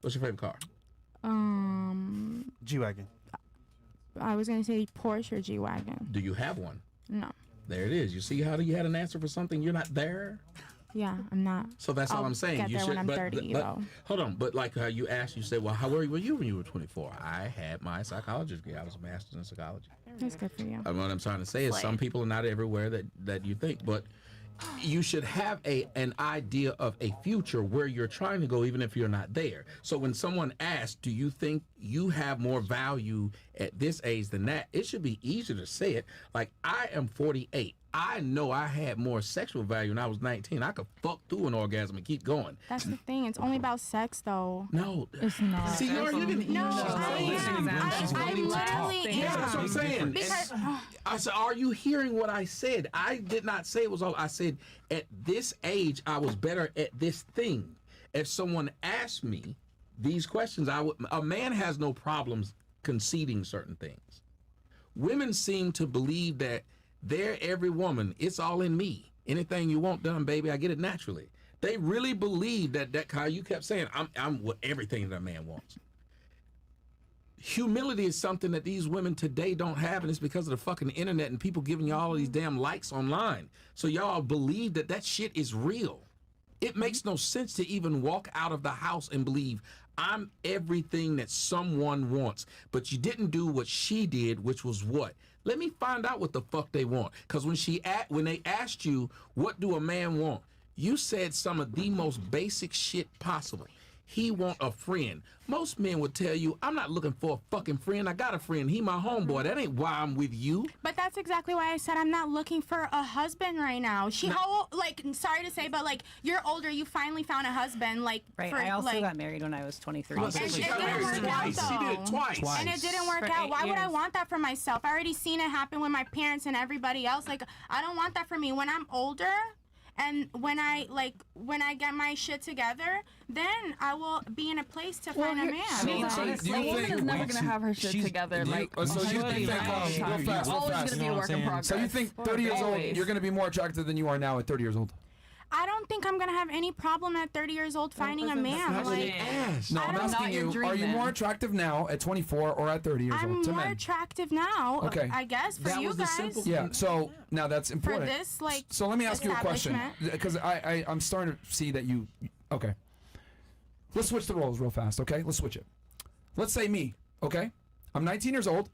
What's your favorite car? G-Wagon. I was gonna say Porsche or G-Wagon. Do you have one? No. There it is. You see how you had an answer for something? You're not there? Yeah, I'm not. So that's all I'm saying. Get there when I'm 30, though. Hold on, but like how you asked, you said, well, how were you when you were 24? I had my psychology degree. I was a master's in psychology. That's good for you. And what I'm trying to say is some people are not everywhere that you think, but you should have an idea of a future where you're trying to go, even if you're not there. So when someone asks, do you think you have more value at this age than that? It should be easier to say it. Like, I am 48. I know I had more sexual value when I was 19. I could fuck through an orgasm and keep going. That's the thing. It's only about sex, though. No. It's not. See, you didn't. No, I literally. Yeah, that's what I'm saying. Because, I said, are you hearing what I said? I did not say it was all. I said, at this age, I was better at this thing. If someone asked me these questions, I would. A man has no problems conceding certain things. Women seem to believe that they're every woman. It's all in me. Anything you want done, baby, I get it naturally. They really believe that how you kept saying, I'm what everything that a man wants. Humility is something that these women today don't have, and it's because of the fucking internet and people giving you all these damn likes online. So y'all believe that shit is real. It makes no sense to even walk out of the house and believe I'm everything that someone wants. But you didn't do what she did, which was what? Let me find out what the fuck they want. Because when they asked you, what do a man want? You said some of the most basic shit possible. He want a friend. Most men would tell you, I'm not looking for a fucking friend. I got a friend. He my homeboy. That ain't why I'm with you. But that's exactly why I said I'm not looking for a husband right now. Sorry to say, but like, you're older. You finally found a husband. Like, right. I also got married when I was 23. And it didn't work out, though. She did it twice. And it didn't work out. Why would I want that for myself? I already seen it happen with my parents and everybody else. Like, I don't want that for me. When I'm older, and when I get my shit together, then I will be in a place to find a man. I mean, a woman is never gonna have her shit together. So you think always gonna be a work in progress. So you think 30 years old, you're gonna be more attractive than you are now at 30 years old? I don't think I'm gonna have any problem at 30 years old finding a man. No, I'm asking you, are you more attractive now at 24 or at 30 years old? I'm more attractive now. Okay. I guess for you guys. Yeah. So now that's important. For this, like. So let me ask you a question, because I'm starting to see that you. Okay. Let's switch the roles real fast. Okay. Let's switch it. Let's say me. Okay. I'm 19 years old.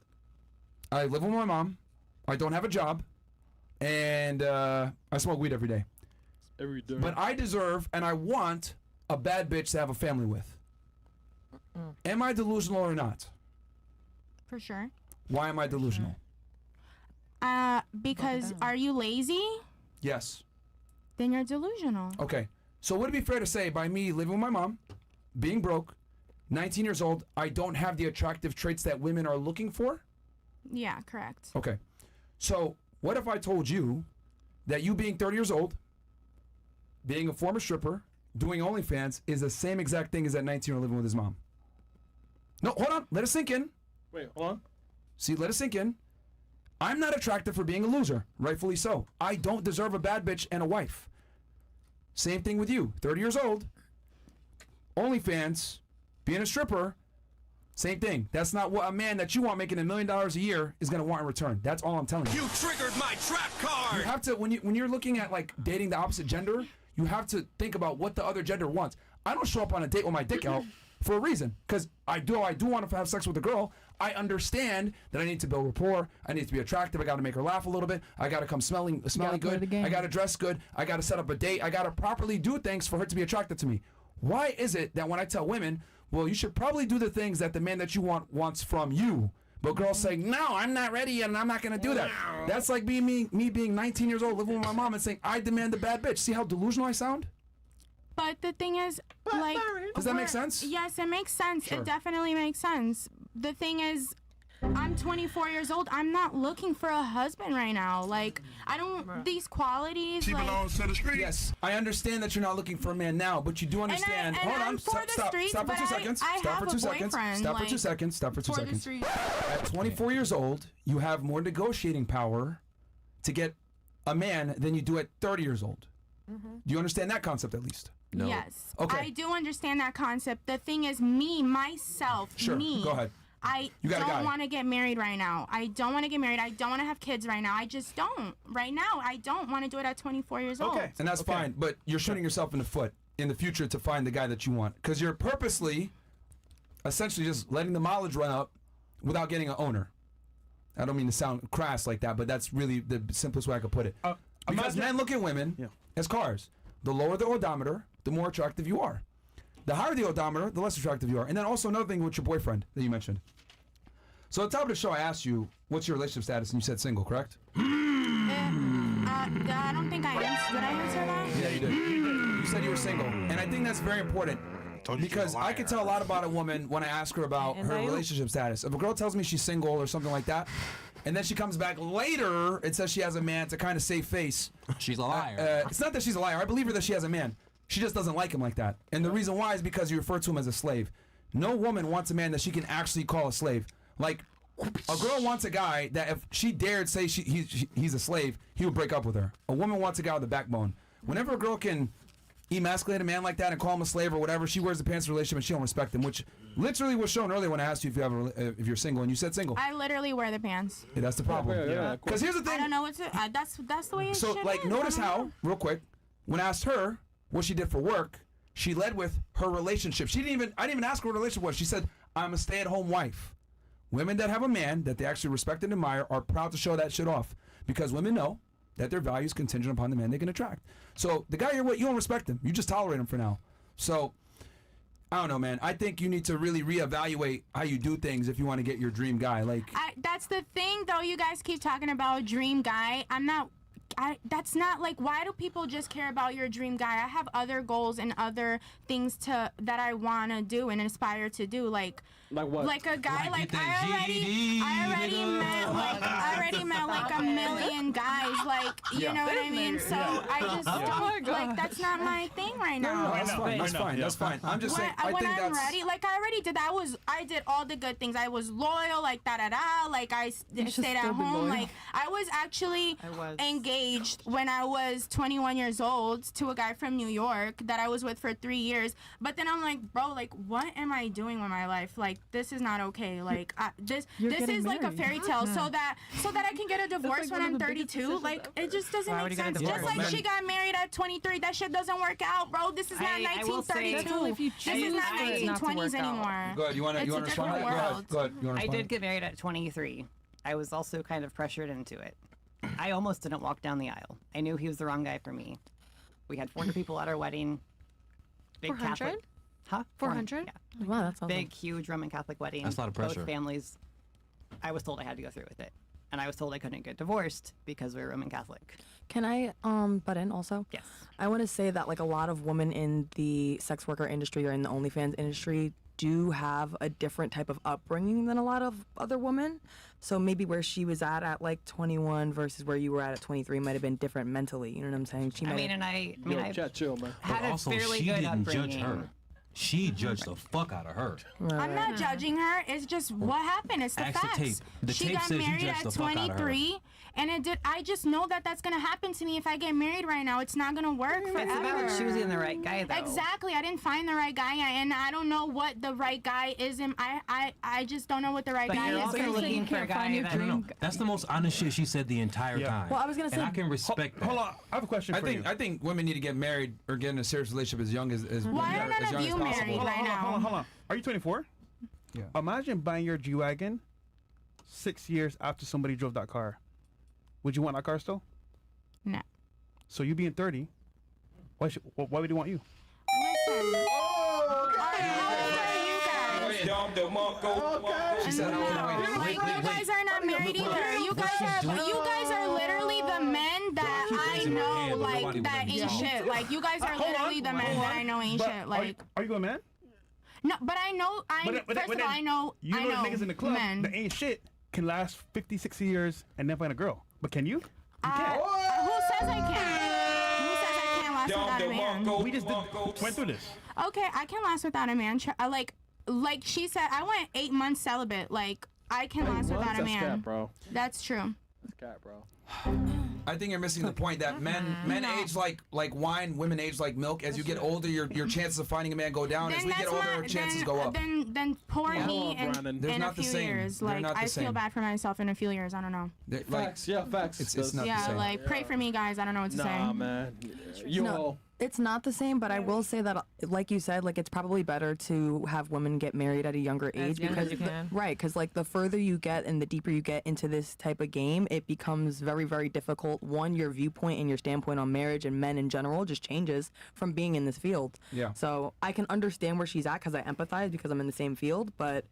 I live with my mom. I don't have a job, and I smoke weed every day. Every day. But I deserve and I want a bad bitch to have a family with. Am I delusional or not? For sure. Why am I delusional? Because are you lazy? Yes. Then you're delusional. Okay. So would it be fair to say by me living with my mom, being broke, 19 years old, I don't have the attractive traits that women are looking for? Yeah, correct. Okay. So what if I told you that you being 30 years old, being a former stripper, doing OnlyFans is the same exact thing as that 19-year-old living with his mom? No, hold on. Let it sink in. Wait, hold on. See, let it sink in. I'm not attractive for being a loser. Rightfully so. I don't deserve a bad bitch and a wife. Same thing with you. 30 years old. OnlyFans, being a stripper, same thing. That's not what a man that you want making $1 million a year is going to want in return. That's all I'm telling you. You triggered my trap card! You have to, when you're looking at like dating the opposite gender, you have to think about what the other gender wants. I don't show up on a date with my dick out for a reason, because I do want to have sex with a girl. I understand that I need to build rapport. I need to be attractive. I got to make her laugh a little bit. I got to come smelling good. I got to dress good. I got to set up a date. I got to properly do things for her to be attracted to me. Why is it that when I tell women, well, you should probably do the things that the man that you want wants from you, but girls say, no, I'm not ready yet and I'm not going to do that. That's like me being 19 years old, living with my mom and saying, I demand the bad bitch. See how delusional I sound? But the thing is, like... Does that make sense? Yes, it makes sense. Sure. It definitely makes sense. The thing is, I'm 24 years old. I'm not looking for a husband right now. Like, I don't... These qualities, She like... belongs to the street. Yes, I understand that you're not looking for a man now, but you do understand. and Hold I'm on, for the streets, stop for but 2 seconds. I Stop have for 2 a seconds. boyfriend, Stop for 2 like, seconds. Stop for 2 for the seconds. streets. At 24 years old, you have more negotiating power to get a man than you do at 30 years old. Do you understand that concept at least? No. Yes. Okay. I do understand that concept. The thing is, myself, Sure, go ahead. I You got a guy. don't want to get married right now. I don't want to get married. I don't want to have kids right now. I just don't. Right now, I don't want to do it at 24 years old. And that's fine, but you're shooting yourself in the foot in the future to find the guy that you want because you're purposely, essentially just letting the mileage run up without getting an owner. I don't mean to sound crass like that, but that's really the simplest way I could put it. Because men look at women as cars. The lower the odometer, the more attractive you are. The higher the odometer, the less attractive you are. And then also another thing with your boyfriend that you mentioned. So at the top of the show, I asked you, what's your relationship status? And you said single, correct? I don't think I answered. Did I answer that? Yeah, you did. You said you were single. And I think that's very important. Because I can tell a lot about a woman when I ask her about her relationship status. If a girl tells me she's single or something like that, and then she comes back later and says she has a man to kind of save face. She's a liar. It's not that she's a liar. I believe her that she has a man. She just doesn't like him like that. And the reason why is because you refer to him as a slave. No woman wants a man that she can actually call a slave. Like, a girl wants a guy that if she dared say he's a slave, he would break up with her. A woman wants a guy with a backbone. Whenever a girl can emasculate a man like that and call him a slave or whatever, she wears the pants in a relationship and she don't respect him, which literally was shown earlier when I asked you if you're single, and you said single. I literally wear the pants. Yeah, that's the problem. Yeah. Because here's the thing. I don't know what to. That's the way it So, should like, is. notice I don't how, know. real quick, when I asked her what she did for work, she led with her relationship. I didn't even ask her what her relationship was. She said, I'm a stay-at-home wife. Women that have a man that they actually respect and admire are proud to show that shit off because women know that their value is contingent upon the man they can attract. So the guy you're with, you don't respect him. You just tolerate him for now. So, I don't know, man. I think you need to really reevaluate how you do things if you want to get your dream guy. Like, That's the thing, though. You guys keep talking about dream guy. That's not like, why do people just care about your dream guy? I have other goals and other things that I want to do and aspire to do. Like what? Like a guy, like I already met like a million guys, like, you know what I mean? So I just don't, like, that's not my thing right now. That's fine. I'm just saying, I when think I'm that's... ready, like, I already did that. I did all the good things. I was loyal, like, like, I stayed at home. Like, I was actually engaged when I was 21 years old to a guy from New York that I was with for 3 years. But then I'm like, bro, like, what am I doing with my life? Like, this is not okay. Like, this is like a fairy tale. So that I can get a divorce when I'm 32. Like, it just doesn't make sense. Just like she got married at 23. That shit doesn't work out, bro. This is not 1932. This is not 1920s anymore. Go ahead. You want to respond? Go ahead. You want to I respond? did get married at 23. I was also kind of pressured into it. I almost didn't walk down the aisle. I knew he was the wrong guy for me. We had 400 people at our wedding. Big 400? Catholic. Huh? 400? Yeah. Wow, that's awesome. Big, huge Roman Catholic wedding. That's a lot of pressure. Both families. I was told I had to go through with it. And I was told I couldn't get divorced because we were Roman Catholic. Can I butt in also? Yes. I want to say that, like, a lot of women in the sex worker industry or in the OnlyFans industry do have a different type of upbringing than a lot of other women. So maybe where she was at like 21 versus where you were at 23 might have been different mentally. You know what I'm saying? She might But had a also, fairly she good didn't judge upbringing. her. She judged the fuck out of her. I'm not judging her. It's just what happened. It's the Ask the facts. tape. The she tape got says you married judged at the fuck out of her. 23, and it did. I just know that that's gonna happen to me if I get married right now. It's not gonna work forever. It's about choosing the right guy, though. Exactly. I didn't find the right guy, and I don't know what the right guy is. And I just don't know what the right But guy you're is. also looking for a guy that... No. That's the most honest shit she said the entire time. Well, I was gonna say, and I can respect that. Hold on, I have a question for you. I think women need to get married or get in a serious relationship as young as Why are as none young of as you possible. married right now? Hold on. Are you 24? Yeah. Imagine buying your G-Wagon 6 years after somebody drove that car, would you want that car still? No. So you being 30, why would he want you? Listen. She said, You guys are not married either. You guys are literally the men that I know, like, that ain't shit. Like, you guys are literally the men that I know ain't shit. Like, are you a man? No, but I know. First of all, I know. You know niggas in the club that ain't shit can last 50, 60 years and never find a girl. But can you? You can't. Who says I can't? Who says I can't last without a man? We just went through this. Okay, I can last without a man. Like she said, I went 8 months celibate. Like, I can last without a man. That's cat, bro. That's true. That's cat, bro. I think you're missing the point that men age like wine, women age like milk. As you get older, your chances of finding a man go down. As we get older, our chances go up. Then poor me in a few years. Like, I feel bad for myself in a few years. I don't know. Facts. Yeah, facts. It's not the same. Yeah, like, pray for me, guys. I don't know what to say. Nah, man. It's not the same, but I will say that, like you said, like, it's probably better to have women get married at a younger age because because like the further you get and the deeper you get into this type of game, it becomes very, very difficult. One, your viewpoint and your standpoint on marriage and men in general just changes from being in this field. Yeah. So I can understand where she's at because I empathize because I'm in the same field, but.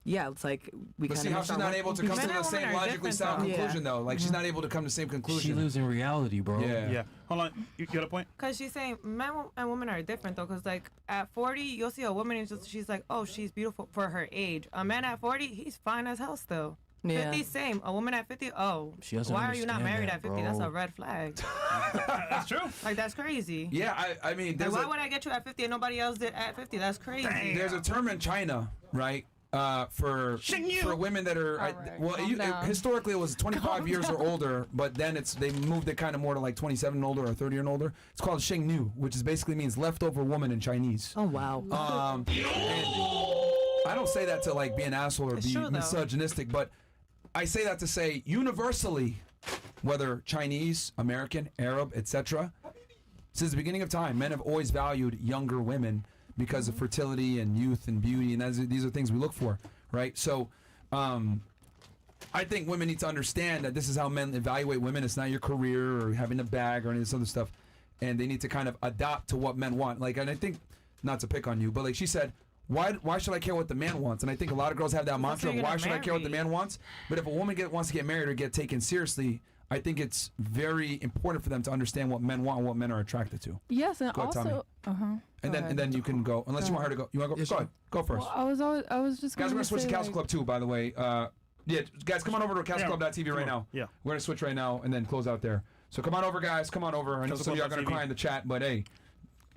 Yeah, it's like we But kind see of. how she's not able to come to the same logically sound conclusion, though. Like, she's not able to come to the same conclusion. She lives in reality, bro. Yeah. Hold on. You got a point? Because she's saying men and women are different, though. Because, like, at 40, you'll see a woman and she's like, oh, she's beautiful for her age. A man at 40, he's fine as hell still. Yeah. 50, same. A woman at 50, oh, She doesn't why are you not understand married that, at 50? That's bro. a red flag. That's true. Like, that's crazy. Yeah, I mean, Like, why would I get you at 50 and nobody else did at 50? That's crazy. There's a term in China, right? For women that are historically it was 25 years or older, but then they moved it kind of more to like 27 and older or 30 and older. It's called Xing Nu, which is basically means leftover woman in Chinese. Oh wow. And I don't say that to like be an asshole or be misogynistic, but I say that to say universally, whether Chinese, American, Arab, etc. Since the beginning of time, men have always valued younger women because of fertility and youth and beauty, and these are things we look for, right? So I think women need to understand that this is how men evaluate women. It's not your career or having a bag or any of this other stuff, and they need to kind of adopt to what men want. Like, and I think, not to pick on you, but like she said, why should I care what the man wants? And I think a lot of girls have that mantra of why should I care what the man wants? But if a woman wants to get married or get taken seriously, I think it's very important for them to understand what men want and what men are attracted to. Yes, and Go ahead, also, and then you can go unless you want her to go. You want to go? Yes, Go ahead. Go first. Well, I was just. Guys, we're gonna switch say, to Castle like, Club too, by the way. Yeah, guys, come on over to CastleClub.tv right now. Yeah. We're gonna switch right now and then close out there. So come on over, guys. Come on over. I know some of you are gonna cry in the chat, but hey,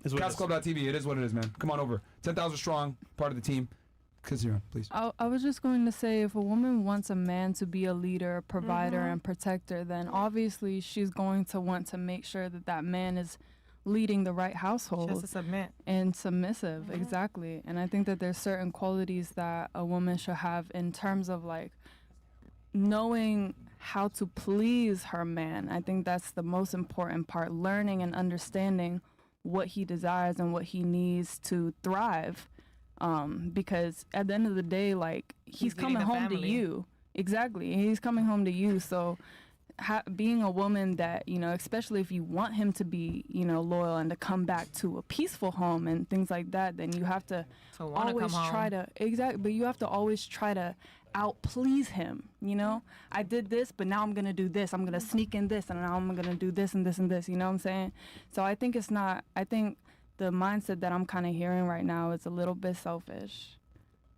CastleClub.tv. It is what it is, man. Come on over. 10,000 strong, part of the team. Continue, please. I was just going to say, if a woman wants a man to be a leader, a provider, and protector, then obviously she's going to want to make sure that that man is leading the right household. She has to submit. And submissive, exactly. And I think that there's certain qualities that a woman should have in terms of like knowing how to please her man. I think that's the most important part, learning and understanding what he desires and what he needs to thrive. Because at the end of the day, like, he's coming home to you. Exactly. He's coming home to you. So being a woman that, you know, especially if you want him to be, you know, loyal and to come back to a peaceful home and things like that, then you have to always try to, but you have to always try to out-please him, you know? I did this, but now I'm going to do this. I'm going to sneak in this, and now I'm going to do this and this and this, you know what I'm saying? So I think the mindset that I'm kind of hearing right now is a little bit selfish.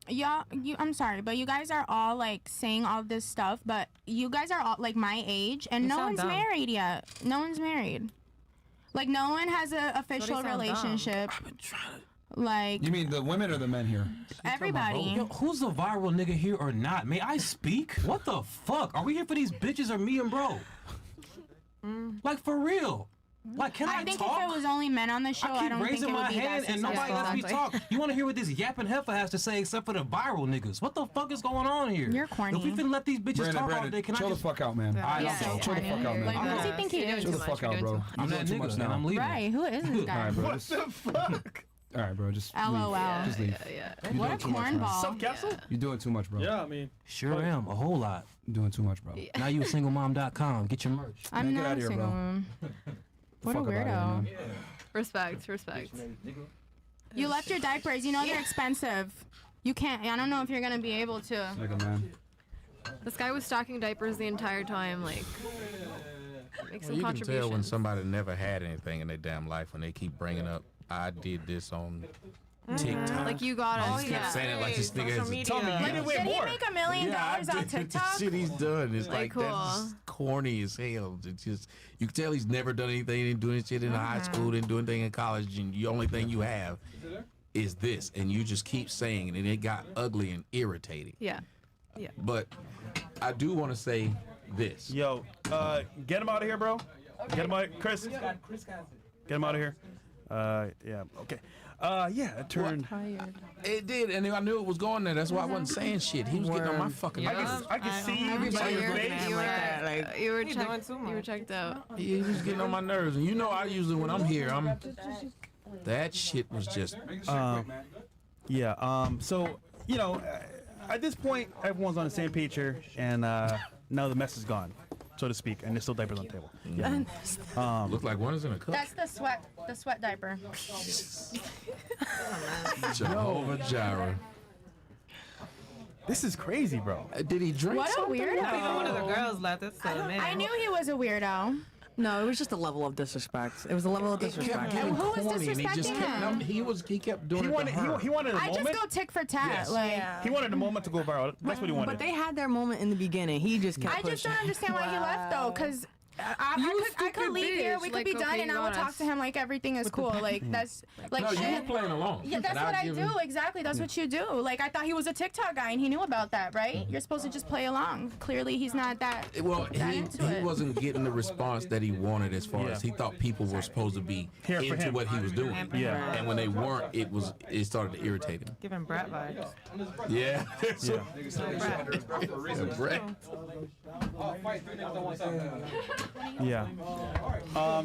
Yeah, I'm sorry, but you guys are all like saying all this stuff, but you guys are all like my age, and no one's married yet. No one's married. Like, no one has an official relationship. Like, you mean the women or the men here? Everybody. Yo, who's the viral nigga here or not? May I speak? What the fuck? Are we here for these bitches or me and bro? Like, for real. Like, can I think talk? if it was only men on the show, I don't think it would be that successful. And nobody lets me talk. You want to hear what this yapping heifer has to say except for the viral niggas? What the fuck is going on here? You're corny. If we finna let these bitches talk all day, can chill I the just... fuck out, man. Chill the fuck out, man. Like, what does he think he Chill the fuck out, bro. I'm that nigga, and I'm leaving. Right, who is this guy? All right, bro. What the fuck? All right, bro. Just LOL. leave. Just leave. You're What a doing too much, bro. cornball. Subcapsule? You're doing too much, bro. Yeah, I mean. Sure am. A whole lot. You're doing too much, bro. Now you singlemom.com. Get your merch. I'm Man, get not outta a here, single bro. mom. What a Fuck outta here, weirdo. man. Respect. You left your diapers. You know they're expensive. You can't. I don't know if you're gonna be able to. Like a man. This guy was stocking diapers the entire time. Like, make some You can tell when contributions. somebody never had anything in their damn life when they keep bringing up, I did this on TikTok. Like you got I it. just kept saying it like this nigga has a Tommy, you did way Did he more. make $1 million I on did TikTok? The shit he's done is Like, like that's just corny as hell. It's just you can tell he's never done anything. He didn't do any shit in high school. Didn't do anything in college. And the only thing you have is this, and you just keep saying it, and it got ugly and irritating. Yeah. But I do want to say this. Yo, get him out of here, bro. Get him out, Chris. Get him out of here. Yeah. Okay. Yeah, it turned. It did, and I knew it was going there. That's why I wasn't saying shit. He was getting on my fucking. I can see Everybody your was face. looking at him like that. Like, you were checked out. He was getting on my nerves, and you know I usually when I'm here, that shit was just. Yeah. So at this point, everyone's on the same page here, and now the mess is gone, so to speak, and there's still diapers on the table. Yeah. Look like one is in a cup. That's the sweat diaper. Jehovah Jireh. This is crazy, bro. Did he drink What a something? weirdo. Even one of the girls left. That's so amazing. I knew he was a weirdo. No, it was just a level of disrespect. It was a level of It kept disrespect. getting Who was corny, and he just disrespecting kept. him? He kept doing He it wanted. to her. He wanted a I just moment. go tick for tat. Yes. Like, He wanted a moment to go viral. That's what he wanted. But they had their moment in the beginning. He just kept I just pushing. don't understand why he left though, because I could leave here, we could Like, be done, okay, and you I would got talk us. to him like everything is cool. Like that's like No, you were shit. playing along. Yeah, that's And what I give do. him- Exactly, that's what you do. Like I thought he was a TikTok guy, and he knew about that, right? You're supposed to just play along. Clearly, he's not that. Well, that he into it. wasn't getting the response that he wanted as far as he thought people were supposed to be Here for into him. what he was doing. Yeah. And when they weren't, it started to irritate him. Giving brat vibes. Yeah. Yeah.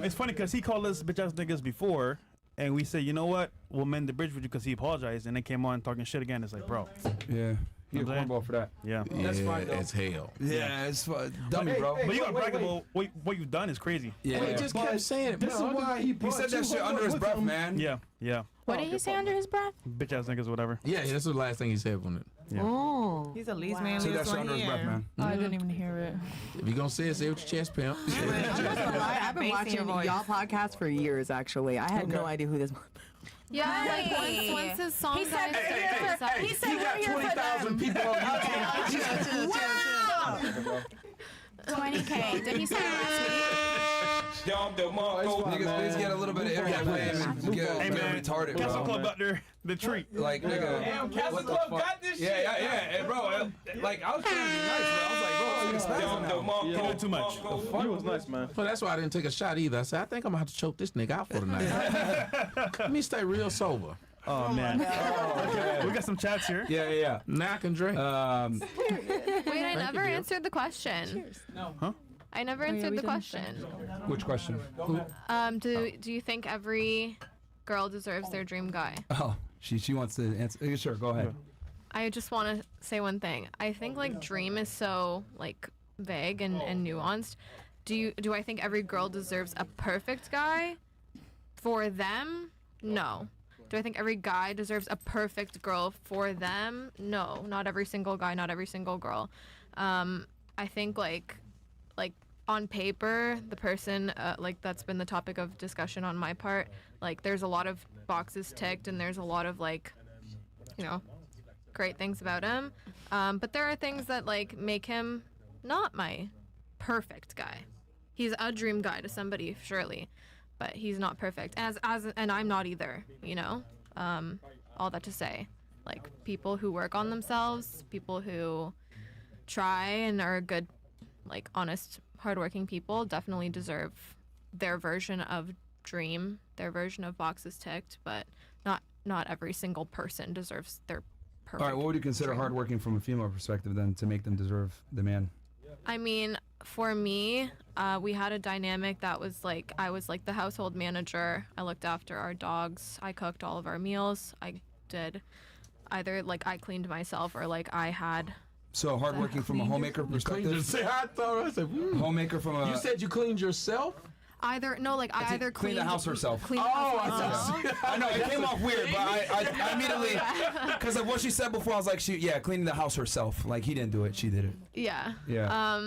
It's funny because he called us bitch ass niggas before, and we said, you know what, we'll mend the bridge with you because he apologized, and then came on talking shit again. It's like, bro. Yeah. You're a I'm saying? cornball for that. Yeah. That's fine, though. It's hell. Yeah, it's dummy, bro. But you gotta brag about what you've done is crazy. Yeah. Well, he just kept saying it. This is why he said that shit under his breath, man. Yeah. Yeah. What did he say under his breath? Bitch ass niggas, whatever. Yeah, that's the last thing he said on it. Yeah. Oh. He's a least man. Say that least shit one under his breath, here. man. Oh, I didn't even hear it. If you gonna say it, say it with your chest, pimp. I'm not gonna lie, I've been Bass in watching your voice. y'all podcasts for years. Actually, I had no idea who this. Yeah, like once his song He said, got he said we're here for them. people on YouTube. Wow. 20K. Did he say last week? Niggas, please get a little bit of internet fame and get Hey man, retarded, Castle bro. Club got the treat. Like, nigga, what the fuck? Yeah, bro. Like, I was trying to be nice, bro. I was like, bro, this nigga's spazzing now. He doing too much. He was nice, man. Well, that's why I didn't take a shot either. I said, I think I'm gonna have to choke this nigga out for the night. Let me stay real sober. Oh man. Okay. We got some chats here. Yeah. Now I can drink. Wait, I never answered the question. Huh? I never answered the question. Which question? Do you think every girl deserves their dream guy? Oh, she wants to answer. Sure, go ahead. I just want to say one thing. I think like dream is so like vague and nuanced. Do I think every girl deserves a perfect guy for them? No. Do I think every guy deserves a perfect girl for them? No. Not every single guy, not every single girl. I think like on paper, the person like that's been the topic of discussion on my part, like there's a lot of boxes ticked and there's a lot of like, you know, great things about him. But there are things that like make him not my perfect guy. He's a dream guy to somebody, surely, but he's not perfect. And I'm not either, you know? All that to say, like people who work on themselves, people who try and are good, like honest, hardworking people definitely deserve their version of dream, their version of boxes ticked, but not every single person deserves their perfect. All right, what would you consider hardworking from a female perspective then to make them deserve the man? I mean, For me, we had a dynamic that was like, I was like the household manager. I looked after our dogs. I cooked all of our meals. I did either like I cleaned myself or like I had. So hardworking from a homemaker perspective. I thought I said homemaker from a. You said you cleaned yourself. I either clean the house herself. Clean the house myself. I know it came off weird, but I immediately, because of what she said before, I was like, cleaning the house herself. Like he didn't do it, she did it. Yeah. Yeah.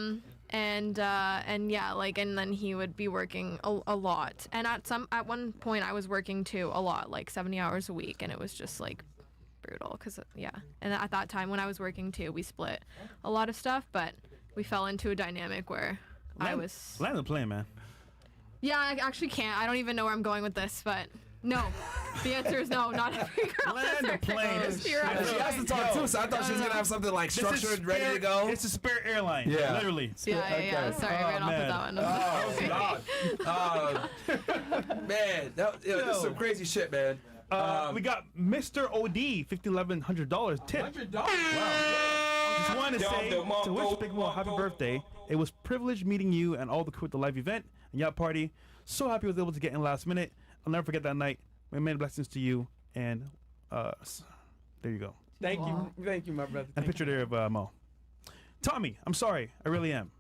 And yeah, like, and then he would be working a lot. And at one point I was working too a lot, like 70 hours a week, and it was just like brutal. Cause yeah. And at that time when I was working too, we split a lot of stuff, but we fell into a dynamic where I was. Land the plane, man. Yeah, I actually can't. I don't even know where I'm going with this, but no. The answer is no. Not every girl Land the plane. She has to talk too, so I thought she was gonna have something like structured, ready to go. It's a Spirit airline. Yeah. Literally. Yeah. Sorry, I ran off with that one. Man, this is some crazy shit, man. We got Mr. OD, $1,100 tip. Wow. Just wanted to say to wish Big Mo happy birthday. It was privilege meeting you and all the crew at the live event and yacht party. So happy I was able to get in last minute. I'll never forget that night. Many blessings to you, and there you go. Thank you, my brother. And a picture there of Mo. Tommy, I'm sorry, I really am.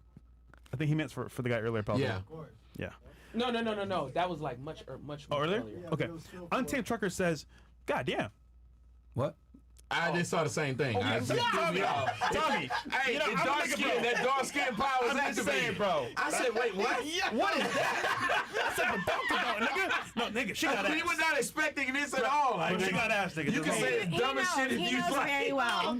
I think he meant for the guy earlier, probably. Yeah. Yeah. No. That was like much earlier. Okay. Untamed Trucker says, "God damn." What? I just saw the same thing. Tommy, Hey, that dark skin power was activated, bro. I said, wait, what? What is that? That's like the doctor, nigga. No, nigga, she got ass. We were not expecting this at all. Like, she got ass, nigga. You can say the dumbest shit if you like. Very well.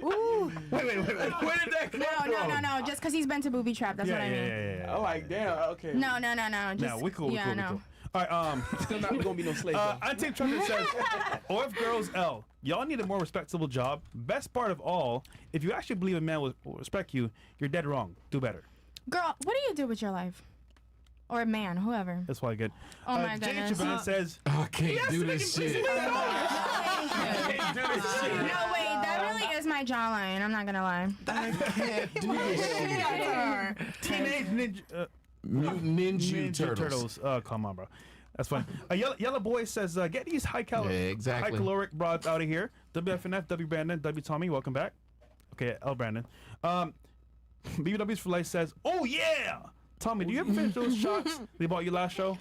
Ooh. Wait. Where did that come from? No. Just because he's been to booby trap. That's what I mean. Yeah. Oh, like damn. Okay. No. Just, No, we cool. Yeah, no. All right, Still not gonna be no slave. Untamed Trucker says, or if girls L, y'all need a more respectable job. Best part of all, if you actually believe a man will respect you, you're dead wrong. Do better. Girl, what do you do with your life? Or a man, whoever. That's why good. Oh my Jay goodness. Chabon says, I can't do this shit. No, wait, that really is my jawline. I'm not gonna lie. I can't do this shit. Teenage Ninja... Ninja Turtles. Oh, come on, bro. That's fun. Yellow Boy says, get these high caloric broads out of here. WFNF, W Brandon, W Tommy, welcome back. Okay, L Brandon. BBW's for Life says, oh yeah! Tommy, do you ever finish those shots they bought you last show?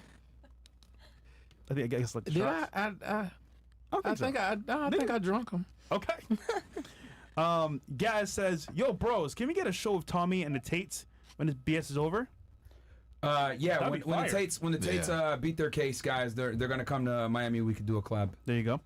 I guess like the shots. I think I drunk them. Okay. Gaz says, yo, bros, can we get a show of Tommy and the Tates when this BS is over? Yeah, when the Tates beat their case, guys, they're gonna come to Miami. We could do a collab. There you go.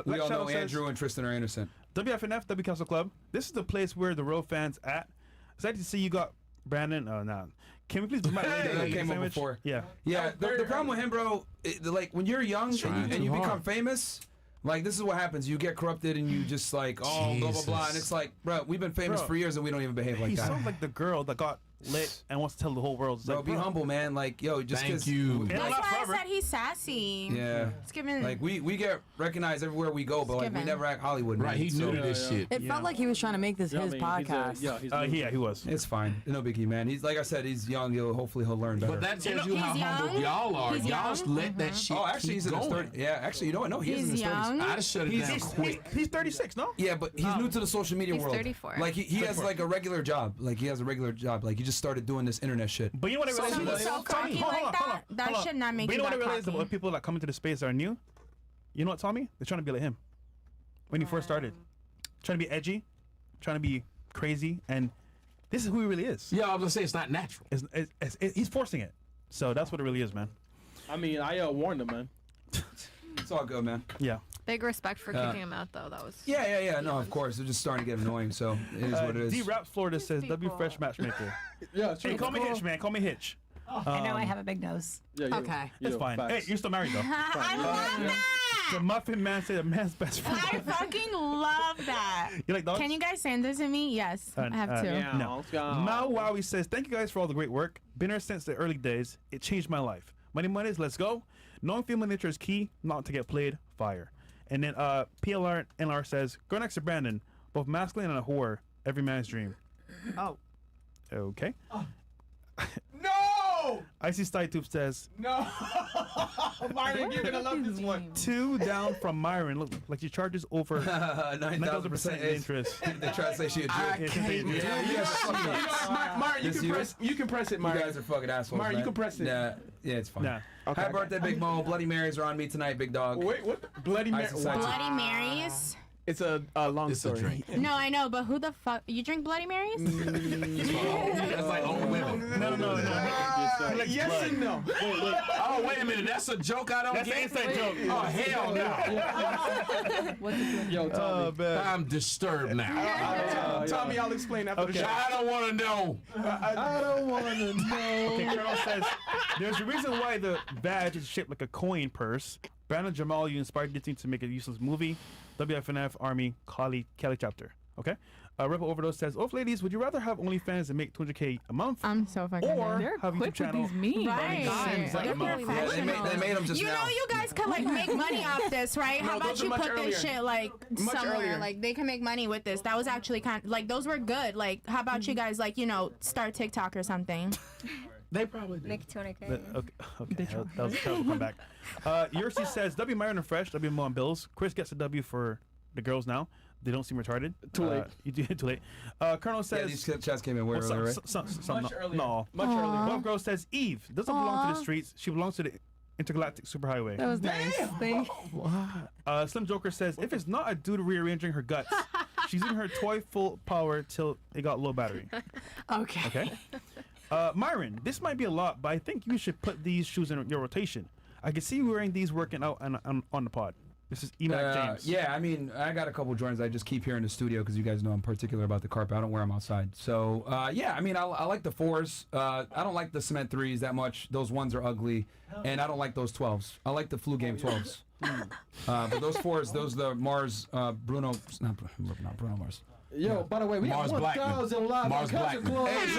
We all know Andrew and Tristan are innocent. WFNF, W Castle Club. This is the place where the real fans at. Excited to see you got Brandon. Oh, no. Can we please do my lady? That came up before. Yeah. The problem with him, bro, like when you're young and you become famous. Like, this is what happens. You get corrupted and you just like, blah, blah, blah. And it's like, bro, we've been famous for years and we don't even behave like he that. He sounds like the girl that got lit and wants to tell the whole world. It's bro, like, be humble, man. Like, yo, just thank you. That's why I said he's sassy. Yeah. It's given. Like, we get recognized everywhere we go, but like we never act Hollywood. Right, he knew this shit. It felt like he was trying to make this his podcast. He was. It's fine. No biggie, man. He's like I said, he's young. Hopefully he'll learn better. But that tells you how humble y'all are. Y'all let that shit. Oh, actually, he's in his 30s. Yeah, actually, you know what? No, he's in his 30s. I'd have shut it down quick. He's 36, no? Yeah, but he's new to the social media world. He's 34. Like he has like a regular job. Like he has a regular job. Like he just started doing this internet shit. But you know what I realized? Something so cocky like that, that should not make you that cocky. But you know what I realized about people that come into the space that are new? You know what, Tommy? They're trying to be like him. When he first started. Trying to be edgy. Trying to be crazy. And this is who he really is. Yeah, I was going to say it's not natural. He's forcing it. So that's what it really is, man. I mean, I warned him, man. It's all good, man. Yeah. Big respect for kicking him out, though. That was. Yeah. No, of course. They're just starting to get annoying, so it is what it is. D-Raps Florida says, W Fresh Matchmaker. Yeah, hey, call me Hitch, man. Call me Hitch. I know I have a big nose. Yeah, okay. It's fine. Hey, you're still married, though. I love that. The Muffin Man said a man's best friend. I fucking love that. You like dogs? Can you guys send this to me? Yes, I have two. No. Mao Wowie says, thank you guys for all the great work. Been here since the early days. It changed my life. Money's, let's go. Knowing female nature is key, not to get played, fire. And then PLR NR says, go next to Brandon. Both masculine and a whore, every man's dream. Oh. Okay. No! Icy Style Tube says, No! Myron, you're gonna love this one. 2 down from Myron. Look like she charges over 9,000% in interest. They try to say she a jerk. Myron, you can press it, Myron. You guys are fucking assholes. Myron, you can press it. Yeah, it's fine. Nah. Okay. Happy birthday, Big Mo. Bloody Marys are on me tonight, big dog. Wait, what? Bloody Mary? Bloody Marys? It's a long story. drink. No, I know, but who the fuck? You drink Bloody Marys? That's like old women. No. Yes and no. Oh, wait a minute. That's a joke I don't That's get. an inside joke. Oh, hell no. Yo, Tommy. I'm disturbed now. Tommy, I'll explain after the show. I don't want to know. I don't want to know. Okay, Colonel says, there's a reason why the badge is shaped like a coin purse. BrandonJamal, you inspired Disney to make a useless movie. WFNF Army Kelly chapter. Okay. Rebel Overdose says, ladies, would you rather have OnlyFans and make $200K a month? I'm so fucking Or They're have a quick YouTube with channel? these memes. Right. a month? Yeah, they made them just You now. know you guys can like make money off this, right? How about those are you much put earlier. this shit like Much somewhere? earlier. Like they can make money with this. That was actually kind of like those were good. Like how about you guys like start TikTok or something? They probably do. Make 200K. Okay. That was a terrible comeback. Yersi says, W Myron and Fresh, W Mo and Bills. Chris gets a W for the girls now. They don't seem retarded. Too late. You did too late. Colonel says, Yeah, these chats came in way earlier, right? Much earlier. No. Much earlier. One girl says, Eve doesn't belong to the streets. She belongs to the intergalactic superhighway. That was nice. Thank Slim Joker says, if it's not a dude rearranging her guts, she's using her toy full power till it got low battery. Okay. Myron, this might be a lot, but I think you should put these shoes in your rotation. I can see you wearing these working out on the pod. This is Emac James. Yeah, I mean, I got a couple Jordans I just keep here in the studio because you guys know I'm particular about the carpet. I don't wear them outside. So, yeah, I mean, I like the 4s. I don't like the cement 3s that much. Those 1s are ugly. And I don't like those 12s. I like the flu game 12s. But those 4s, those the Mars, not Bruno Mars. Yo, by the way, we Mars got 1,000 live Mars on Council Blackman. Club. Hey,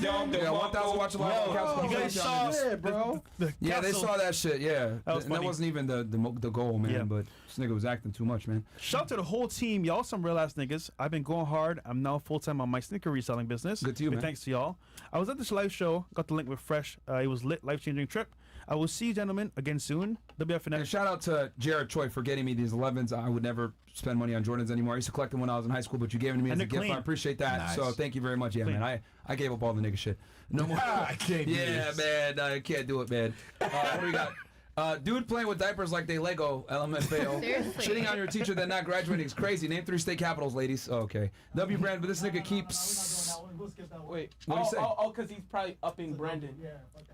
yeah, 1,000 watching live on Council Club. You guys saw it, bro. Yeah, they saw that shit, yeah. was And that funny. wasn't even the goal, man. Yeah. But this nigga was acting too much, man. Shout out to the whole team. Y'all some real ass niggas. I've been going hard. I'm now full time on my sneaker reselling business. Good to you, Big man. Thanks to y'all. I was at this live show. Got the link with Fresh. It was lit, life changing trip. I will see you gentlemen again soon. WFNF. And shout out to Jared Choi for getting me these 11s. I would never spend money on Jordans anymore. I used to collect them when I was in high school, but you gave them to me And as a they're gift. clean. I appreciate that. Nice. So thank you very much. Yeah, Clean. man. I gave up all the nigga shit. No more. I can't do Yeah, this. man. I can't do it, man. What do we got? Dude playing with diapers like they Lego. LMFAO. Seriously. Shitting on your teacher that not graduating is crazy. Name 3 state capitals, ladies. Oh, okay. W brand, but this nigga keeps. Wait. What do you say? Oh, because he's probably upping Brandon.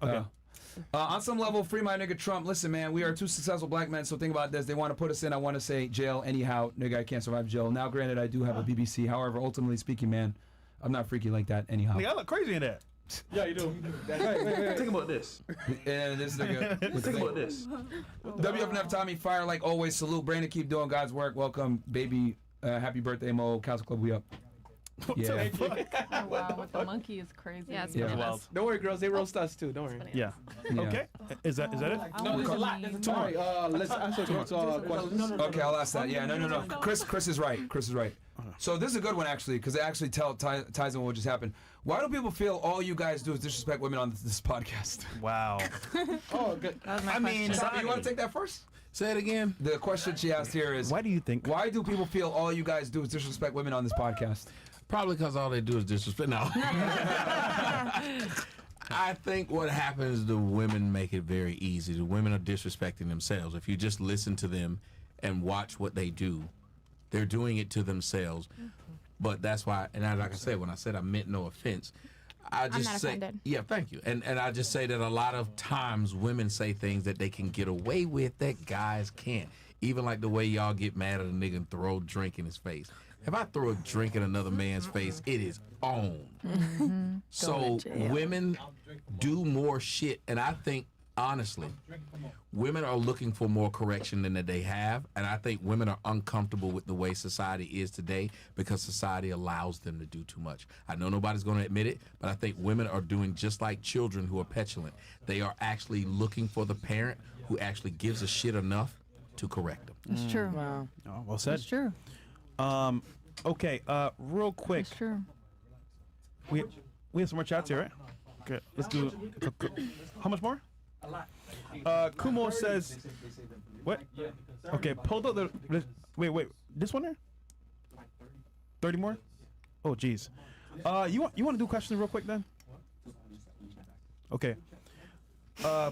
Okay. On some level, free my nigga Trump. Listen, man, we are 2 successful black men, so think about this. They want to put us in. I want to say jail anyhow. Nigga, I can't survive jail. Now, granted, I do have a BBC. However, ultimately speaking, man, I'm not freaky like that anyhow. I look crazy in that. Yeah, you do. Wait. Think about this. And this nigga. Think about this. WFNF Tommy, fire like always. Salute. Brandon, keep doing God's work. Welcome, baby. Happy birthday, Mo. Council Club, we up. Yeah. Oh, wow, with the monkey is crazy. Yeah, it's Yeah. bananas. Wild. Don't worry, girls. They roast us too. Don't worry. Yeah. Yeah. Okay. Is that it? No, there's a lot. There's a ton. Sorry, let's answer questions. Okay, I'll ask that. Yeah, no. Chris is right. Chris is right. So this is a good one actually, because it actually ties in what just happened. Why do people feel all you guys do is disrespect women on this podcast? Wow. Oh, good. I mean, you want to take that first? Say it again. The question she asked here is, Why do you think? why do people feel all you guys do is disrespect women on this podcast? Probably because all they do is disrespect. No. I think what happens is the women make it very easy. The women are disrespecting themselves. If you just listen to them and watch what they do, they're doing it to themselves. But that's why, and like I said, when I said I meant no offense, I just not say, offended. yeah, thank you. And I just say that a lot of times women say things that they can get away with that guys can't. Even like the way y'all get mad at a nigga and throw a drink in his face. If I throw a drink in another man's face, it is on. So women do more shit, and I think, honestly, women are looking for more correction than that they have, and I think women are uncomfortable with the way society is today because society allows them to do too much. I know nobody's going to admit it, but I think women are doing just like children who are petulant. They are actually looking for the parent who actually gives a shit enough to correct them. It's true. Wow. Oh, well said. It's true. Okay. Real quick. It's true. We have some more chats here, right? Okay, let's do. How much more? A lot. Kumo says, what? Okay, pulled out the. Wait. This one there? 30 more? Oh, jeez. You want to do questions real quick then? Okay.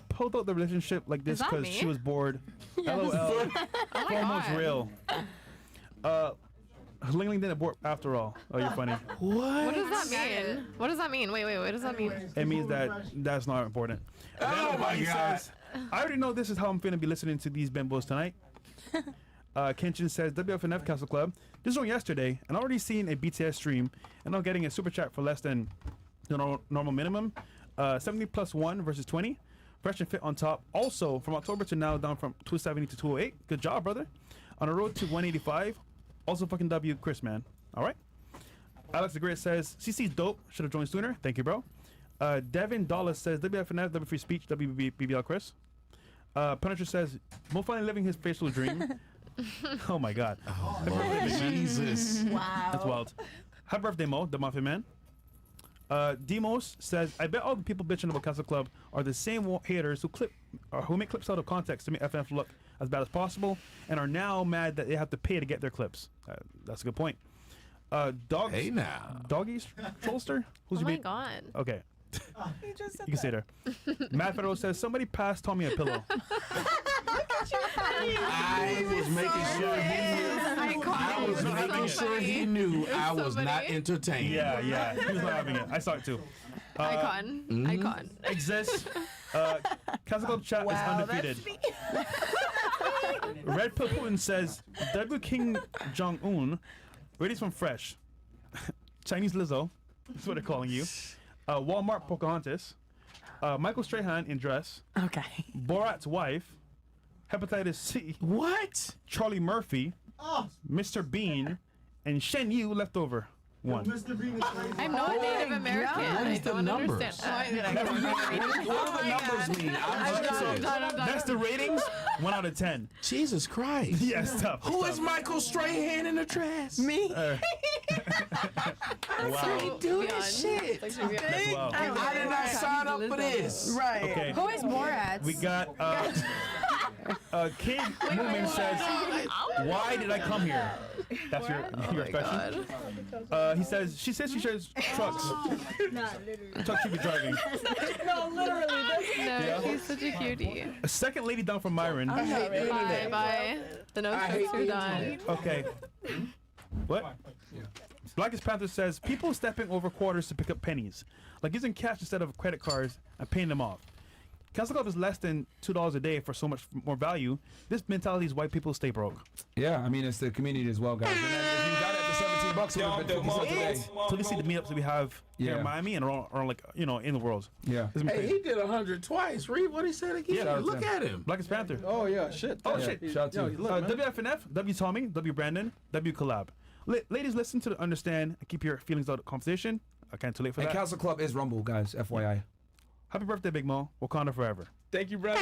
Pulled out the relationship like this because she was bored. LOL. Almost real. Ling didn't abort after all. Oh, you're funny. What does that mean? What does that mean? Wait, what does that mean? It means that's not important. Oh my God. I already know this is how I'm finna be listening to these bimbos tonight. Kenshin says, WFNF Castle Club. This was on yesterday, and I already seen a BTS stream, and I'm getting a super chat for less than the normal minimum. 70 plus 1 versus 20. Fresh and fit on top. Also, from October to now, down from 270 to 208. Good job, brother. On the road to 185. Also fucking W, Chris, man. All right. Alex the Great says, CC's dope. Should have joined sooner. Thank you, bro. Devin Dallas says, WFNF, W Free Speech, WBBL Chris. Punisher says, Mo finally living his facial dream. Oh my God. Oh, Lord Jesus. Wow. That's wild. Happy birthday, Mo, the Muffin Man. Demos says, I bet all the people bitching about Castle Club are the same haters who make clips out of context to make FNF look as bad as possible and are now mad that they have to pay to get their clips. That's a good point. Hey now. Doggies Trollster? Who's Oh your my mate? God. Okay. You can stay there. Matt Federal says, somebody pass Tommy a pillow. I was making sure he knew. I was making sure he knew I was not entertained. Yeah. He was not having it. I saw it too. Icon. Exists. Castle Club chat is undefeated. Red Pill Putin says, W King Jong-un, ratings from Fresh. Chinese Lizzo, that's what they're calling you. Walmart Pocahontas. Michael Strahan in dress. Okay. Borat's wife. Hepatitis C. What? Charlie Murphy. Mr. Bean. And Shen Yu leftover. One. I'm not Native American. I don't understand. What do the numbers mean? I'm curious. That's the ratings. 1 out of 10. Jesus Christ. Yes, tough. Who is Michael Strahan in the dress? Me. How do you do this shit? That's wild. I did not sign up for this. Right. Okay. Who is Borat? We got Kid Moomin says, why did I come here? That's your question. He says, she says she shares trucks. Trucks should be driving. No, literally. No, he's such a cutie. A second lady down from Myron. Bye. The no trucks are done. Okay. What? Blackest Panther says, people stepping over quarters to pick up pennies. Like using cash instead of credit cards and paying them off. Castle Club is less than $2 a day for so much more value. This mentality is why people stay broke. Yeah, I mean, it's the community as well, guys. And then if you got it for $17, it would have been 50 cents a day. So you see the meetups that we have here in Miami and around like, in the world. Yeah. Hey, he did 100 twice. Read what he said again. Yeah, Look at him. Blackest Panther. Oh, yeah, shit. Oh, Yeah. shit. Shout out to you. WFNF, W Tommy, W Brandon, W Collab. Ladies, listen to understand and keep your feelings out of conversation. I can't too late for And that. Castle Club is Rumble, guys, FYI. Happy birthday, Big Mo. Wakanda forever. Thank you, brother.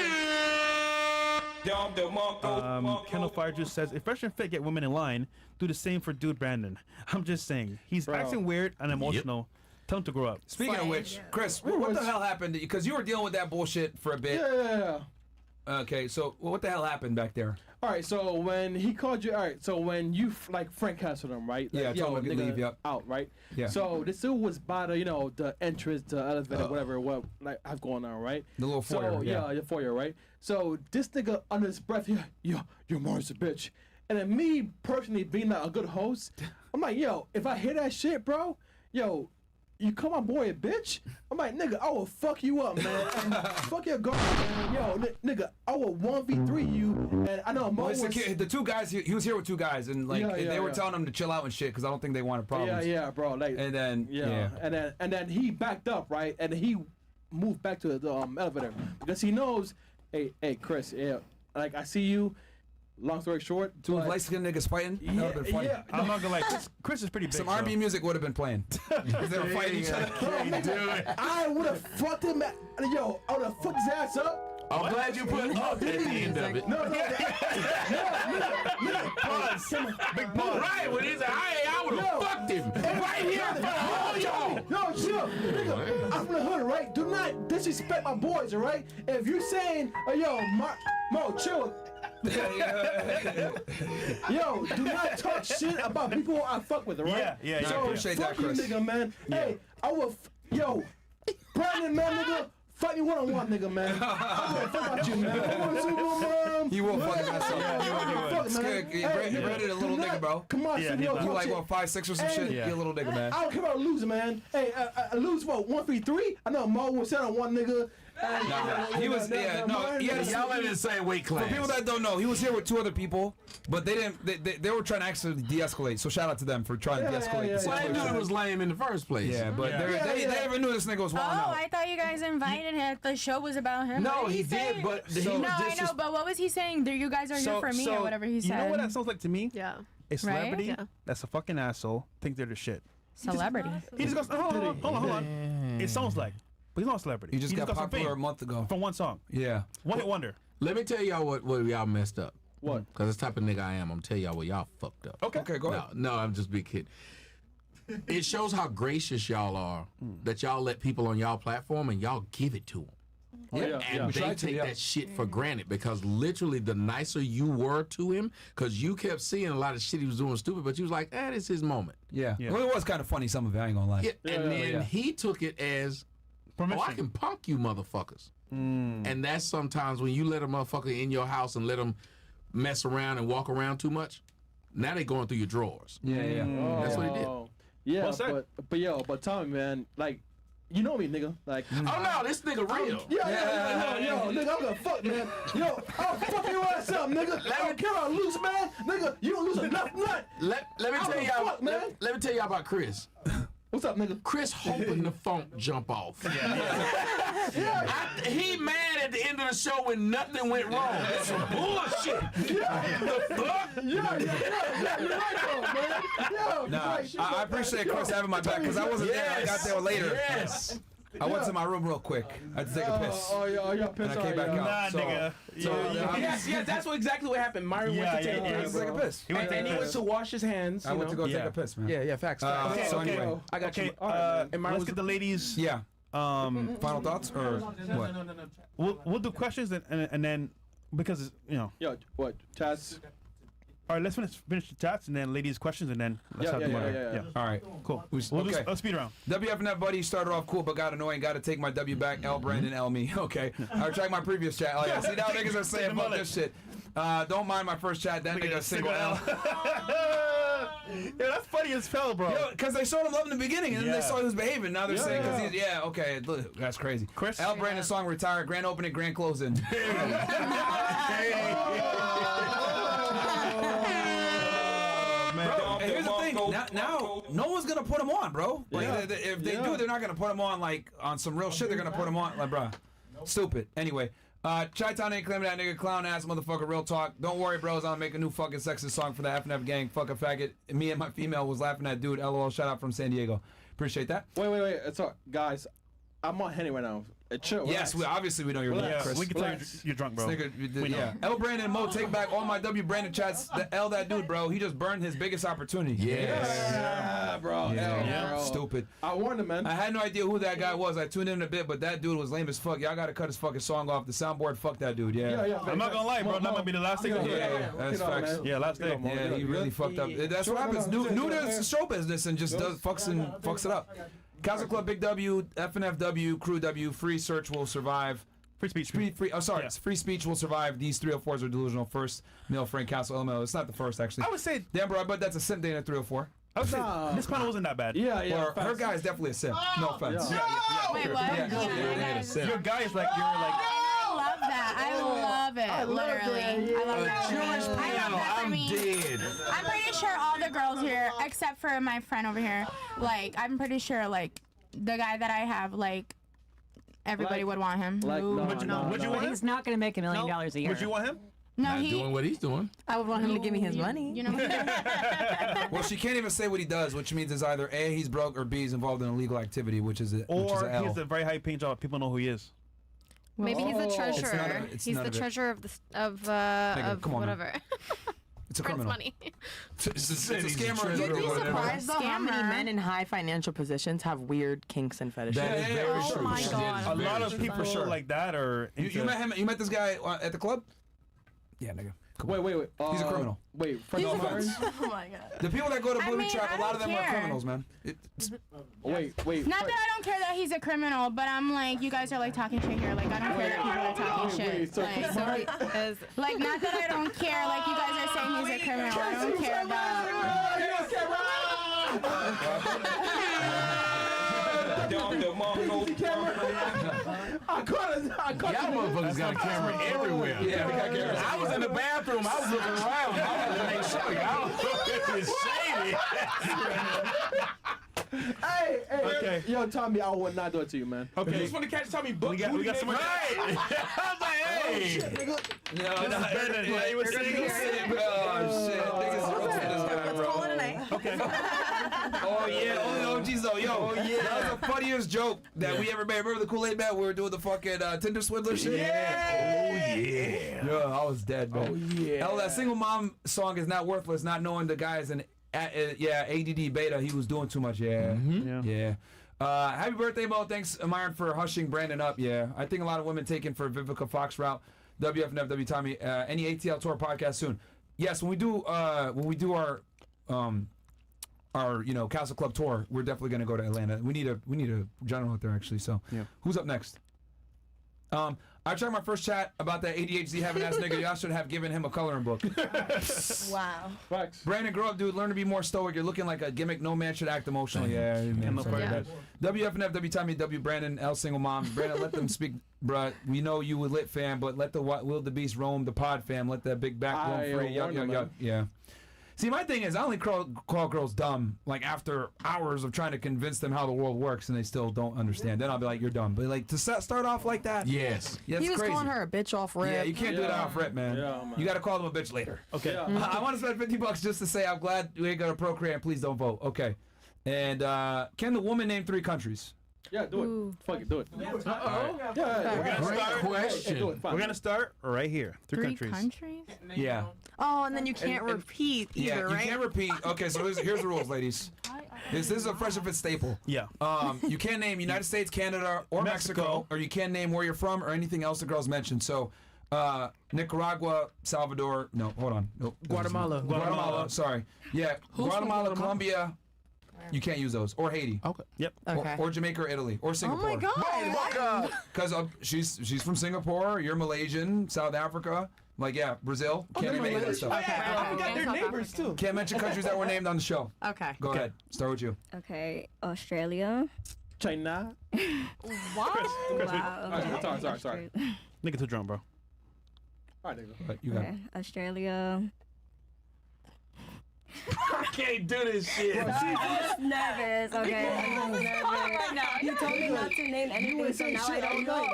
Kendall Firejuice says, if Fresh and Fit get women in line, do the same for dude Brandon. I'm just saying. He's acting weird and emotional. Tell him to grow up. Speaking of which, Chris, what the hell happened? Because you were dealing with that bullshit for a bit. Yeah. Okay, so what the hell happened back there? All right, so when he called you, all right, so when you like Frank Castle them, right? Yeah, like, told him to nigga, leave, yep. out, right? Yeah. So this dude was by the, the entrance, the elevator, whatever, what like have going on, right? The little foyer, So yeah. the foyer, right? So this nigga under his breath, you're Mars a bitch, and then me personally being like a good host, I'm like, if I hear that shit, bro, you call my boy a bitch? I'm like, nigga, I will fuck you up, man. And fuck your girl, man. Nigga, I will 1v3 you. And I know Mo was... the two guys, he was here with two guys, and like they were telling him to chill out and shit because I don't think they wanted problems. Yeah, bro. Like, and then and then he backed up, right? And he moved back to the elevator because he knows, hey, Chris, like I see you. Long story short, two light-skinned niggas fighting. That would have been funny. I'm not gonna lie. Chris is pretty big. Some R&B music would have been playing. They were fighting each other. I would have fucked him. I would have fucked his ass up. I'm glad you put up at the end of it. No. Pause. Big pause. Right, when he's like, I would have fucked him. Right here in front of all y'all. No, chill. nigga, I'm from the hood, right? Do not disrespect my boys, all right? If you're saying, yo, Mo, chill. Yo, do not talk shit about people I fuck with, all right? Yeah. So, I appreciate that, fuck you, Chris. nigga, man. Hey, I will, yo, Brandon, man, nigga. Fight me one-on-one, nigga, man. I don't fuck about you, man. You will fuck that Yeah, Brandon a little nigga, bro. Come on, you like what, 5'6" or some shit? Yeah. You a little nigga, man. I don't care about losing, man. Hey, I lose what, 1-3-3? I know Mo was set on one nigga. He was, y'all in the same weight class. For people that don't know, he was here with 2 other people, but they didn't. They were trying to actually de-escalate. So shout out to them for trying to de-escalate. Well, they knew it was lame in the first place. Yeah, but they never knew this nigga was wilding out. I thought you guys invited him. The show was about him. No, What did he say? did, but he no, was I know. But what was he saying? You guys are here for me or whatever he said. You know what that sounds like to me? Yeah. A celebrity Right? that's a fucking asshole think they're the shit. Celebrity. He just goes, hold on. It sounds like, but he's not a celebrity. He just got some popular fame a month ago. from one song. Yeah. One hit wonder. Let me tell y'all what y'all messed up. What? Because the type of nigga I am, I'm tell y'all what y'all fucked up. Okay, go ahead. No, I'm just big kid. It shows how gracious y'all are that y'all let people on y'all platform and y'all give it to them. And they take that shit for granted because literally the nicer you were to him, because you kept seeing a lot of shit he was doing stupid, but you was like, this is his moment. Yeah. Well, it was kind of funny, some of it, I ain't gonna lie. And then he took it as, I can punk you motherfuckers. And that's sometimes when you let a motherfucker in your house and let them mess around and walk around too much, now they going through your drawers. Yeah. That's what he did. Yeah, but Tommy, man, like, you know me, nigga. Like, oh no, this nigga real. Yo, nigga, I'm gonna fuck, man. Yo, I'll fuck your ass up, nigga. I don't care about lose, man. Nigga, you don't lose enough nut. Let me tell y'all, let me tell y'all about Chris. What's up, nigga? Chris hoping the funk jump off. He mad at the end of the show when nothing went wrong. That's some bullshit. The fuck? Yeah, you're right, though, man. Nah, I appreciate Chris having my back because I wasn't there. I got there later. Yes. I went to my room real quick. I had to take a piss. Y'all piss. And I came back out. Nigga. Yes, that's exactly what happened. Myron went to take a piss. And he went to wash his hands. I went to go take a piss, man. Yeah, facts. So anyway, I got you. Let's get the ladies. Yeah. Final thoughts or what? We'll do questions and then because Yo, what? Chats. All right, let's finish the chats and then ladies' questions and then let's have the money. Yeah. All right, cool. We'll do a speed round. WFNet buddy started off cool, but got annoying. Got to take my W back. L Brandon, L me. Okay. I retract my previous chat. Oh yeah. See now niggas are saying fuck this shit. Don't mind my first chat. That nigga single L. Yeah, that's funny as hell, bro. Because they showed him love in the beginning and then they saw he was behaving. Now they're saying because he's okay. Look, that's crazy. Chris. L Brandon song retired. Grand opening, grand closing. Bro, here's the thing. Now, no one's gonna put him on, bro. Like, if they do, they're not gonna put him on like on some real shit. They're gonna put him on like, bro, stupid. Anyway, Chi-Town ain't claiming that nigga clown ass motherfucker. Real talk. Don't worry, bros. I'll make a new fucking sexist song for the FNF gang. Fuck a faggot. Me and my female was laughing at dude. LOL. Shout out from San Diego. Appreciate that. Wait. It's all, guys. I'm on Henny right now. Chill. Yes, obviously we know you're drunk, Chris. We can tell you're drunk, bro. Yeah. L Brandon and Mo take back all my W Brandon chats. The L that dude, bro. He just burned his biggest opportunity. Yeah, bro. Yeah. Bro. Stupid. I warned him, man. I had no idea who that guy was. I tuned in a bit, but that dude was lame as fuck. Y'all gotta cut his fucking song off. The soundboard, fuck that dude. Yeah. I'm not gonna lie, bro. That might be the last thing. Yeah. That's facts. Yeah, last day. Yeah, he really fucked up. That's what happens. New to show business and just fucks it up. Castle Club, Big W, FNFW, Crew W, free search will survive. Free speech. Free speech will survive. These 304s are delusional. First, Male Frank Castle, LML. It's not the first, actually. I would say, damn, bro, I bet that's a simp day in a 304. I would say this panel wasn't that bad. Or her guy is definitely a simp. No offense. Wait, what? Your guy is like, you're like. I love that. I love it. Literally. I love that. I love that for me. Dead. I'm pretty sure all the girls here, except for my friend over here, like, I'm pretty sure, like, the guy that I have, like, everybody would want him. Would you want him? He's not going to make $1 million a year. Would you want him? No, Not doing what he's doing. I would want him to give me his money. You know. Well, she can't even say what he does, which means it's either A, he's broke, or B, he's involved in illegal activity, which is a Or L. he has a very high paying job. People know who he is. Maybe he's the treasurer. It's He's none the of it. treasurer of Nigga, come on, whatever. It's a Friends criminal. money. It's a scammer. You'd be Whatever. surprised though how many Scammer. men in high financial positions have weird kinks and fetishes. That is very Oh true. my God. A lot of people sure. like that are. You met him? You met this guy at the club? Yeah, nigga. Wait. He's a criminal. Wait, He's a Myron? criminal. Oh my god. The people that go to I booby mean, trap, I a lot of don't them are care. criminals, man. Wait. Not that I don't care that he's a criminal, but I'm like, you guys are like talking shit here. Like, I don't care that people are talking shit. so Like, Myron- like, not that I don't care. Like, you guys are saying he's a criminal. I don't care about. I caught Y'all motherfuckers got a camera everywhere. Yeah, we got cameras. I was in the bathroom. I was looking around. I had to make sure y'all it's shady. Hey, Okay. yo, Tommy, I would not do it to you, man. You Okay. just want to catch Tommy book. We got some. Right. I was like, hey. No, Brandon. Yeah, you were single. Oh, shit. Niggas roasting this guy, bro. Call it a night. Okay. Oh, yeah. Only the OGs, though. Yo, that was the funniest joke that we ever made. Remember the Kool-Aid Man? We were doing the fucking Tinder swindler shit? Oh, yeah. Yeah, I was dead, man. Oh, yeah. Hell, that single mom song is not worthless, not knowing the guy's an ADD beta. He was doing too much. Yeah. Yeah. Happy birthday, Mo. Thanks, Myron, for hushing Brandon up. Yeah. I think a lot of women taken for Vivica Fox route. WFNF, Tommy. Any ATL Tour podcast soon? Yes, when we do our Castle Club tour, we're definitely gonna go to Atlanta. We need a general out there actually. So who's up next? I tried my first chat about that ADHD having ass nigga. Y'all should have given him a coloring book. Wow. Facts. Brandon, grow up, dude. Learn to be more stoic. You're looking like a gimmick. No man should act emotional. Yeah, man. no Sorry part about that. WFNF, W Tommy, W Brandon, L single moms. Brandon, let them speak, bruh. We know you a lit fan, but let the wildebeest roam the pod fam. Let that big back roam free. Yeah. See, my thing is, I only call girls dumb like after hours of trying to convince them how the world works, and they still don't understand. Then I'll be like, "You're dumb." But like to start off like that, yes, yeah, He was crazy. calling her a bitch off rip. Yeah, you can't do that off rip, man. Yeah, man. You got to call them a bitch later. Okay. I want to spend $50 just to say I'm glad we ain't gonna procreate. Please don't vote. Okay. And can the woman name 3 countries? Yeah, do it. Fuck it, do it. We're gonna start. question. We're gonna start right here. 3 countries. Yeah. Oh, and then you can't repeat either, Yeah, right? you can't repeat. Okay, so here's the rules, ladies. This is a Fresh and Fit staple. Yeah. You can't name United States, Canada, or Mexico, or you can't name where you're from or anything else the girls mentioned. So, Nicaragua, Salvador. No, hold on. Nope. Guatemala. Sorry. Yeah, Guatemala, Colombia. You can't use those. Or Haiti. Okay. Yep. Okay. Or Jamaica or Italy. Or Oh Singapore. my god. Because she's from Singapore, you're Malaysian, South Africa, like Brazil. Can't name any of that stuff. I forgot their neighbors too. Can't mention countries that were named on the show. Okay. Go ahead. Start with you. Okay, Australia. China. Wow. Sorry. Nigga too drunk, bro. All right, nigga. But you got Okay, Australia. I can't do this shit. I'm nervous, okay? You told me not to name anything, so now I don't know.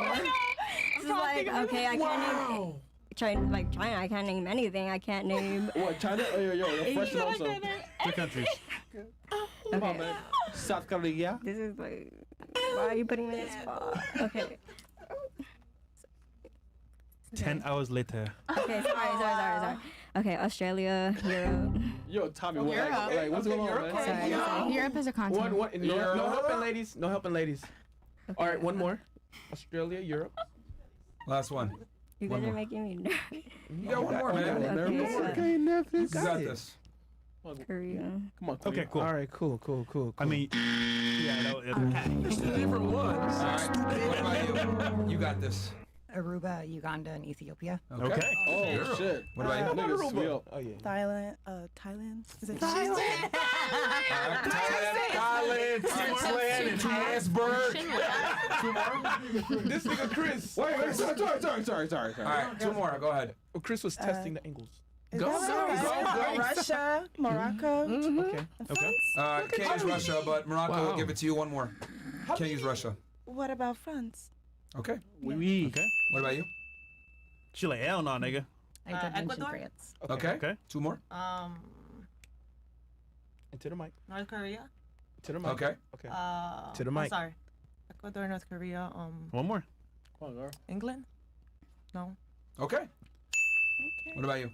It's like, okay, I can't name China, I can't name anything. I can't name. What, China? Oh, yo, fresh also. 3 countries. Come on, man. South Korea. This is like, why are you putting me in this spot? Okay. 10 hours later. Okay, sorry. Okay, Australia, Europe. Yo, Tommy, Europe. like, what's going on, man? Sorry. Europe is a continent. No helping, ladies. No helping, ladies. All right, one more. Australia, Europe. last one. You guys are making me nervous. You got one more, man. Okay, You got this. Korea. Come on, Okay, cool. All right, cool. I mean, yeah, no, It's the different ones. All right, what about you? You got this. Aruba, Uganda, and Ethiopia. Okay. Oh, shit. What about you? Niggas sweet up. Oh, yeah. Thailand. Is it Thailand, Switzerland, and Johannesburg. Two more. This nigga Chris. Wait, sorry. All right, 2 more. Go ahead. Oh, Chris was testing the angles. Go. Russia, Morocco. Okay. Can't use Russia, but Morocco will give it to you. 1 more. Can't use Russia. What about France? Okay. Oui. Okay. What about you? She like, hell no, nigga. I did mention Ecuador? France. Okay. 2 more. And to the mic. North Korea. To the mic. Okay. Okay. To the mic. Sorry. Ecuador, North Korea. 1 more. Come on, girl. England. No. Okay. What about you?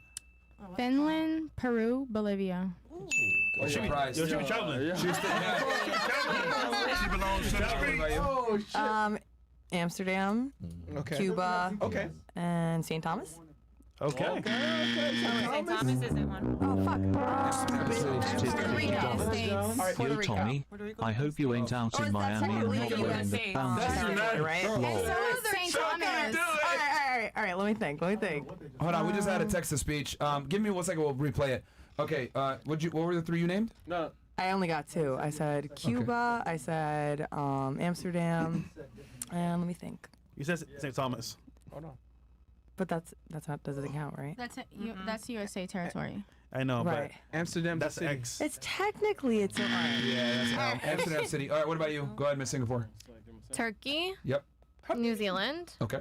Finland, Peru, Bolivia. Oh, she be traveling. She be traveling. She belongs to traveling. Oh shit. Amsterdam, Okay. Cuba, Okay. and St. Thomas. Okay. St. Thomas isn't one. Oh, fuck. Puerto Rico. States. Puerto Yo, Rico. Tommy, I hope you ain't out in Miami and not wearing the bounty. Right? St. Thomas. All right. Let me think. Hold on, we just had a text-to-speech. Give me 1 second. We'll replay it. Okay. What were the 3 you named? No. I only got 2. I said Cuba. I said Amsterdam. And let me think. You said St. Thomas. Hold on. But that's not doesn't count, right? That's USA territory. I know, Right. Amsterdam. but that's city. X. It's technically it's. Yeah, that's Amsterdam City. All right. What about you? Go ahead, Miss Singapore. Turkey. Yep. New Zealand. Okay.